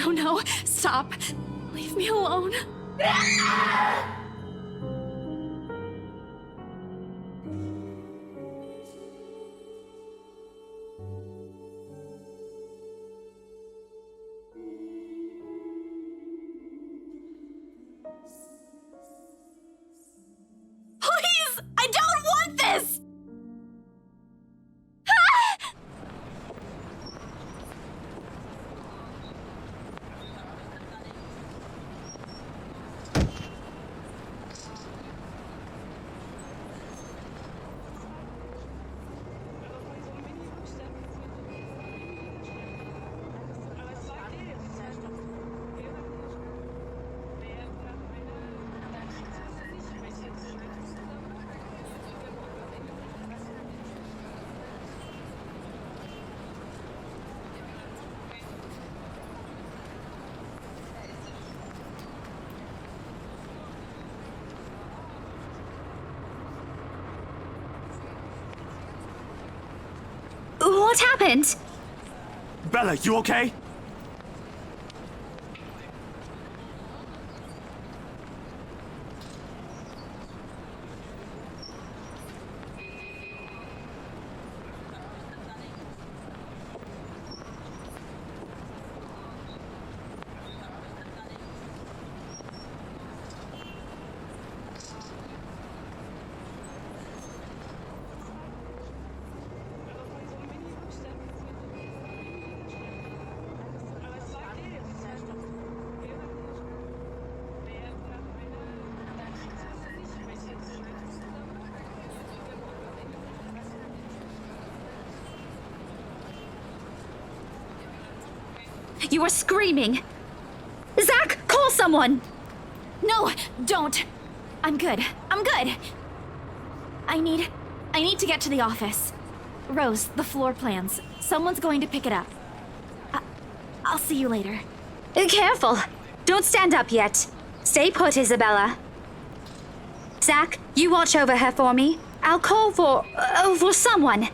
No, stop. Leave me alone. Please! I don't want this! What happened? Bella, you okay? You were screaming. Zach, call someone! No, don't. I'm good. I'm good. I need to get to the office. Rose, the floor plans. Someone's going to pick it up. I'll see you later. Careful. Don't stand up yet. Stay put, Isabella. Zach, you watch over her for me. I'll call for someone.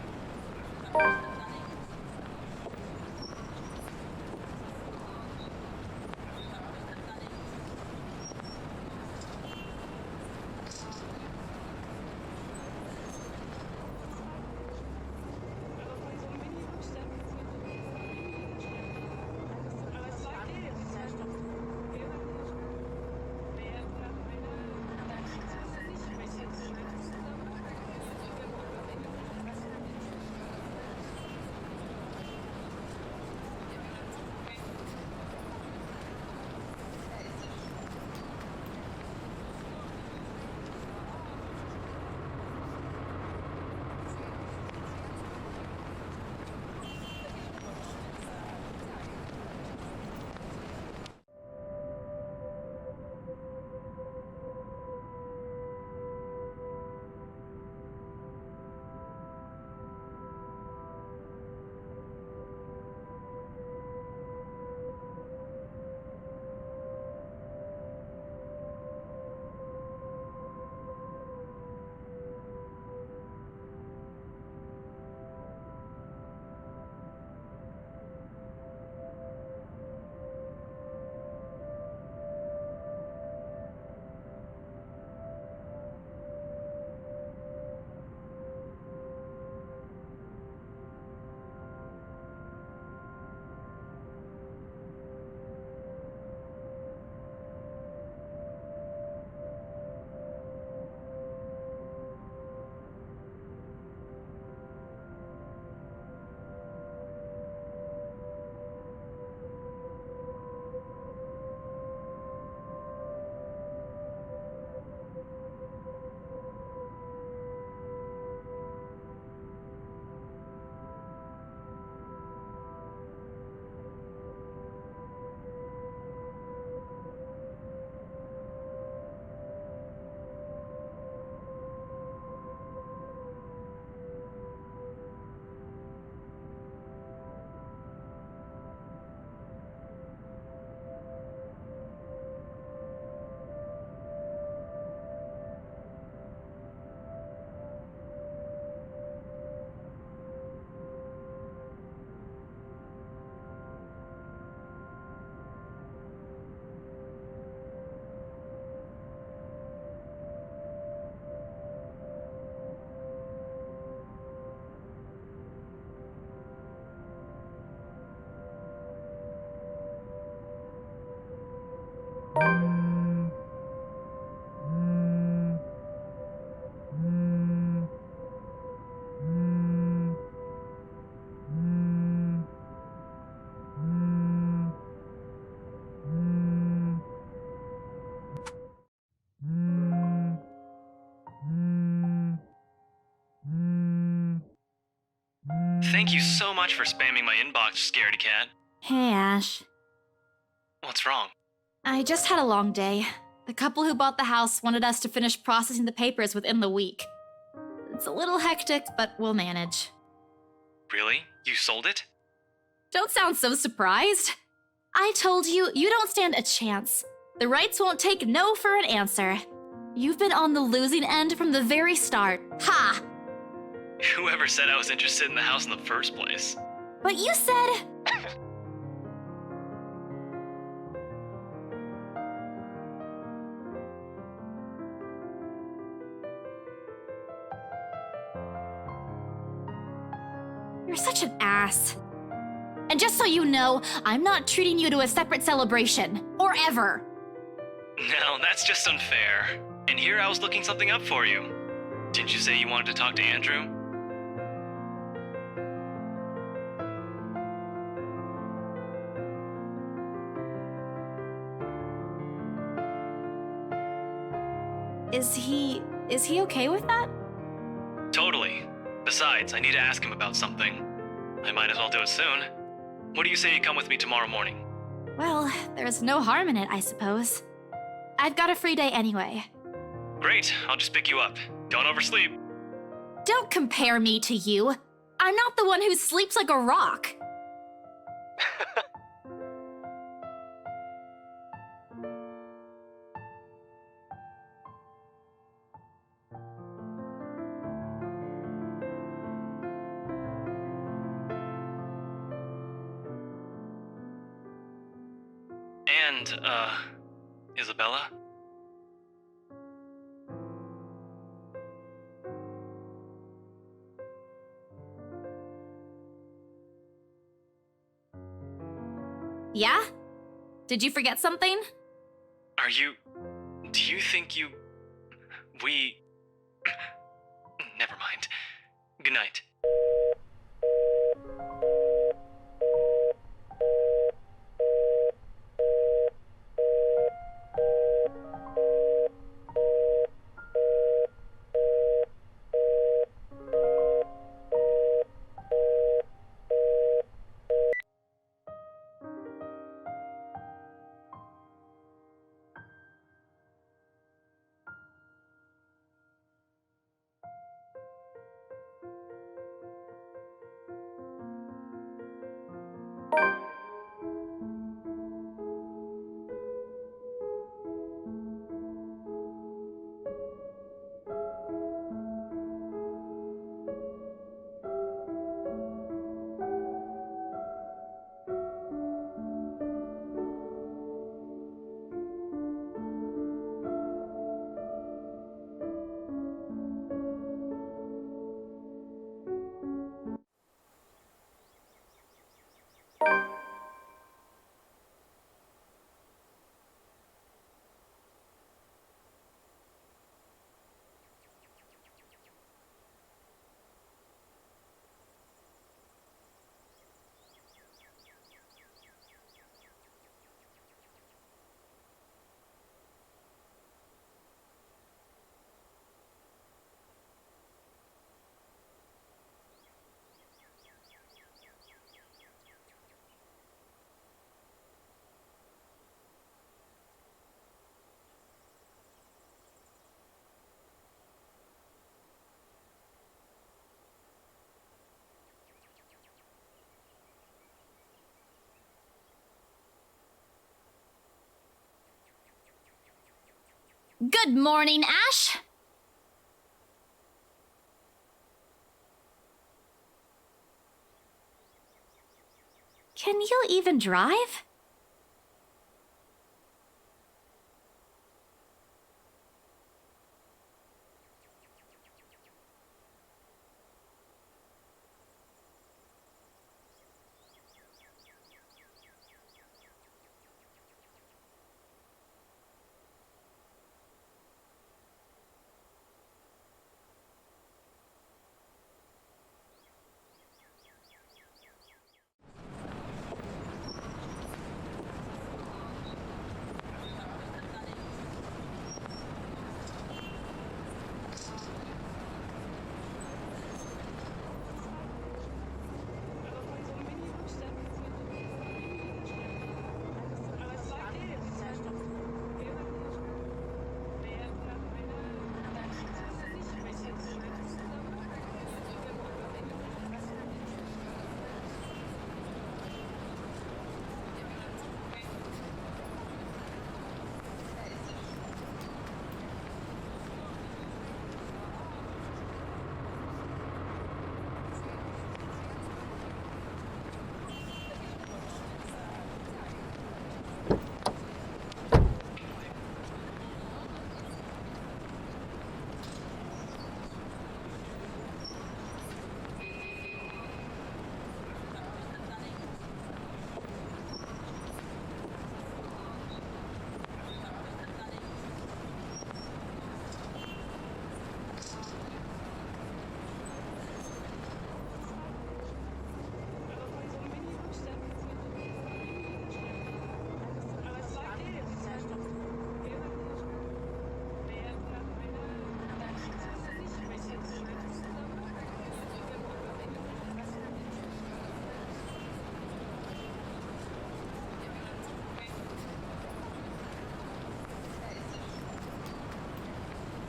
Thank you so much for spamming my inbox, scaredy cat. Hey, Ash. What's wrong? I just had a long day. The couple who bought the house wanted us to finish processing the papers within the week. It's a little hectic, but we'll manage. Really? You sold it? Don't sound so surprised. I told you, you don't stand a chance. The rights won't take no for an answer. You've been on the losing end from the very start. Ha! Whoever said I was interested in the house in the first place? But you said... You're such an ass. And just so you know, I'm not treating you to a separate celebration. Or ever. No, that's just unfair. And here I was looking something up for you. Didn't you say you wanted to talk to Andrew? Is he okay with that? Totally. Besides, I need to ask him about something. I might as well do it soon. What do you say you come with me tomorrow morning? Well, there's no harm in it, I suppose. I've got a free day anyway. Great, I'll just pick you up. Don't oversleep. Don't compare me to you. I'm not the one who sleeps like a rock. And, Isabella? Yeah? Did you forget something? Do you think we... Never mind. Good night. Good morning, Ash! Can you even drive?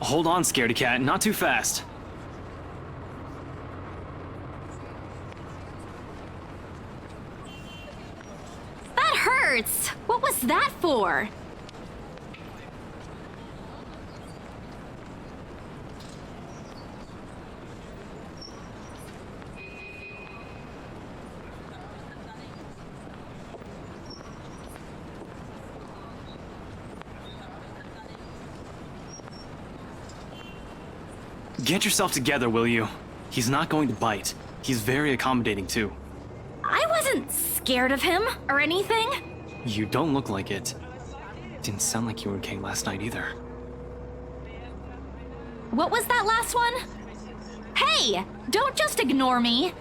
Hold on, scaredy cat, not too fast. That hurts! What was that for? Get yourself together, will you? He's not going to bite. He's very accommodating, too. I wasn't scared of him or anything. You don't look like it. Didn't sound like you were okay last night either. What was that last one? Hey! Don't just ignore me!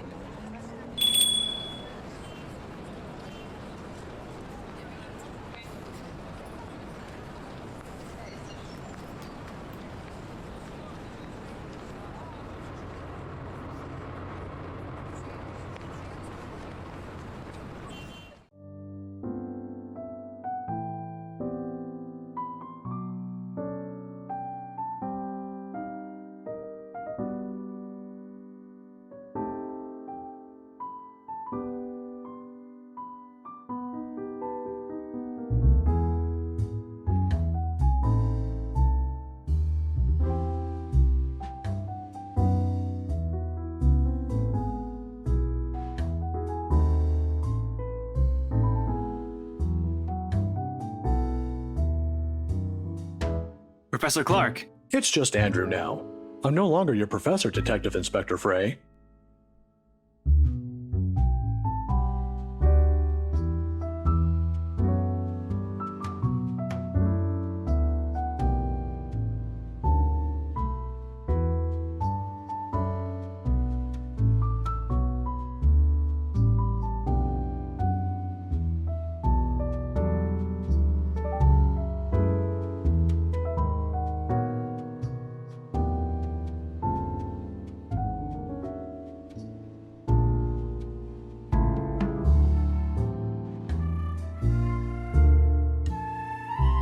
Professor Clark. It's just Andrew now. I'm no longer your professor, Detective Inspector Frey.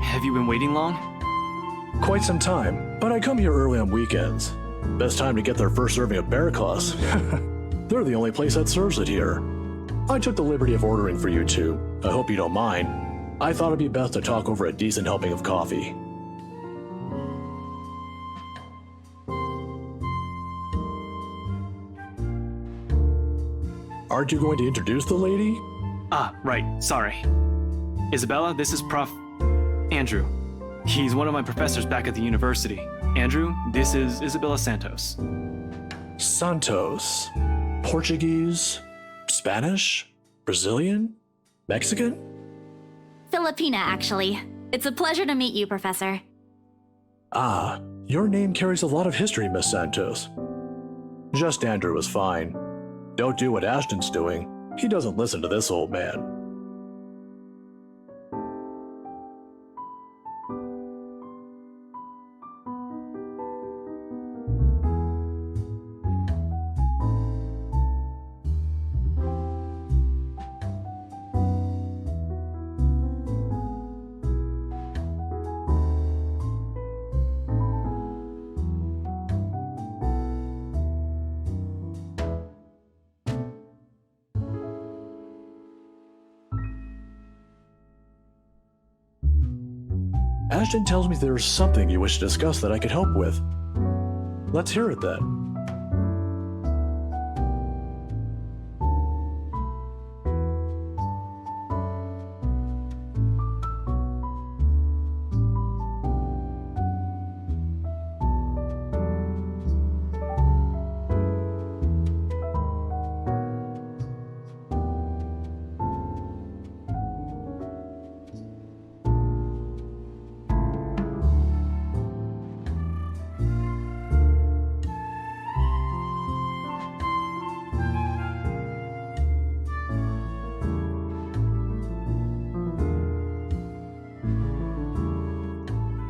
Have you been waiting long? Quite some time, but I come here early on weekends. Best time to get their first serving of bear claws. They're the only place that serves it here. I took the liberty of ordering for you two. I hope you don't mind. I thought it'd be best to talk over a decent helping of coffee. Aren't you going to introduce the lady? Ah, right, sorry. Isabella, this is Prof. Andrew. He's one of my professors back at the university. Andrew, this is Isabella Santos. Santos. Portuguese? Spanish? Brazilian? Mexican? Filipina, actually. It's a pleasure to meet you, Professor. Ah, your name carries a lot of history, Miss Santos. Just Andrew is fine. Don't do what Ashton's doing. He doesn't listen to this old man. Ashton tells me there's something you wish to discuss that I could help with. Let's hear it then.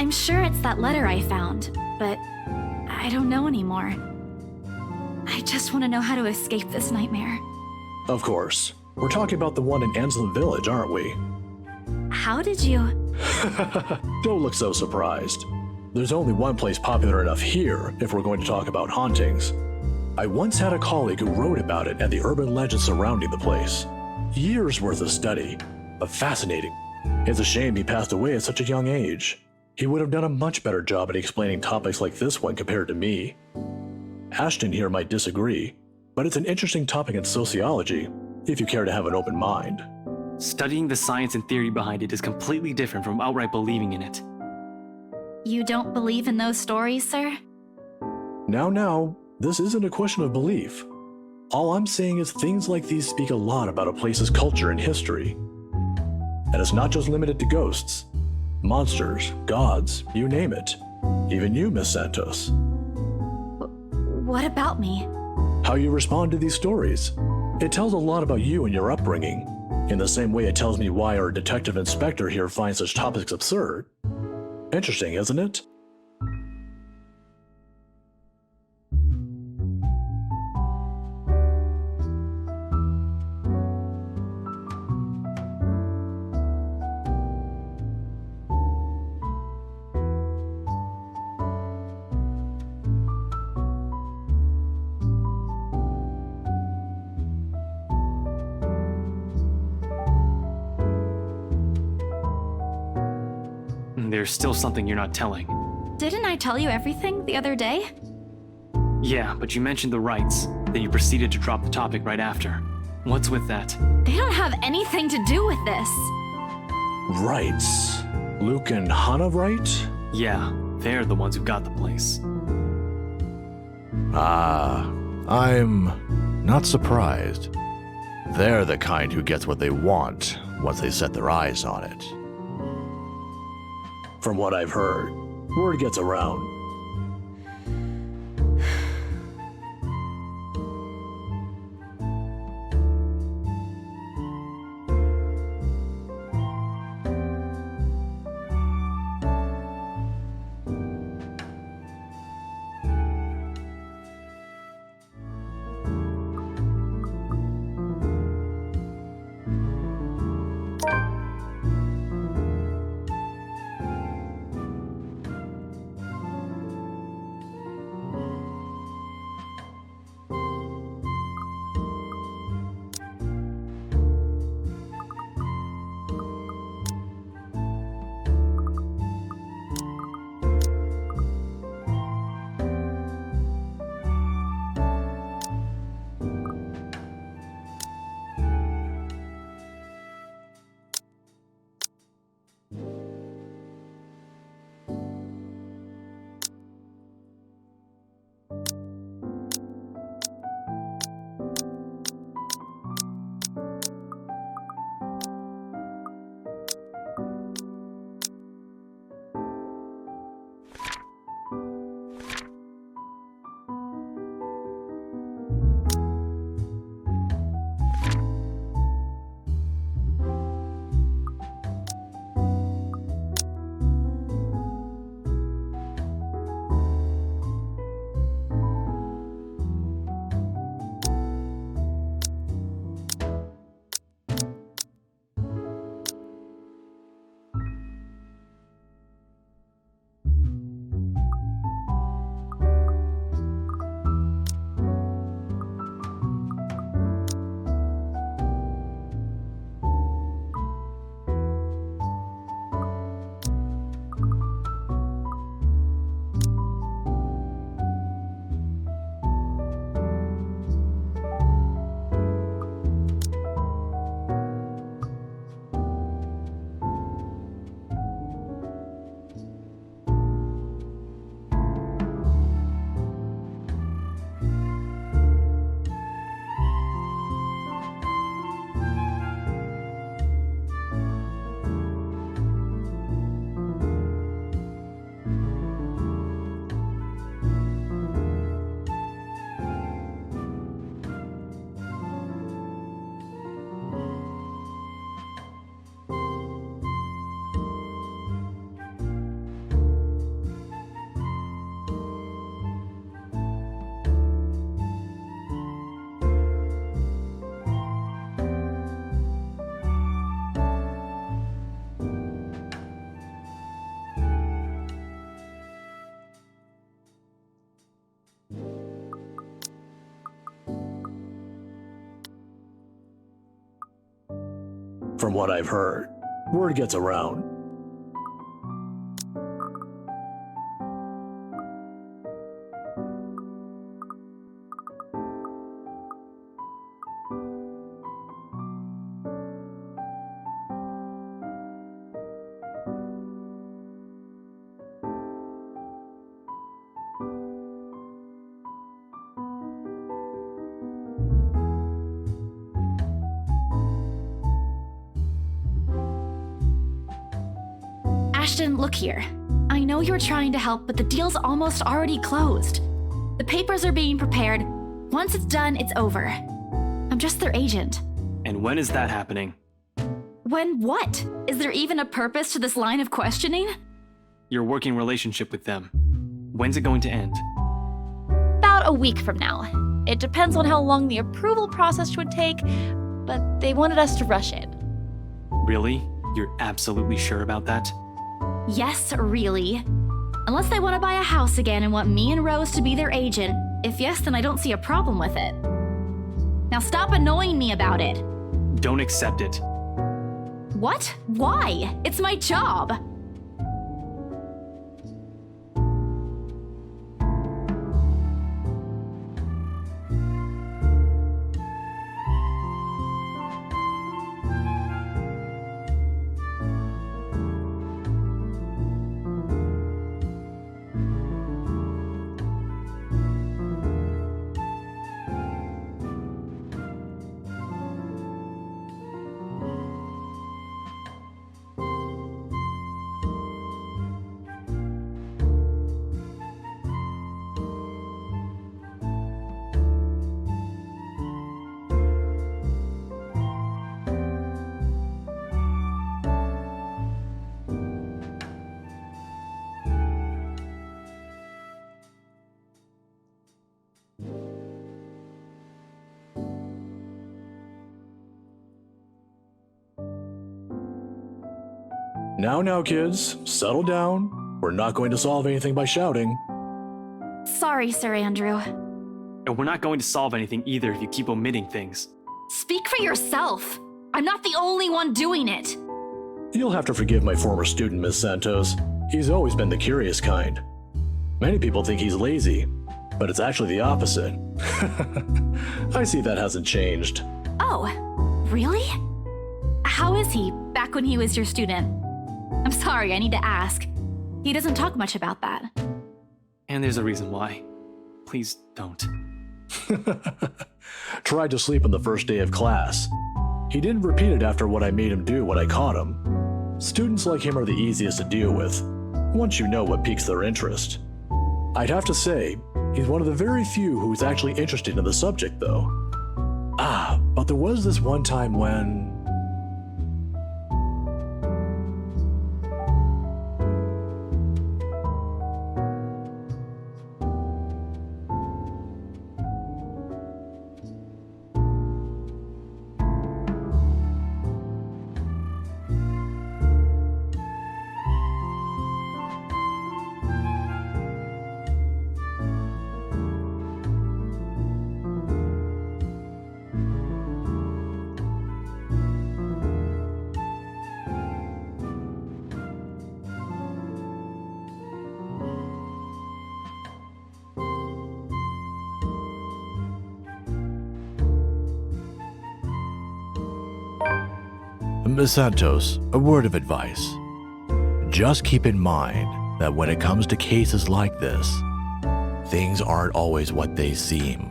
I'm sure it's that letter I found, but I don't know anymore. I just want to know how to escape this nightmare. Of course. We're talking about the one in Anslem Village, aren't we? How did you... Don't look so surprised. There's only one place popular enough here if we're going to talk about hauntings. I once had a colleague who wrote about it and the urban legends surrounding the place. Years worth of study, but fascinating. It's a shame he passed away at such a young age. He would have done a much better job at explaining topics like this one compared to me. Ashton here might disagree, but it's an interesting topic in sociology, if you care to have an open mind. Studying the science and theory behind it is completely different from outright believing in it. You don't believe in those stories, sir? Now, this isn't a question of belief. All I'm saying is things like these speak a lot about a place's culture and history. And it's not just limited to ghosts. Monsters, gods, you name it. Even you, Miss Santos. What about me? How you respond to these stories. It tells a lot about you and your upbringing, in the same way it tells me why our detective inspector here finds such topics absurd. Interesting, isn't it? There's still something you're not telling. Didn't I tell you everything the other day? Yeah, but you mentioned the rights, then you proceeded to drop the topic right after. What's with that? They don't have anything to do with this. Rights? Luke and Hannah, right? Yeah, they're the ones who got the place. I'm not surprised. They're the kind who gets what they want once they set their eyes on it. From what I've heard, word gets around. from what I've heard. Word gets around. Ashton, look here. I know you're trying to help, but the deal's almost already closed. The papers are being prepared. Once it's done, it's over. I'm just their agent. And when is that happening? When what? Is there even a purpose to this line of questioning? Your working relationship with them. When's it going to end? About a week from now. It depends on how long the approval process would take, but they wanted us to rush it. Really? You're absolutely sure about that? Yes, really. Unless they want to buy a house again and want me and Rose to be their agent. If yes, then I don't see a problem with it. Now stop annoying me about it. Don't accept it. What? Why? It's my job. Now, kids, settle down. We're not going to solve anything by shouting. Sorry, Sir Andrew. And we're not going to solve anything either if you keep omitting things. Speak for yourself. I'm not the only one doing it. You'll have to forgive my former student, Miss Santos. He's always been the curious kind. Many people think he's lazy, but it's actually the opposite. I see that hasn't changed. Oh, really? How is he back when he was your student? I'm sorry, I need to ask. He doesn't talk much about that. And there's a reason why. Please don't. Tried to sleep on the first day of class. He didn't repeat it after what I made him do when I caught him. Students like him are the easiest to deal with, once you know what piques their interest. I'd have to say, he's one of the very few who's actually interested in the subject, though. But there was this one time when... Miss Santos, a word of advice. Just keep in mind that when it comes to cases like this, things aren't always what they seem.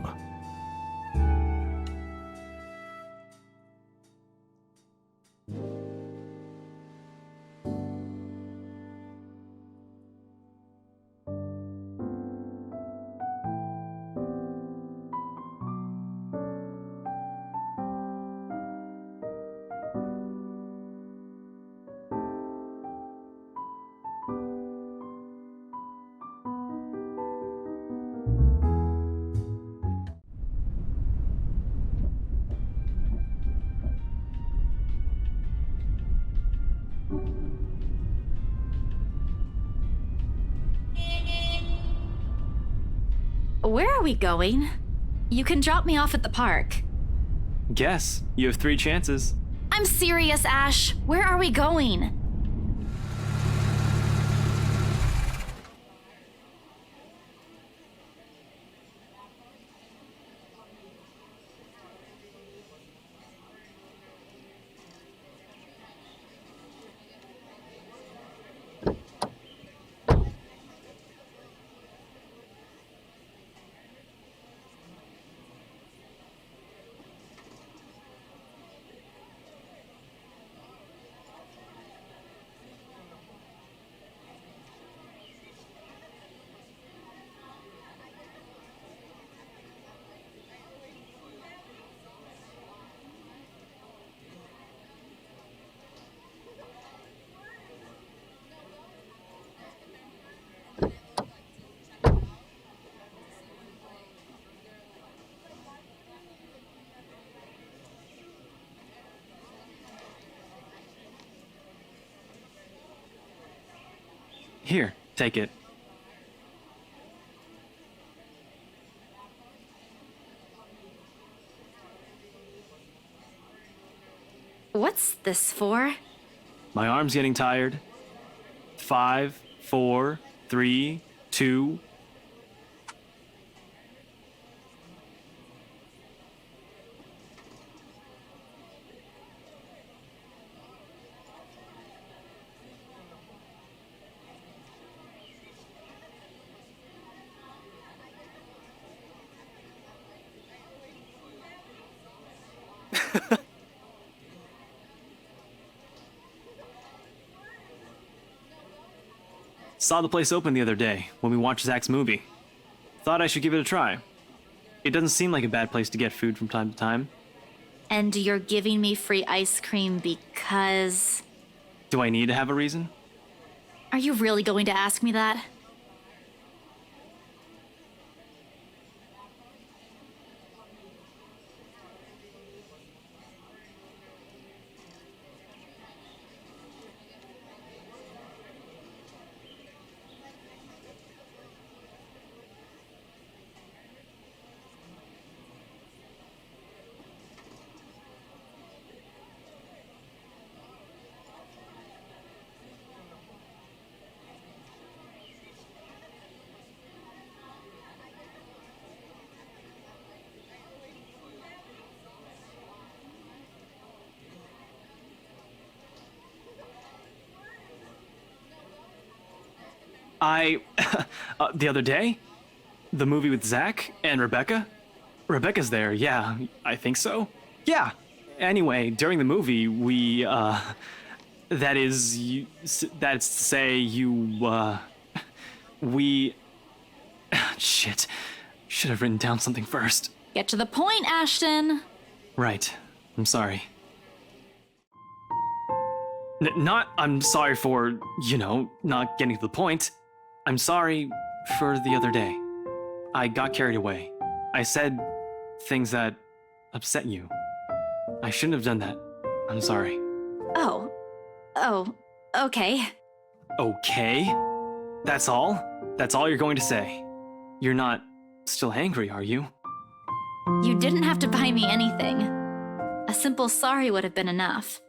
Where are we going? You can drop me off at the park. Guess. You have 3 chances. I'm serious, Ash. Where are we going? Here, take it. What's this for? My arm's getting tired. 5, 4, 3, 2. Saw the place open the other day when we watched Zach's movie. Thought I should give it a try. It doesn't seem like a bad place to get food from time to time. And you're giving me free ice cream because... Do I need to have a reason? Are you really going to ask me that? The other day? The movie with Zach and Rebecca? Rebecca's there, yeah, I think so. Yeah. Anyway, during the movie, we, that's to say, we... Shit. Should have written down something first. Get to the point, Ashton. Right. I'm sorry. I'm sorry for, not getting to the point. I'm sorry for the other day. I got carried away. I said things that upset you. I shouldn't have done that. I'm sorry. Oh, okay. Okay? That's all? That's all you're going to say? You're not still angry, are you? You didn't have to buy me anything. A simple sorry would have been enough.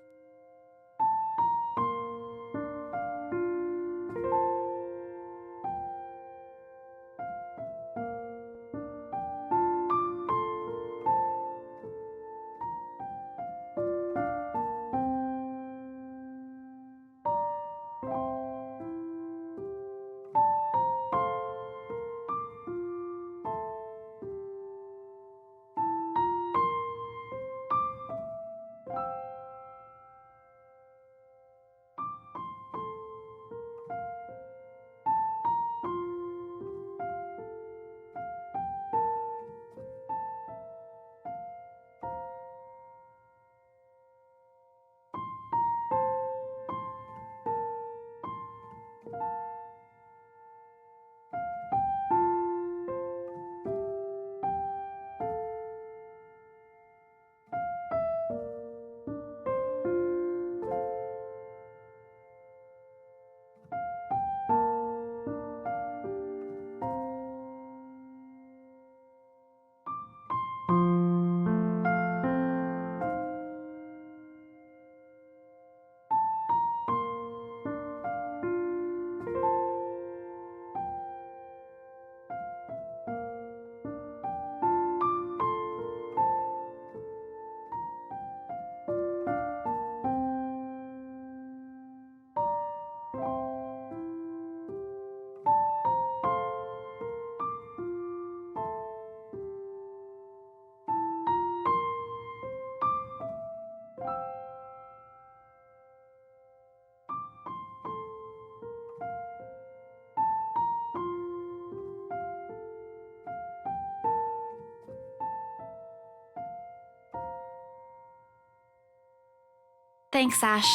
Thanks, Ash,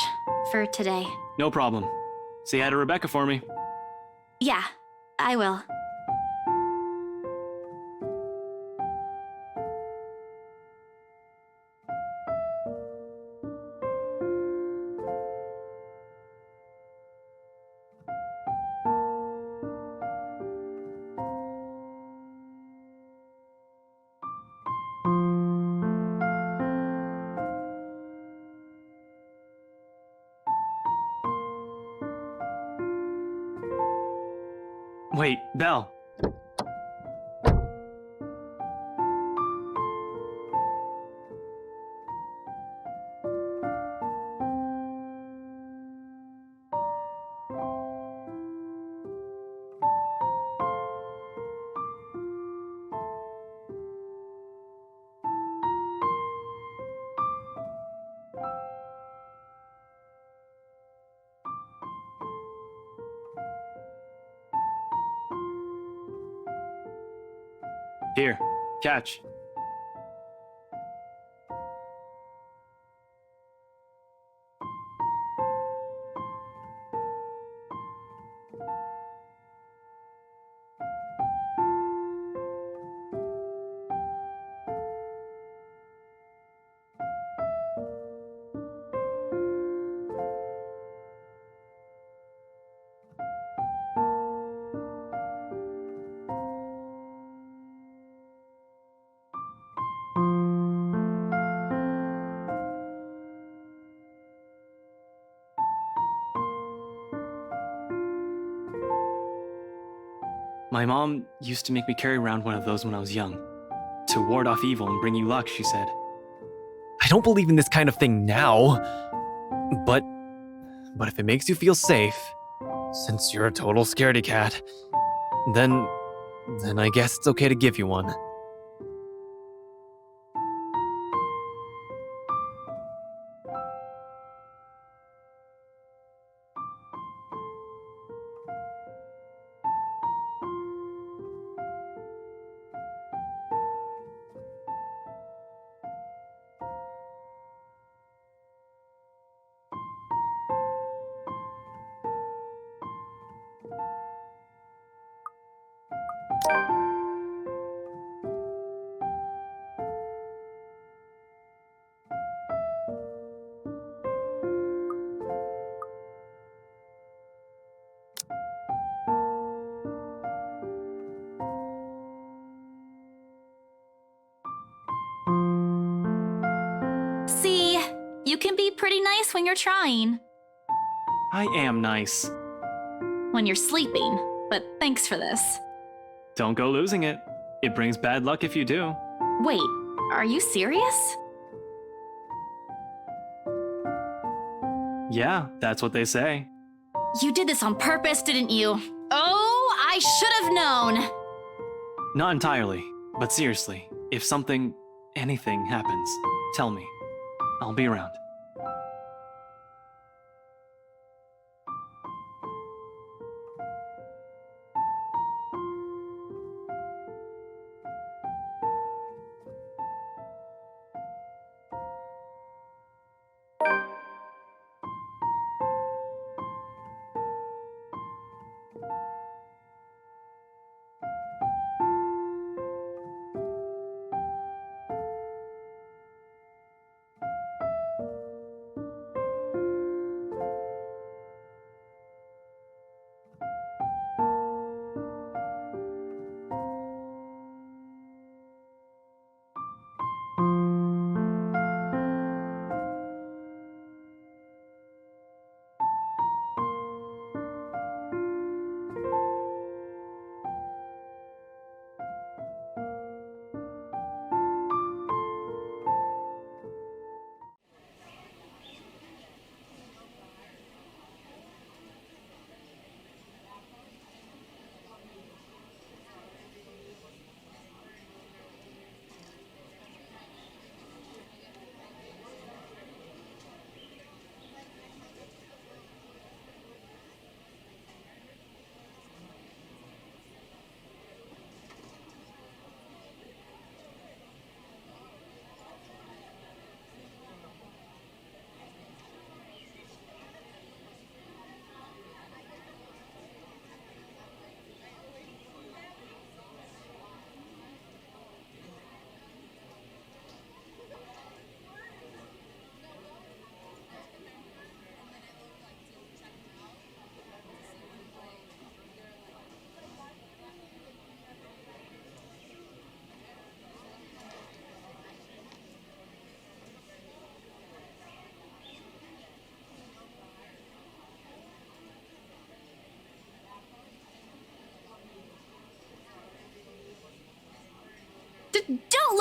for today. No problem. Say hi to Rebecca for me. Yeah, I will. Wait, Belle. Here, catch. My mom used to make me carry around one of those when I was young. To ward off evil and bring you luck, she said. I don't believe in this kind of thing now. But if it makes you feel safe, since you're a total scaredy cat, then I guess it's okay to give you one. See, you can be pretty nice when you're trying. I am nice. When you're sleeping, but thanks for this. Don't go losing it. It brings bad luck if you do. Wait, are you serious? Yeah, that's what they say. You did this on purpose, didn't you? Oh, I should have known! Not entirely, but seriously, if anything happens, tell me. I'll be around.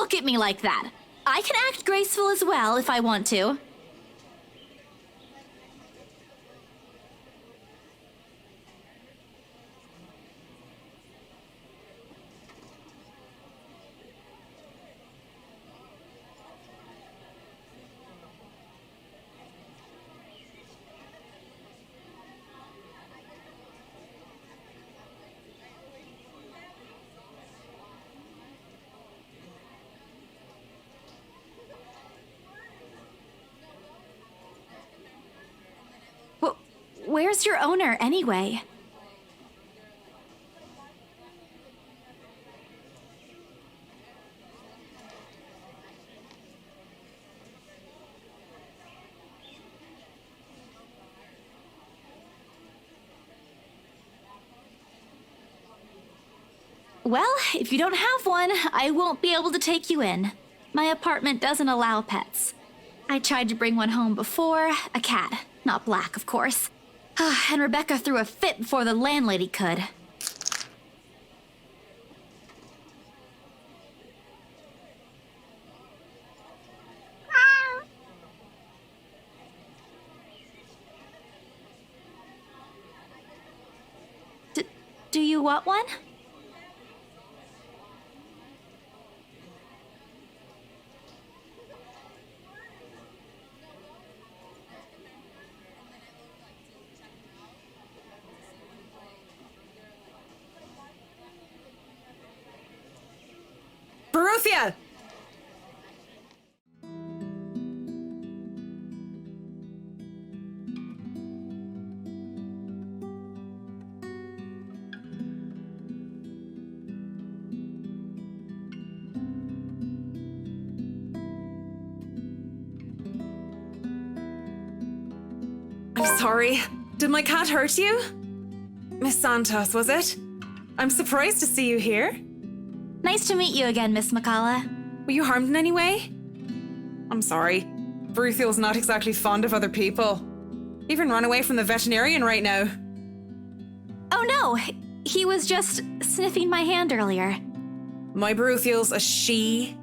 look at me like that. I can act graceful as well if I want to. Where's your owner, anyway? Well, if you don't have one, I won't be able to take you in. My apartment doesn't allow pets. I tried to bring one home before, a cat. Not black, of course. And Rebecca threw a fit before the landlady could. Do you want one? Baruthia! I'm sorry. Did my cat hurt you? Miss Santos, was it? I'm surprised to see you here. Nice to meet you again, Miss McCullough. Were you harmed in any way? I'm sorry. Baruthiel's not exactly fond of other people. Even run away from the veterinarian right now. Oh no, he was just sniffing my hand earlier. My Baruthiel's a she.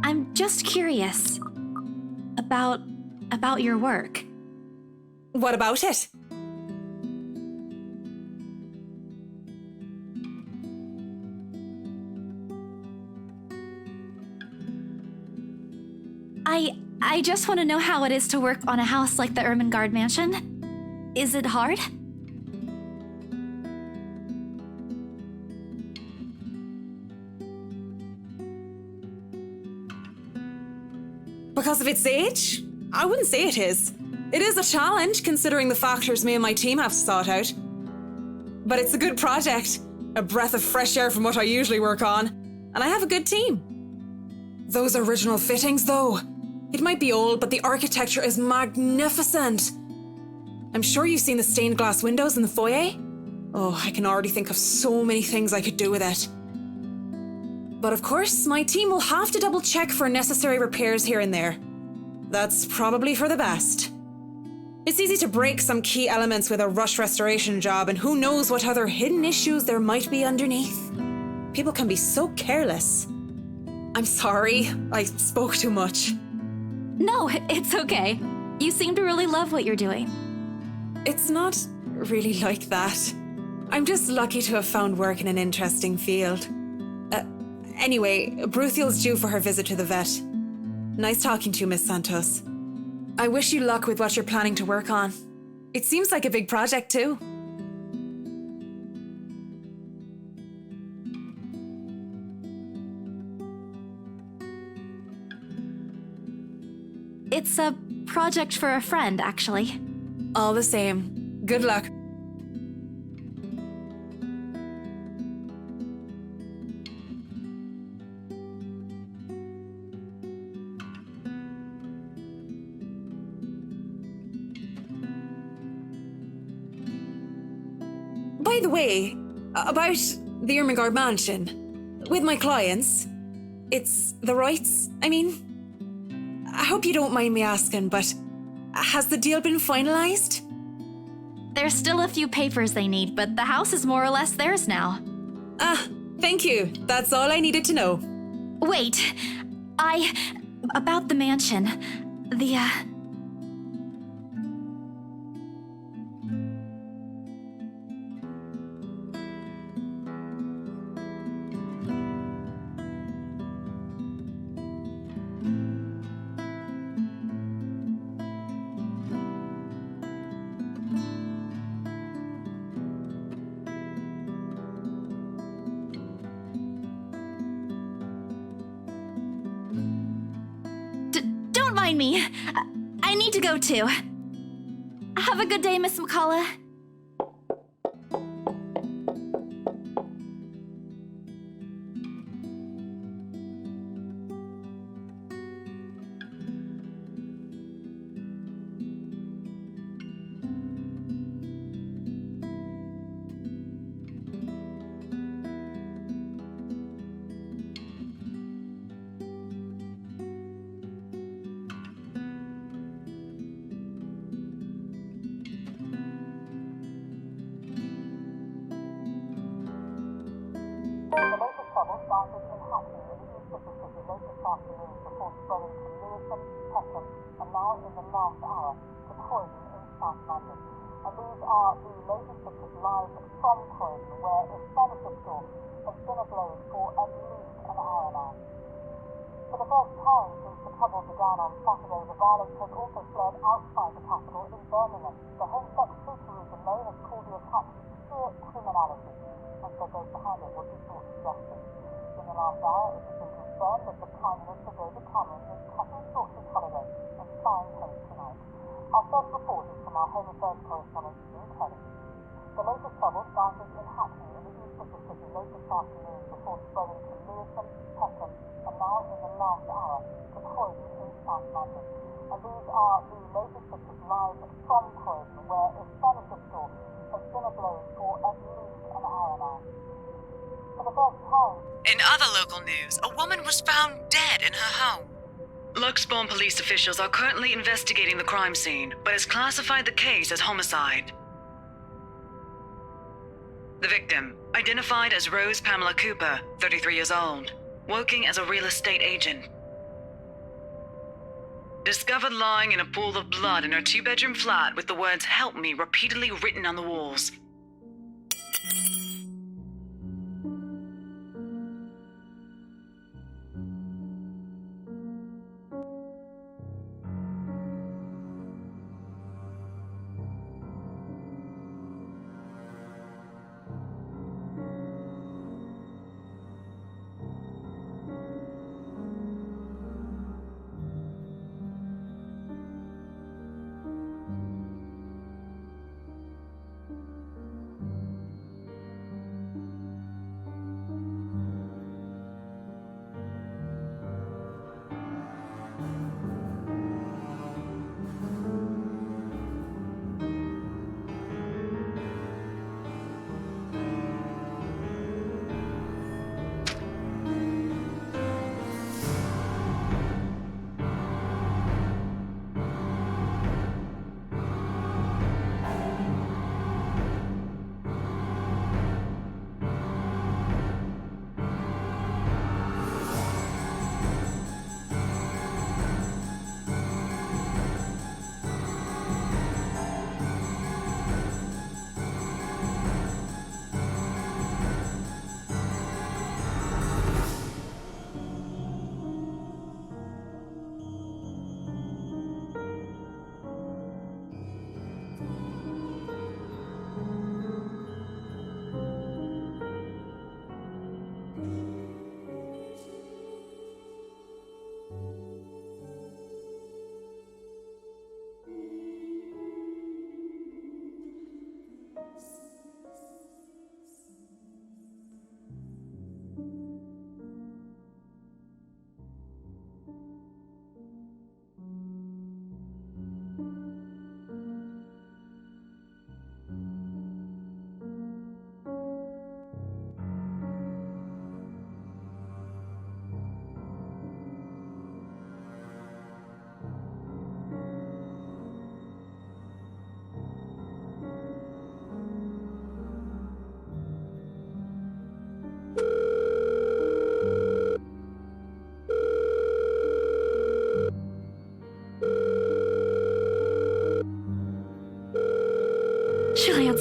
I'm just curious about your work. What about it? I just want to know how it is to work on a house like the Ermengarde Mansion. Is it hard? Because of its age? I wouldn't say it is. It is a challenge, considering the factors me and my team have to sort out. But it's a good project. A breath of fresh air from what I usually work on. And I have a good team. Those original fittings, though. It might be old, but the architecture is magnificent. I'm sure you've seen the stained glass windows in the foyer? Oh, I can already think of so many things I could do with it. But of course, my team will have to double check for necessary repairs here and there. That's probably for the best. It's easy to break some key elements with a rush restoration job, and who knows what other hidden issues there might be underneath. People can be so careless. I'm sorry, I spoke too much. No, it's okay. You seem to really love what you're doing. It's not really like that. I'm just lucky to have found work in an interesting field. Anyway, Baruthiel's due for her visit to the vet. Nice talking to you, Miss Santos. I wish you luck with what you're planning to work on. It seems like a big project, too. It's a project for a friend, actually. All the same. Good luck. By the way, about the Ermengarde mansion, with my clients, it's the rights, I mean. I hope you don't mind me asking, but has the deal been finalized? There's still a few papers they need, but the house is more or less theirs now. Ah, thank you. That's all I needed to know. Wait, about the mansion. Don't mind me. I need to go too. Have a good day, Miss McCullough. In other local news, a woman was found dead in her home. Luxbourne police officials are currently investigating the crime scene, but has classified the case as homicide. The victim, identified as Rose Pamela Cooper, 33 years old, working as a real estate agent. Discovered lying in a pool of blood in her two-bedroom flat with the words "Help me" repeatedly written on the walls.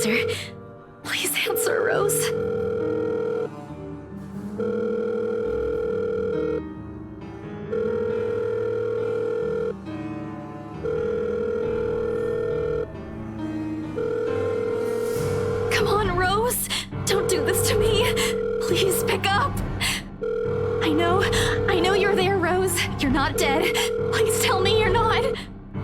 answer. Please answer, Rose. Come on, Rose. Don't do this to me. Please pick up. I know you're there, Rose. You're not dead. Please tell me you're not.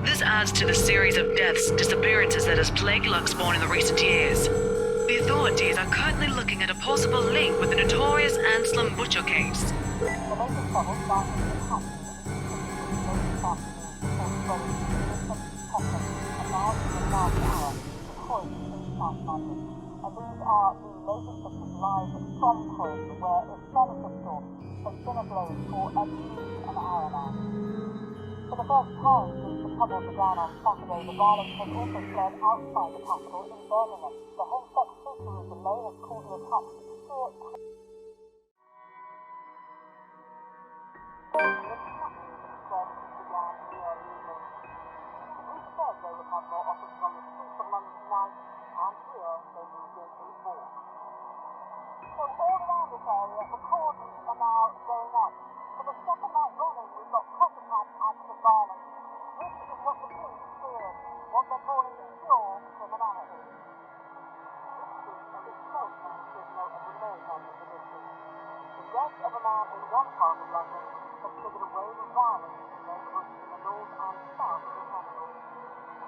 This adds to the series of deaths and disappearances that has plagued Luxborn in the recent years. The authorities are currently looking at a possible link with the notorious Anselm Butcher case. For the first time since the trouble began on Saturday, the violence has also flared outside the capital in Birmingham. The home-sex sorcery delay has caused an attack to sheer services began in the early evening. The police said they would have more officers on the streets of London tonight, and here they moved in to report. So all around this area, the cordons are now going up. For the second night running, we've got copycat acts of violence. This is what the police feared, what they're calling pure criminality. This street and its smoke is a signal of the mayhem in the district. The death of a man in one part of London has triggered a wave of violence in neighbourhoods in the north and south of the capital.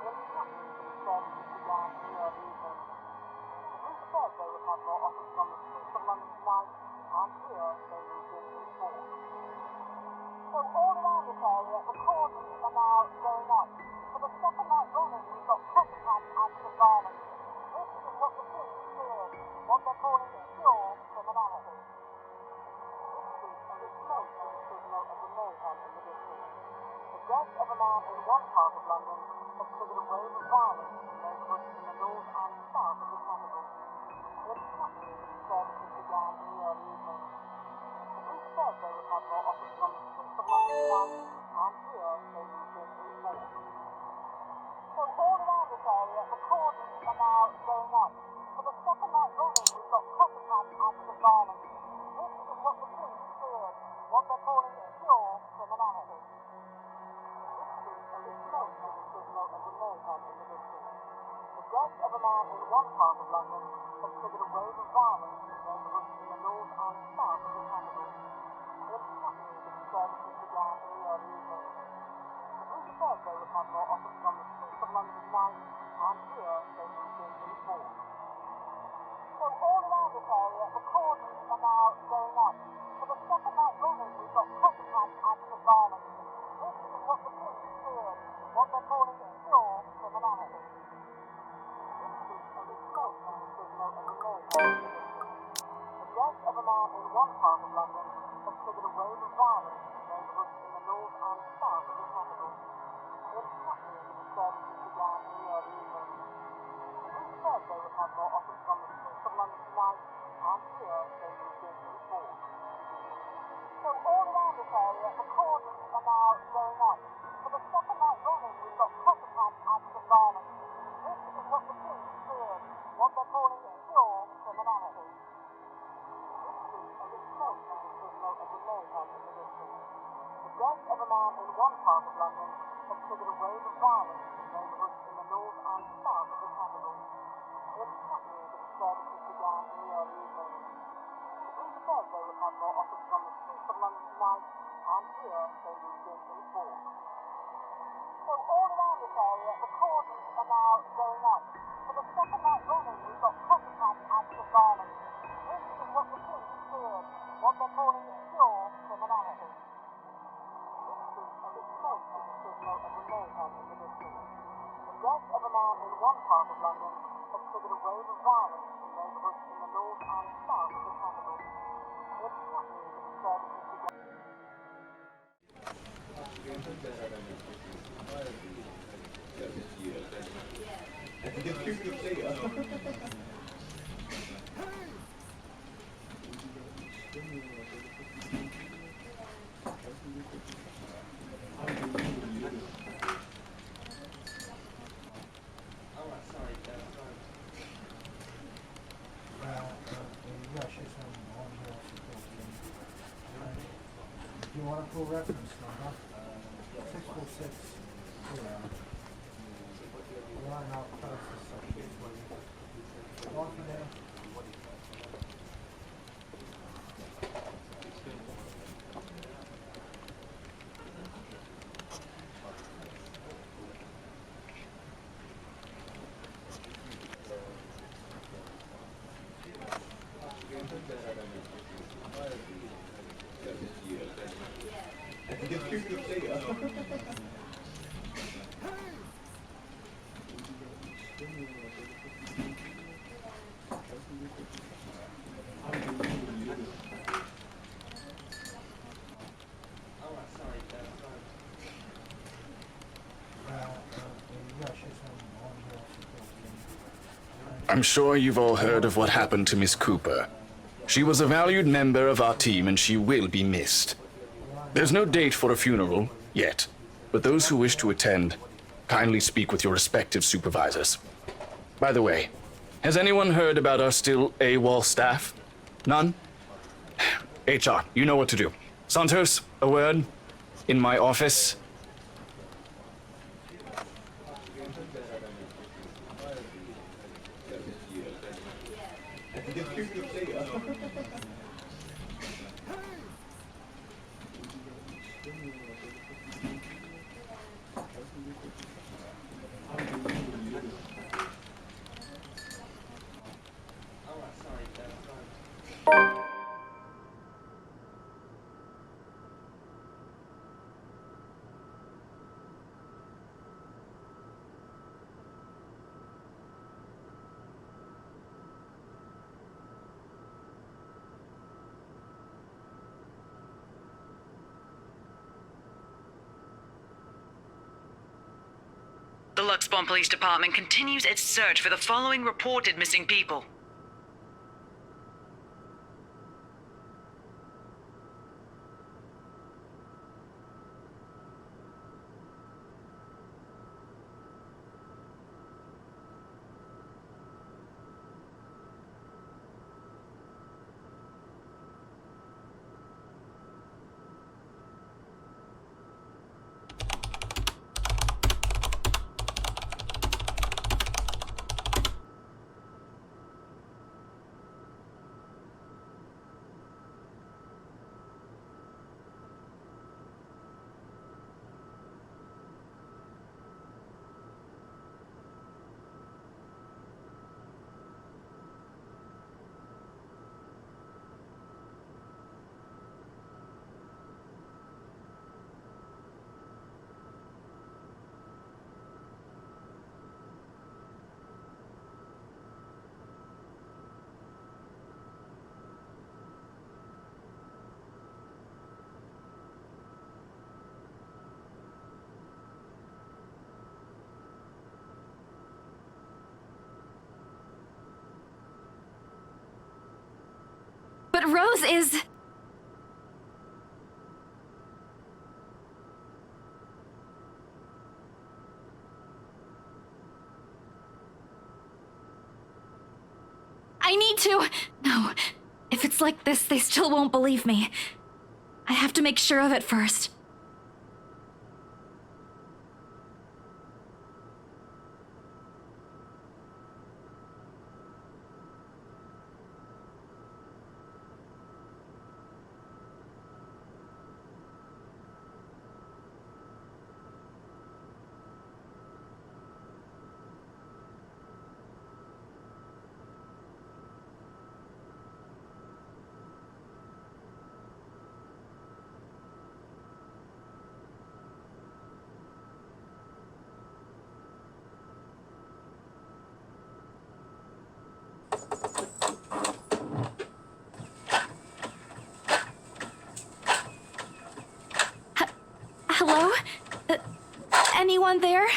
Instantly, these services began in the early evening. The police said they would have more officers on the streets of London tonight, and here they moved in to report. So all around this area, the cordons are now going up. For the second night running, we've got copycat acts of violence. This is what the police feared, what they're calling pure criminality. This street and its smoke is a signal of the mayhem in the district. The death of a man in one part of London has triggered a wave of violence in neighbourhoods in the north and south of the capital. Instantly, these services began in the early evening. The police said they would have more officers on the streets of London tonight, and here they moved in to report. So all around this area, the cordons are now going up. For the second night running, we've got copycat acts of violence. This is what the police feared, what they're calling pure criminality. This street and its smoke is a signal of the mayhem in the district. The death of a man in one part of London has triggered a wave of violence in neighbourhoods in the north and south of the capital. Instantly, these services began in the early evening. The police said they would have more officers on the streets of London tonight, and here they moved in to report. So all around this area, the cordons are now going up. For the second night running, we've got copycat acts of violence. This is what the police feared, what they're calling pure criminality. This street and its smoke is a signal of the mayhem in the district. The death of a man in one part of London has triggered a wave of violence in neighbourhoods in the north and south of the capital. Instantly, these services began in the early evening. The police said they would have more officers on the streets of London tonight, and here they moved in to report. So all around this area, the cordons are now going up. For the second night running, we've got copycat acts of violence. This is what the police feared, what they're calling pure criminality. This street and its smoke is a signal of the mayhem in the district. The death of a man in one part of London has triggered a wave of violence in neighbourhoods in the north and south of the capital. Instantly, these services began in the early evening. The police said they would have more officers on the streets of London tonight, and here they moved in to report. So all around this area, the cordons are now going up. For the second night running, we've got copycat acts of violence. This is what the police feared, what they're calling pure criminality. This street and its smoke is a signal of the mayhem in the district. The death of a man in one part of London has triggered a wave of violence in neighbourhoods in the north and south of the capital. Instantly, these services began. you want a full reference number? 646. We are now close to subject for you. Off of there. I'm sure you've all heard of what happened to Miss Cooper. She was a valued member of our team and she will be missed. There's no date for a funeral, yet, but those who wish to attend, kindly speak with your respective supervisors. By the way, has anyone heard about our still AWOL staff? None? HR, you know what to do. Santos, a word? In my office? The Luxbomb Police Department continues its search for the following reported missing people. But Rose is... I need to... No. If it's like this, they still won't believe me. I have to make sure of it first. Hello? Anyone there?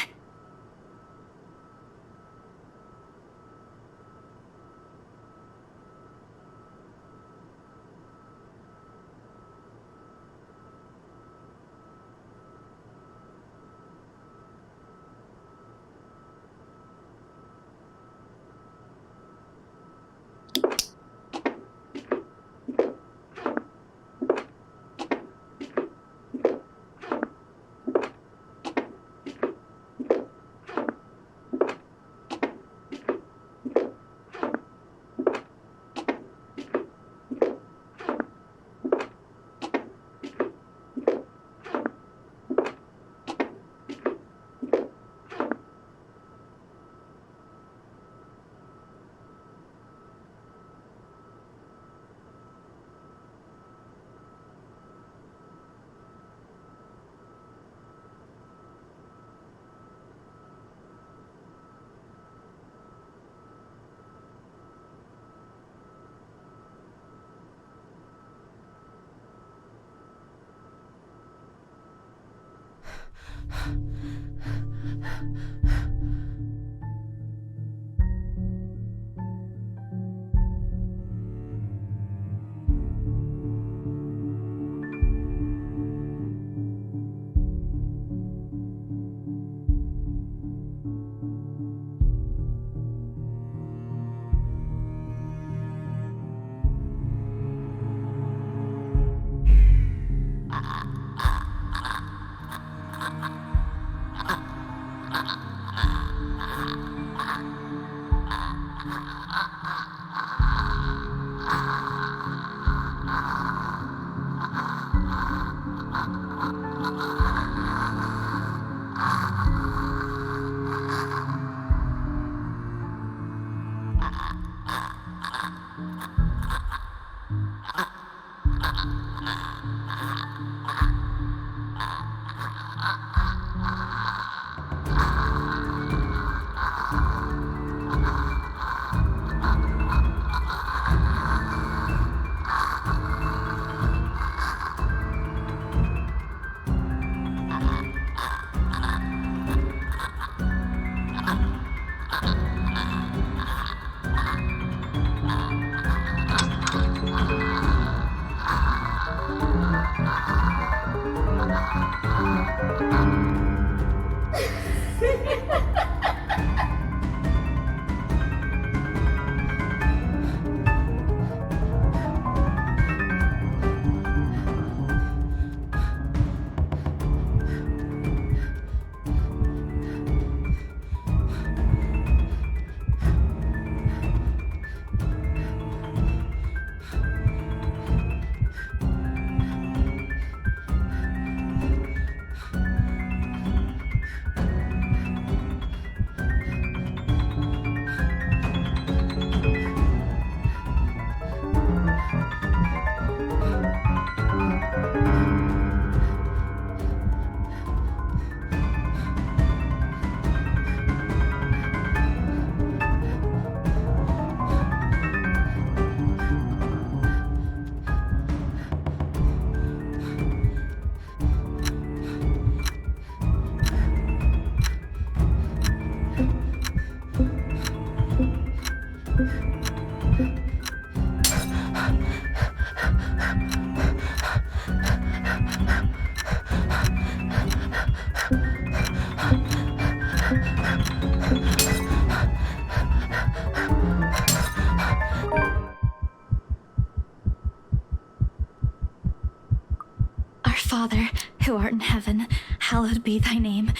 Father, who art in heaven, hallowed be thy name.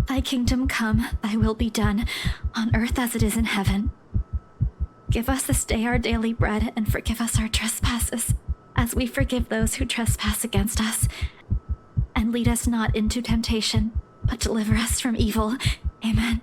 Thy kingdom come, thy will be done, on earth as it is in heaven. Give us this day our daily bread, and forgive us our trespasses, as we forgive those who trespass against us. And lead us not into temptation, but deliver us from evil. Amen.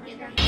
Here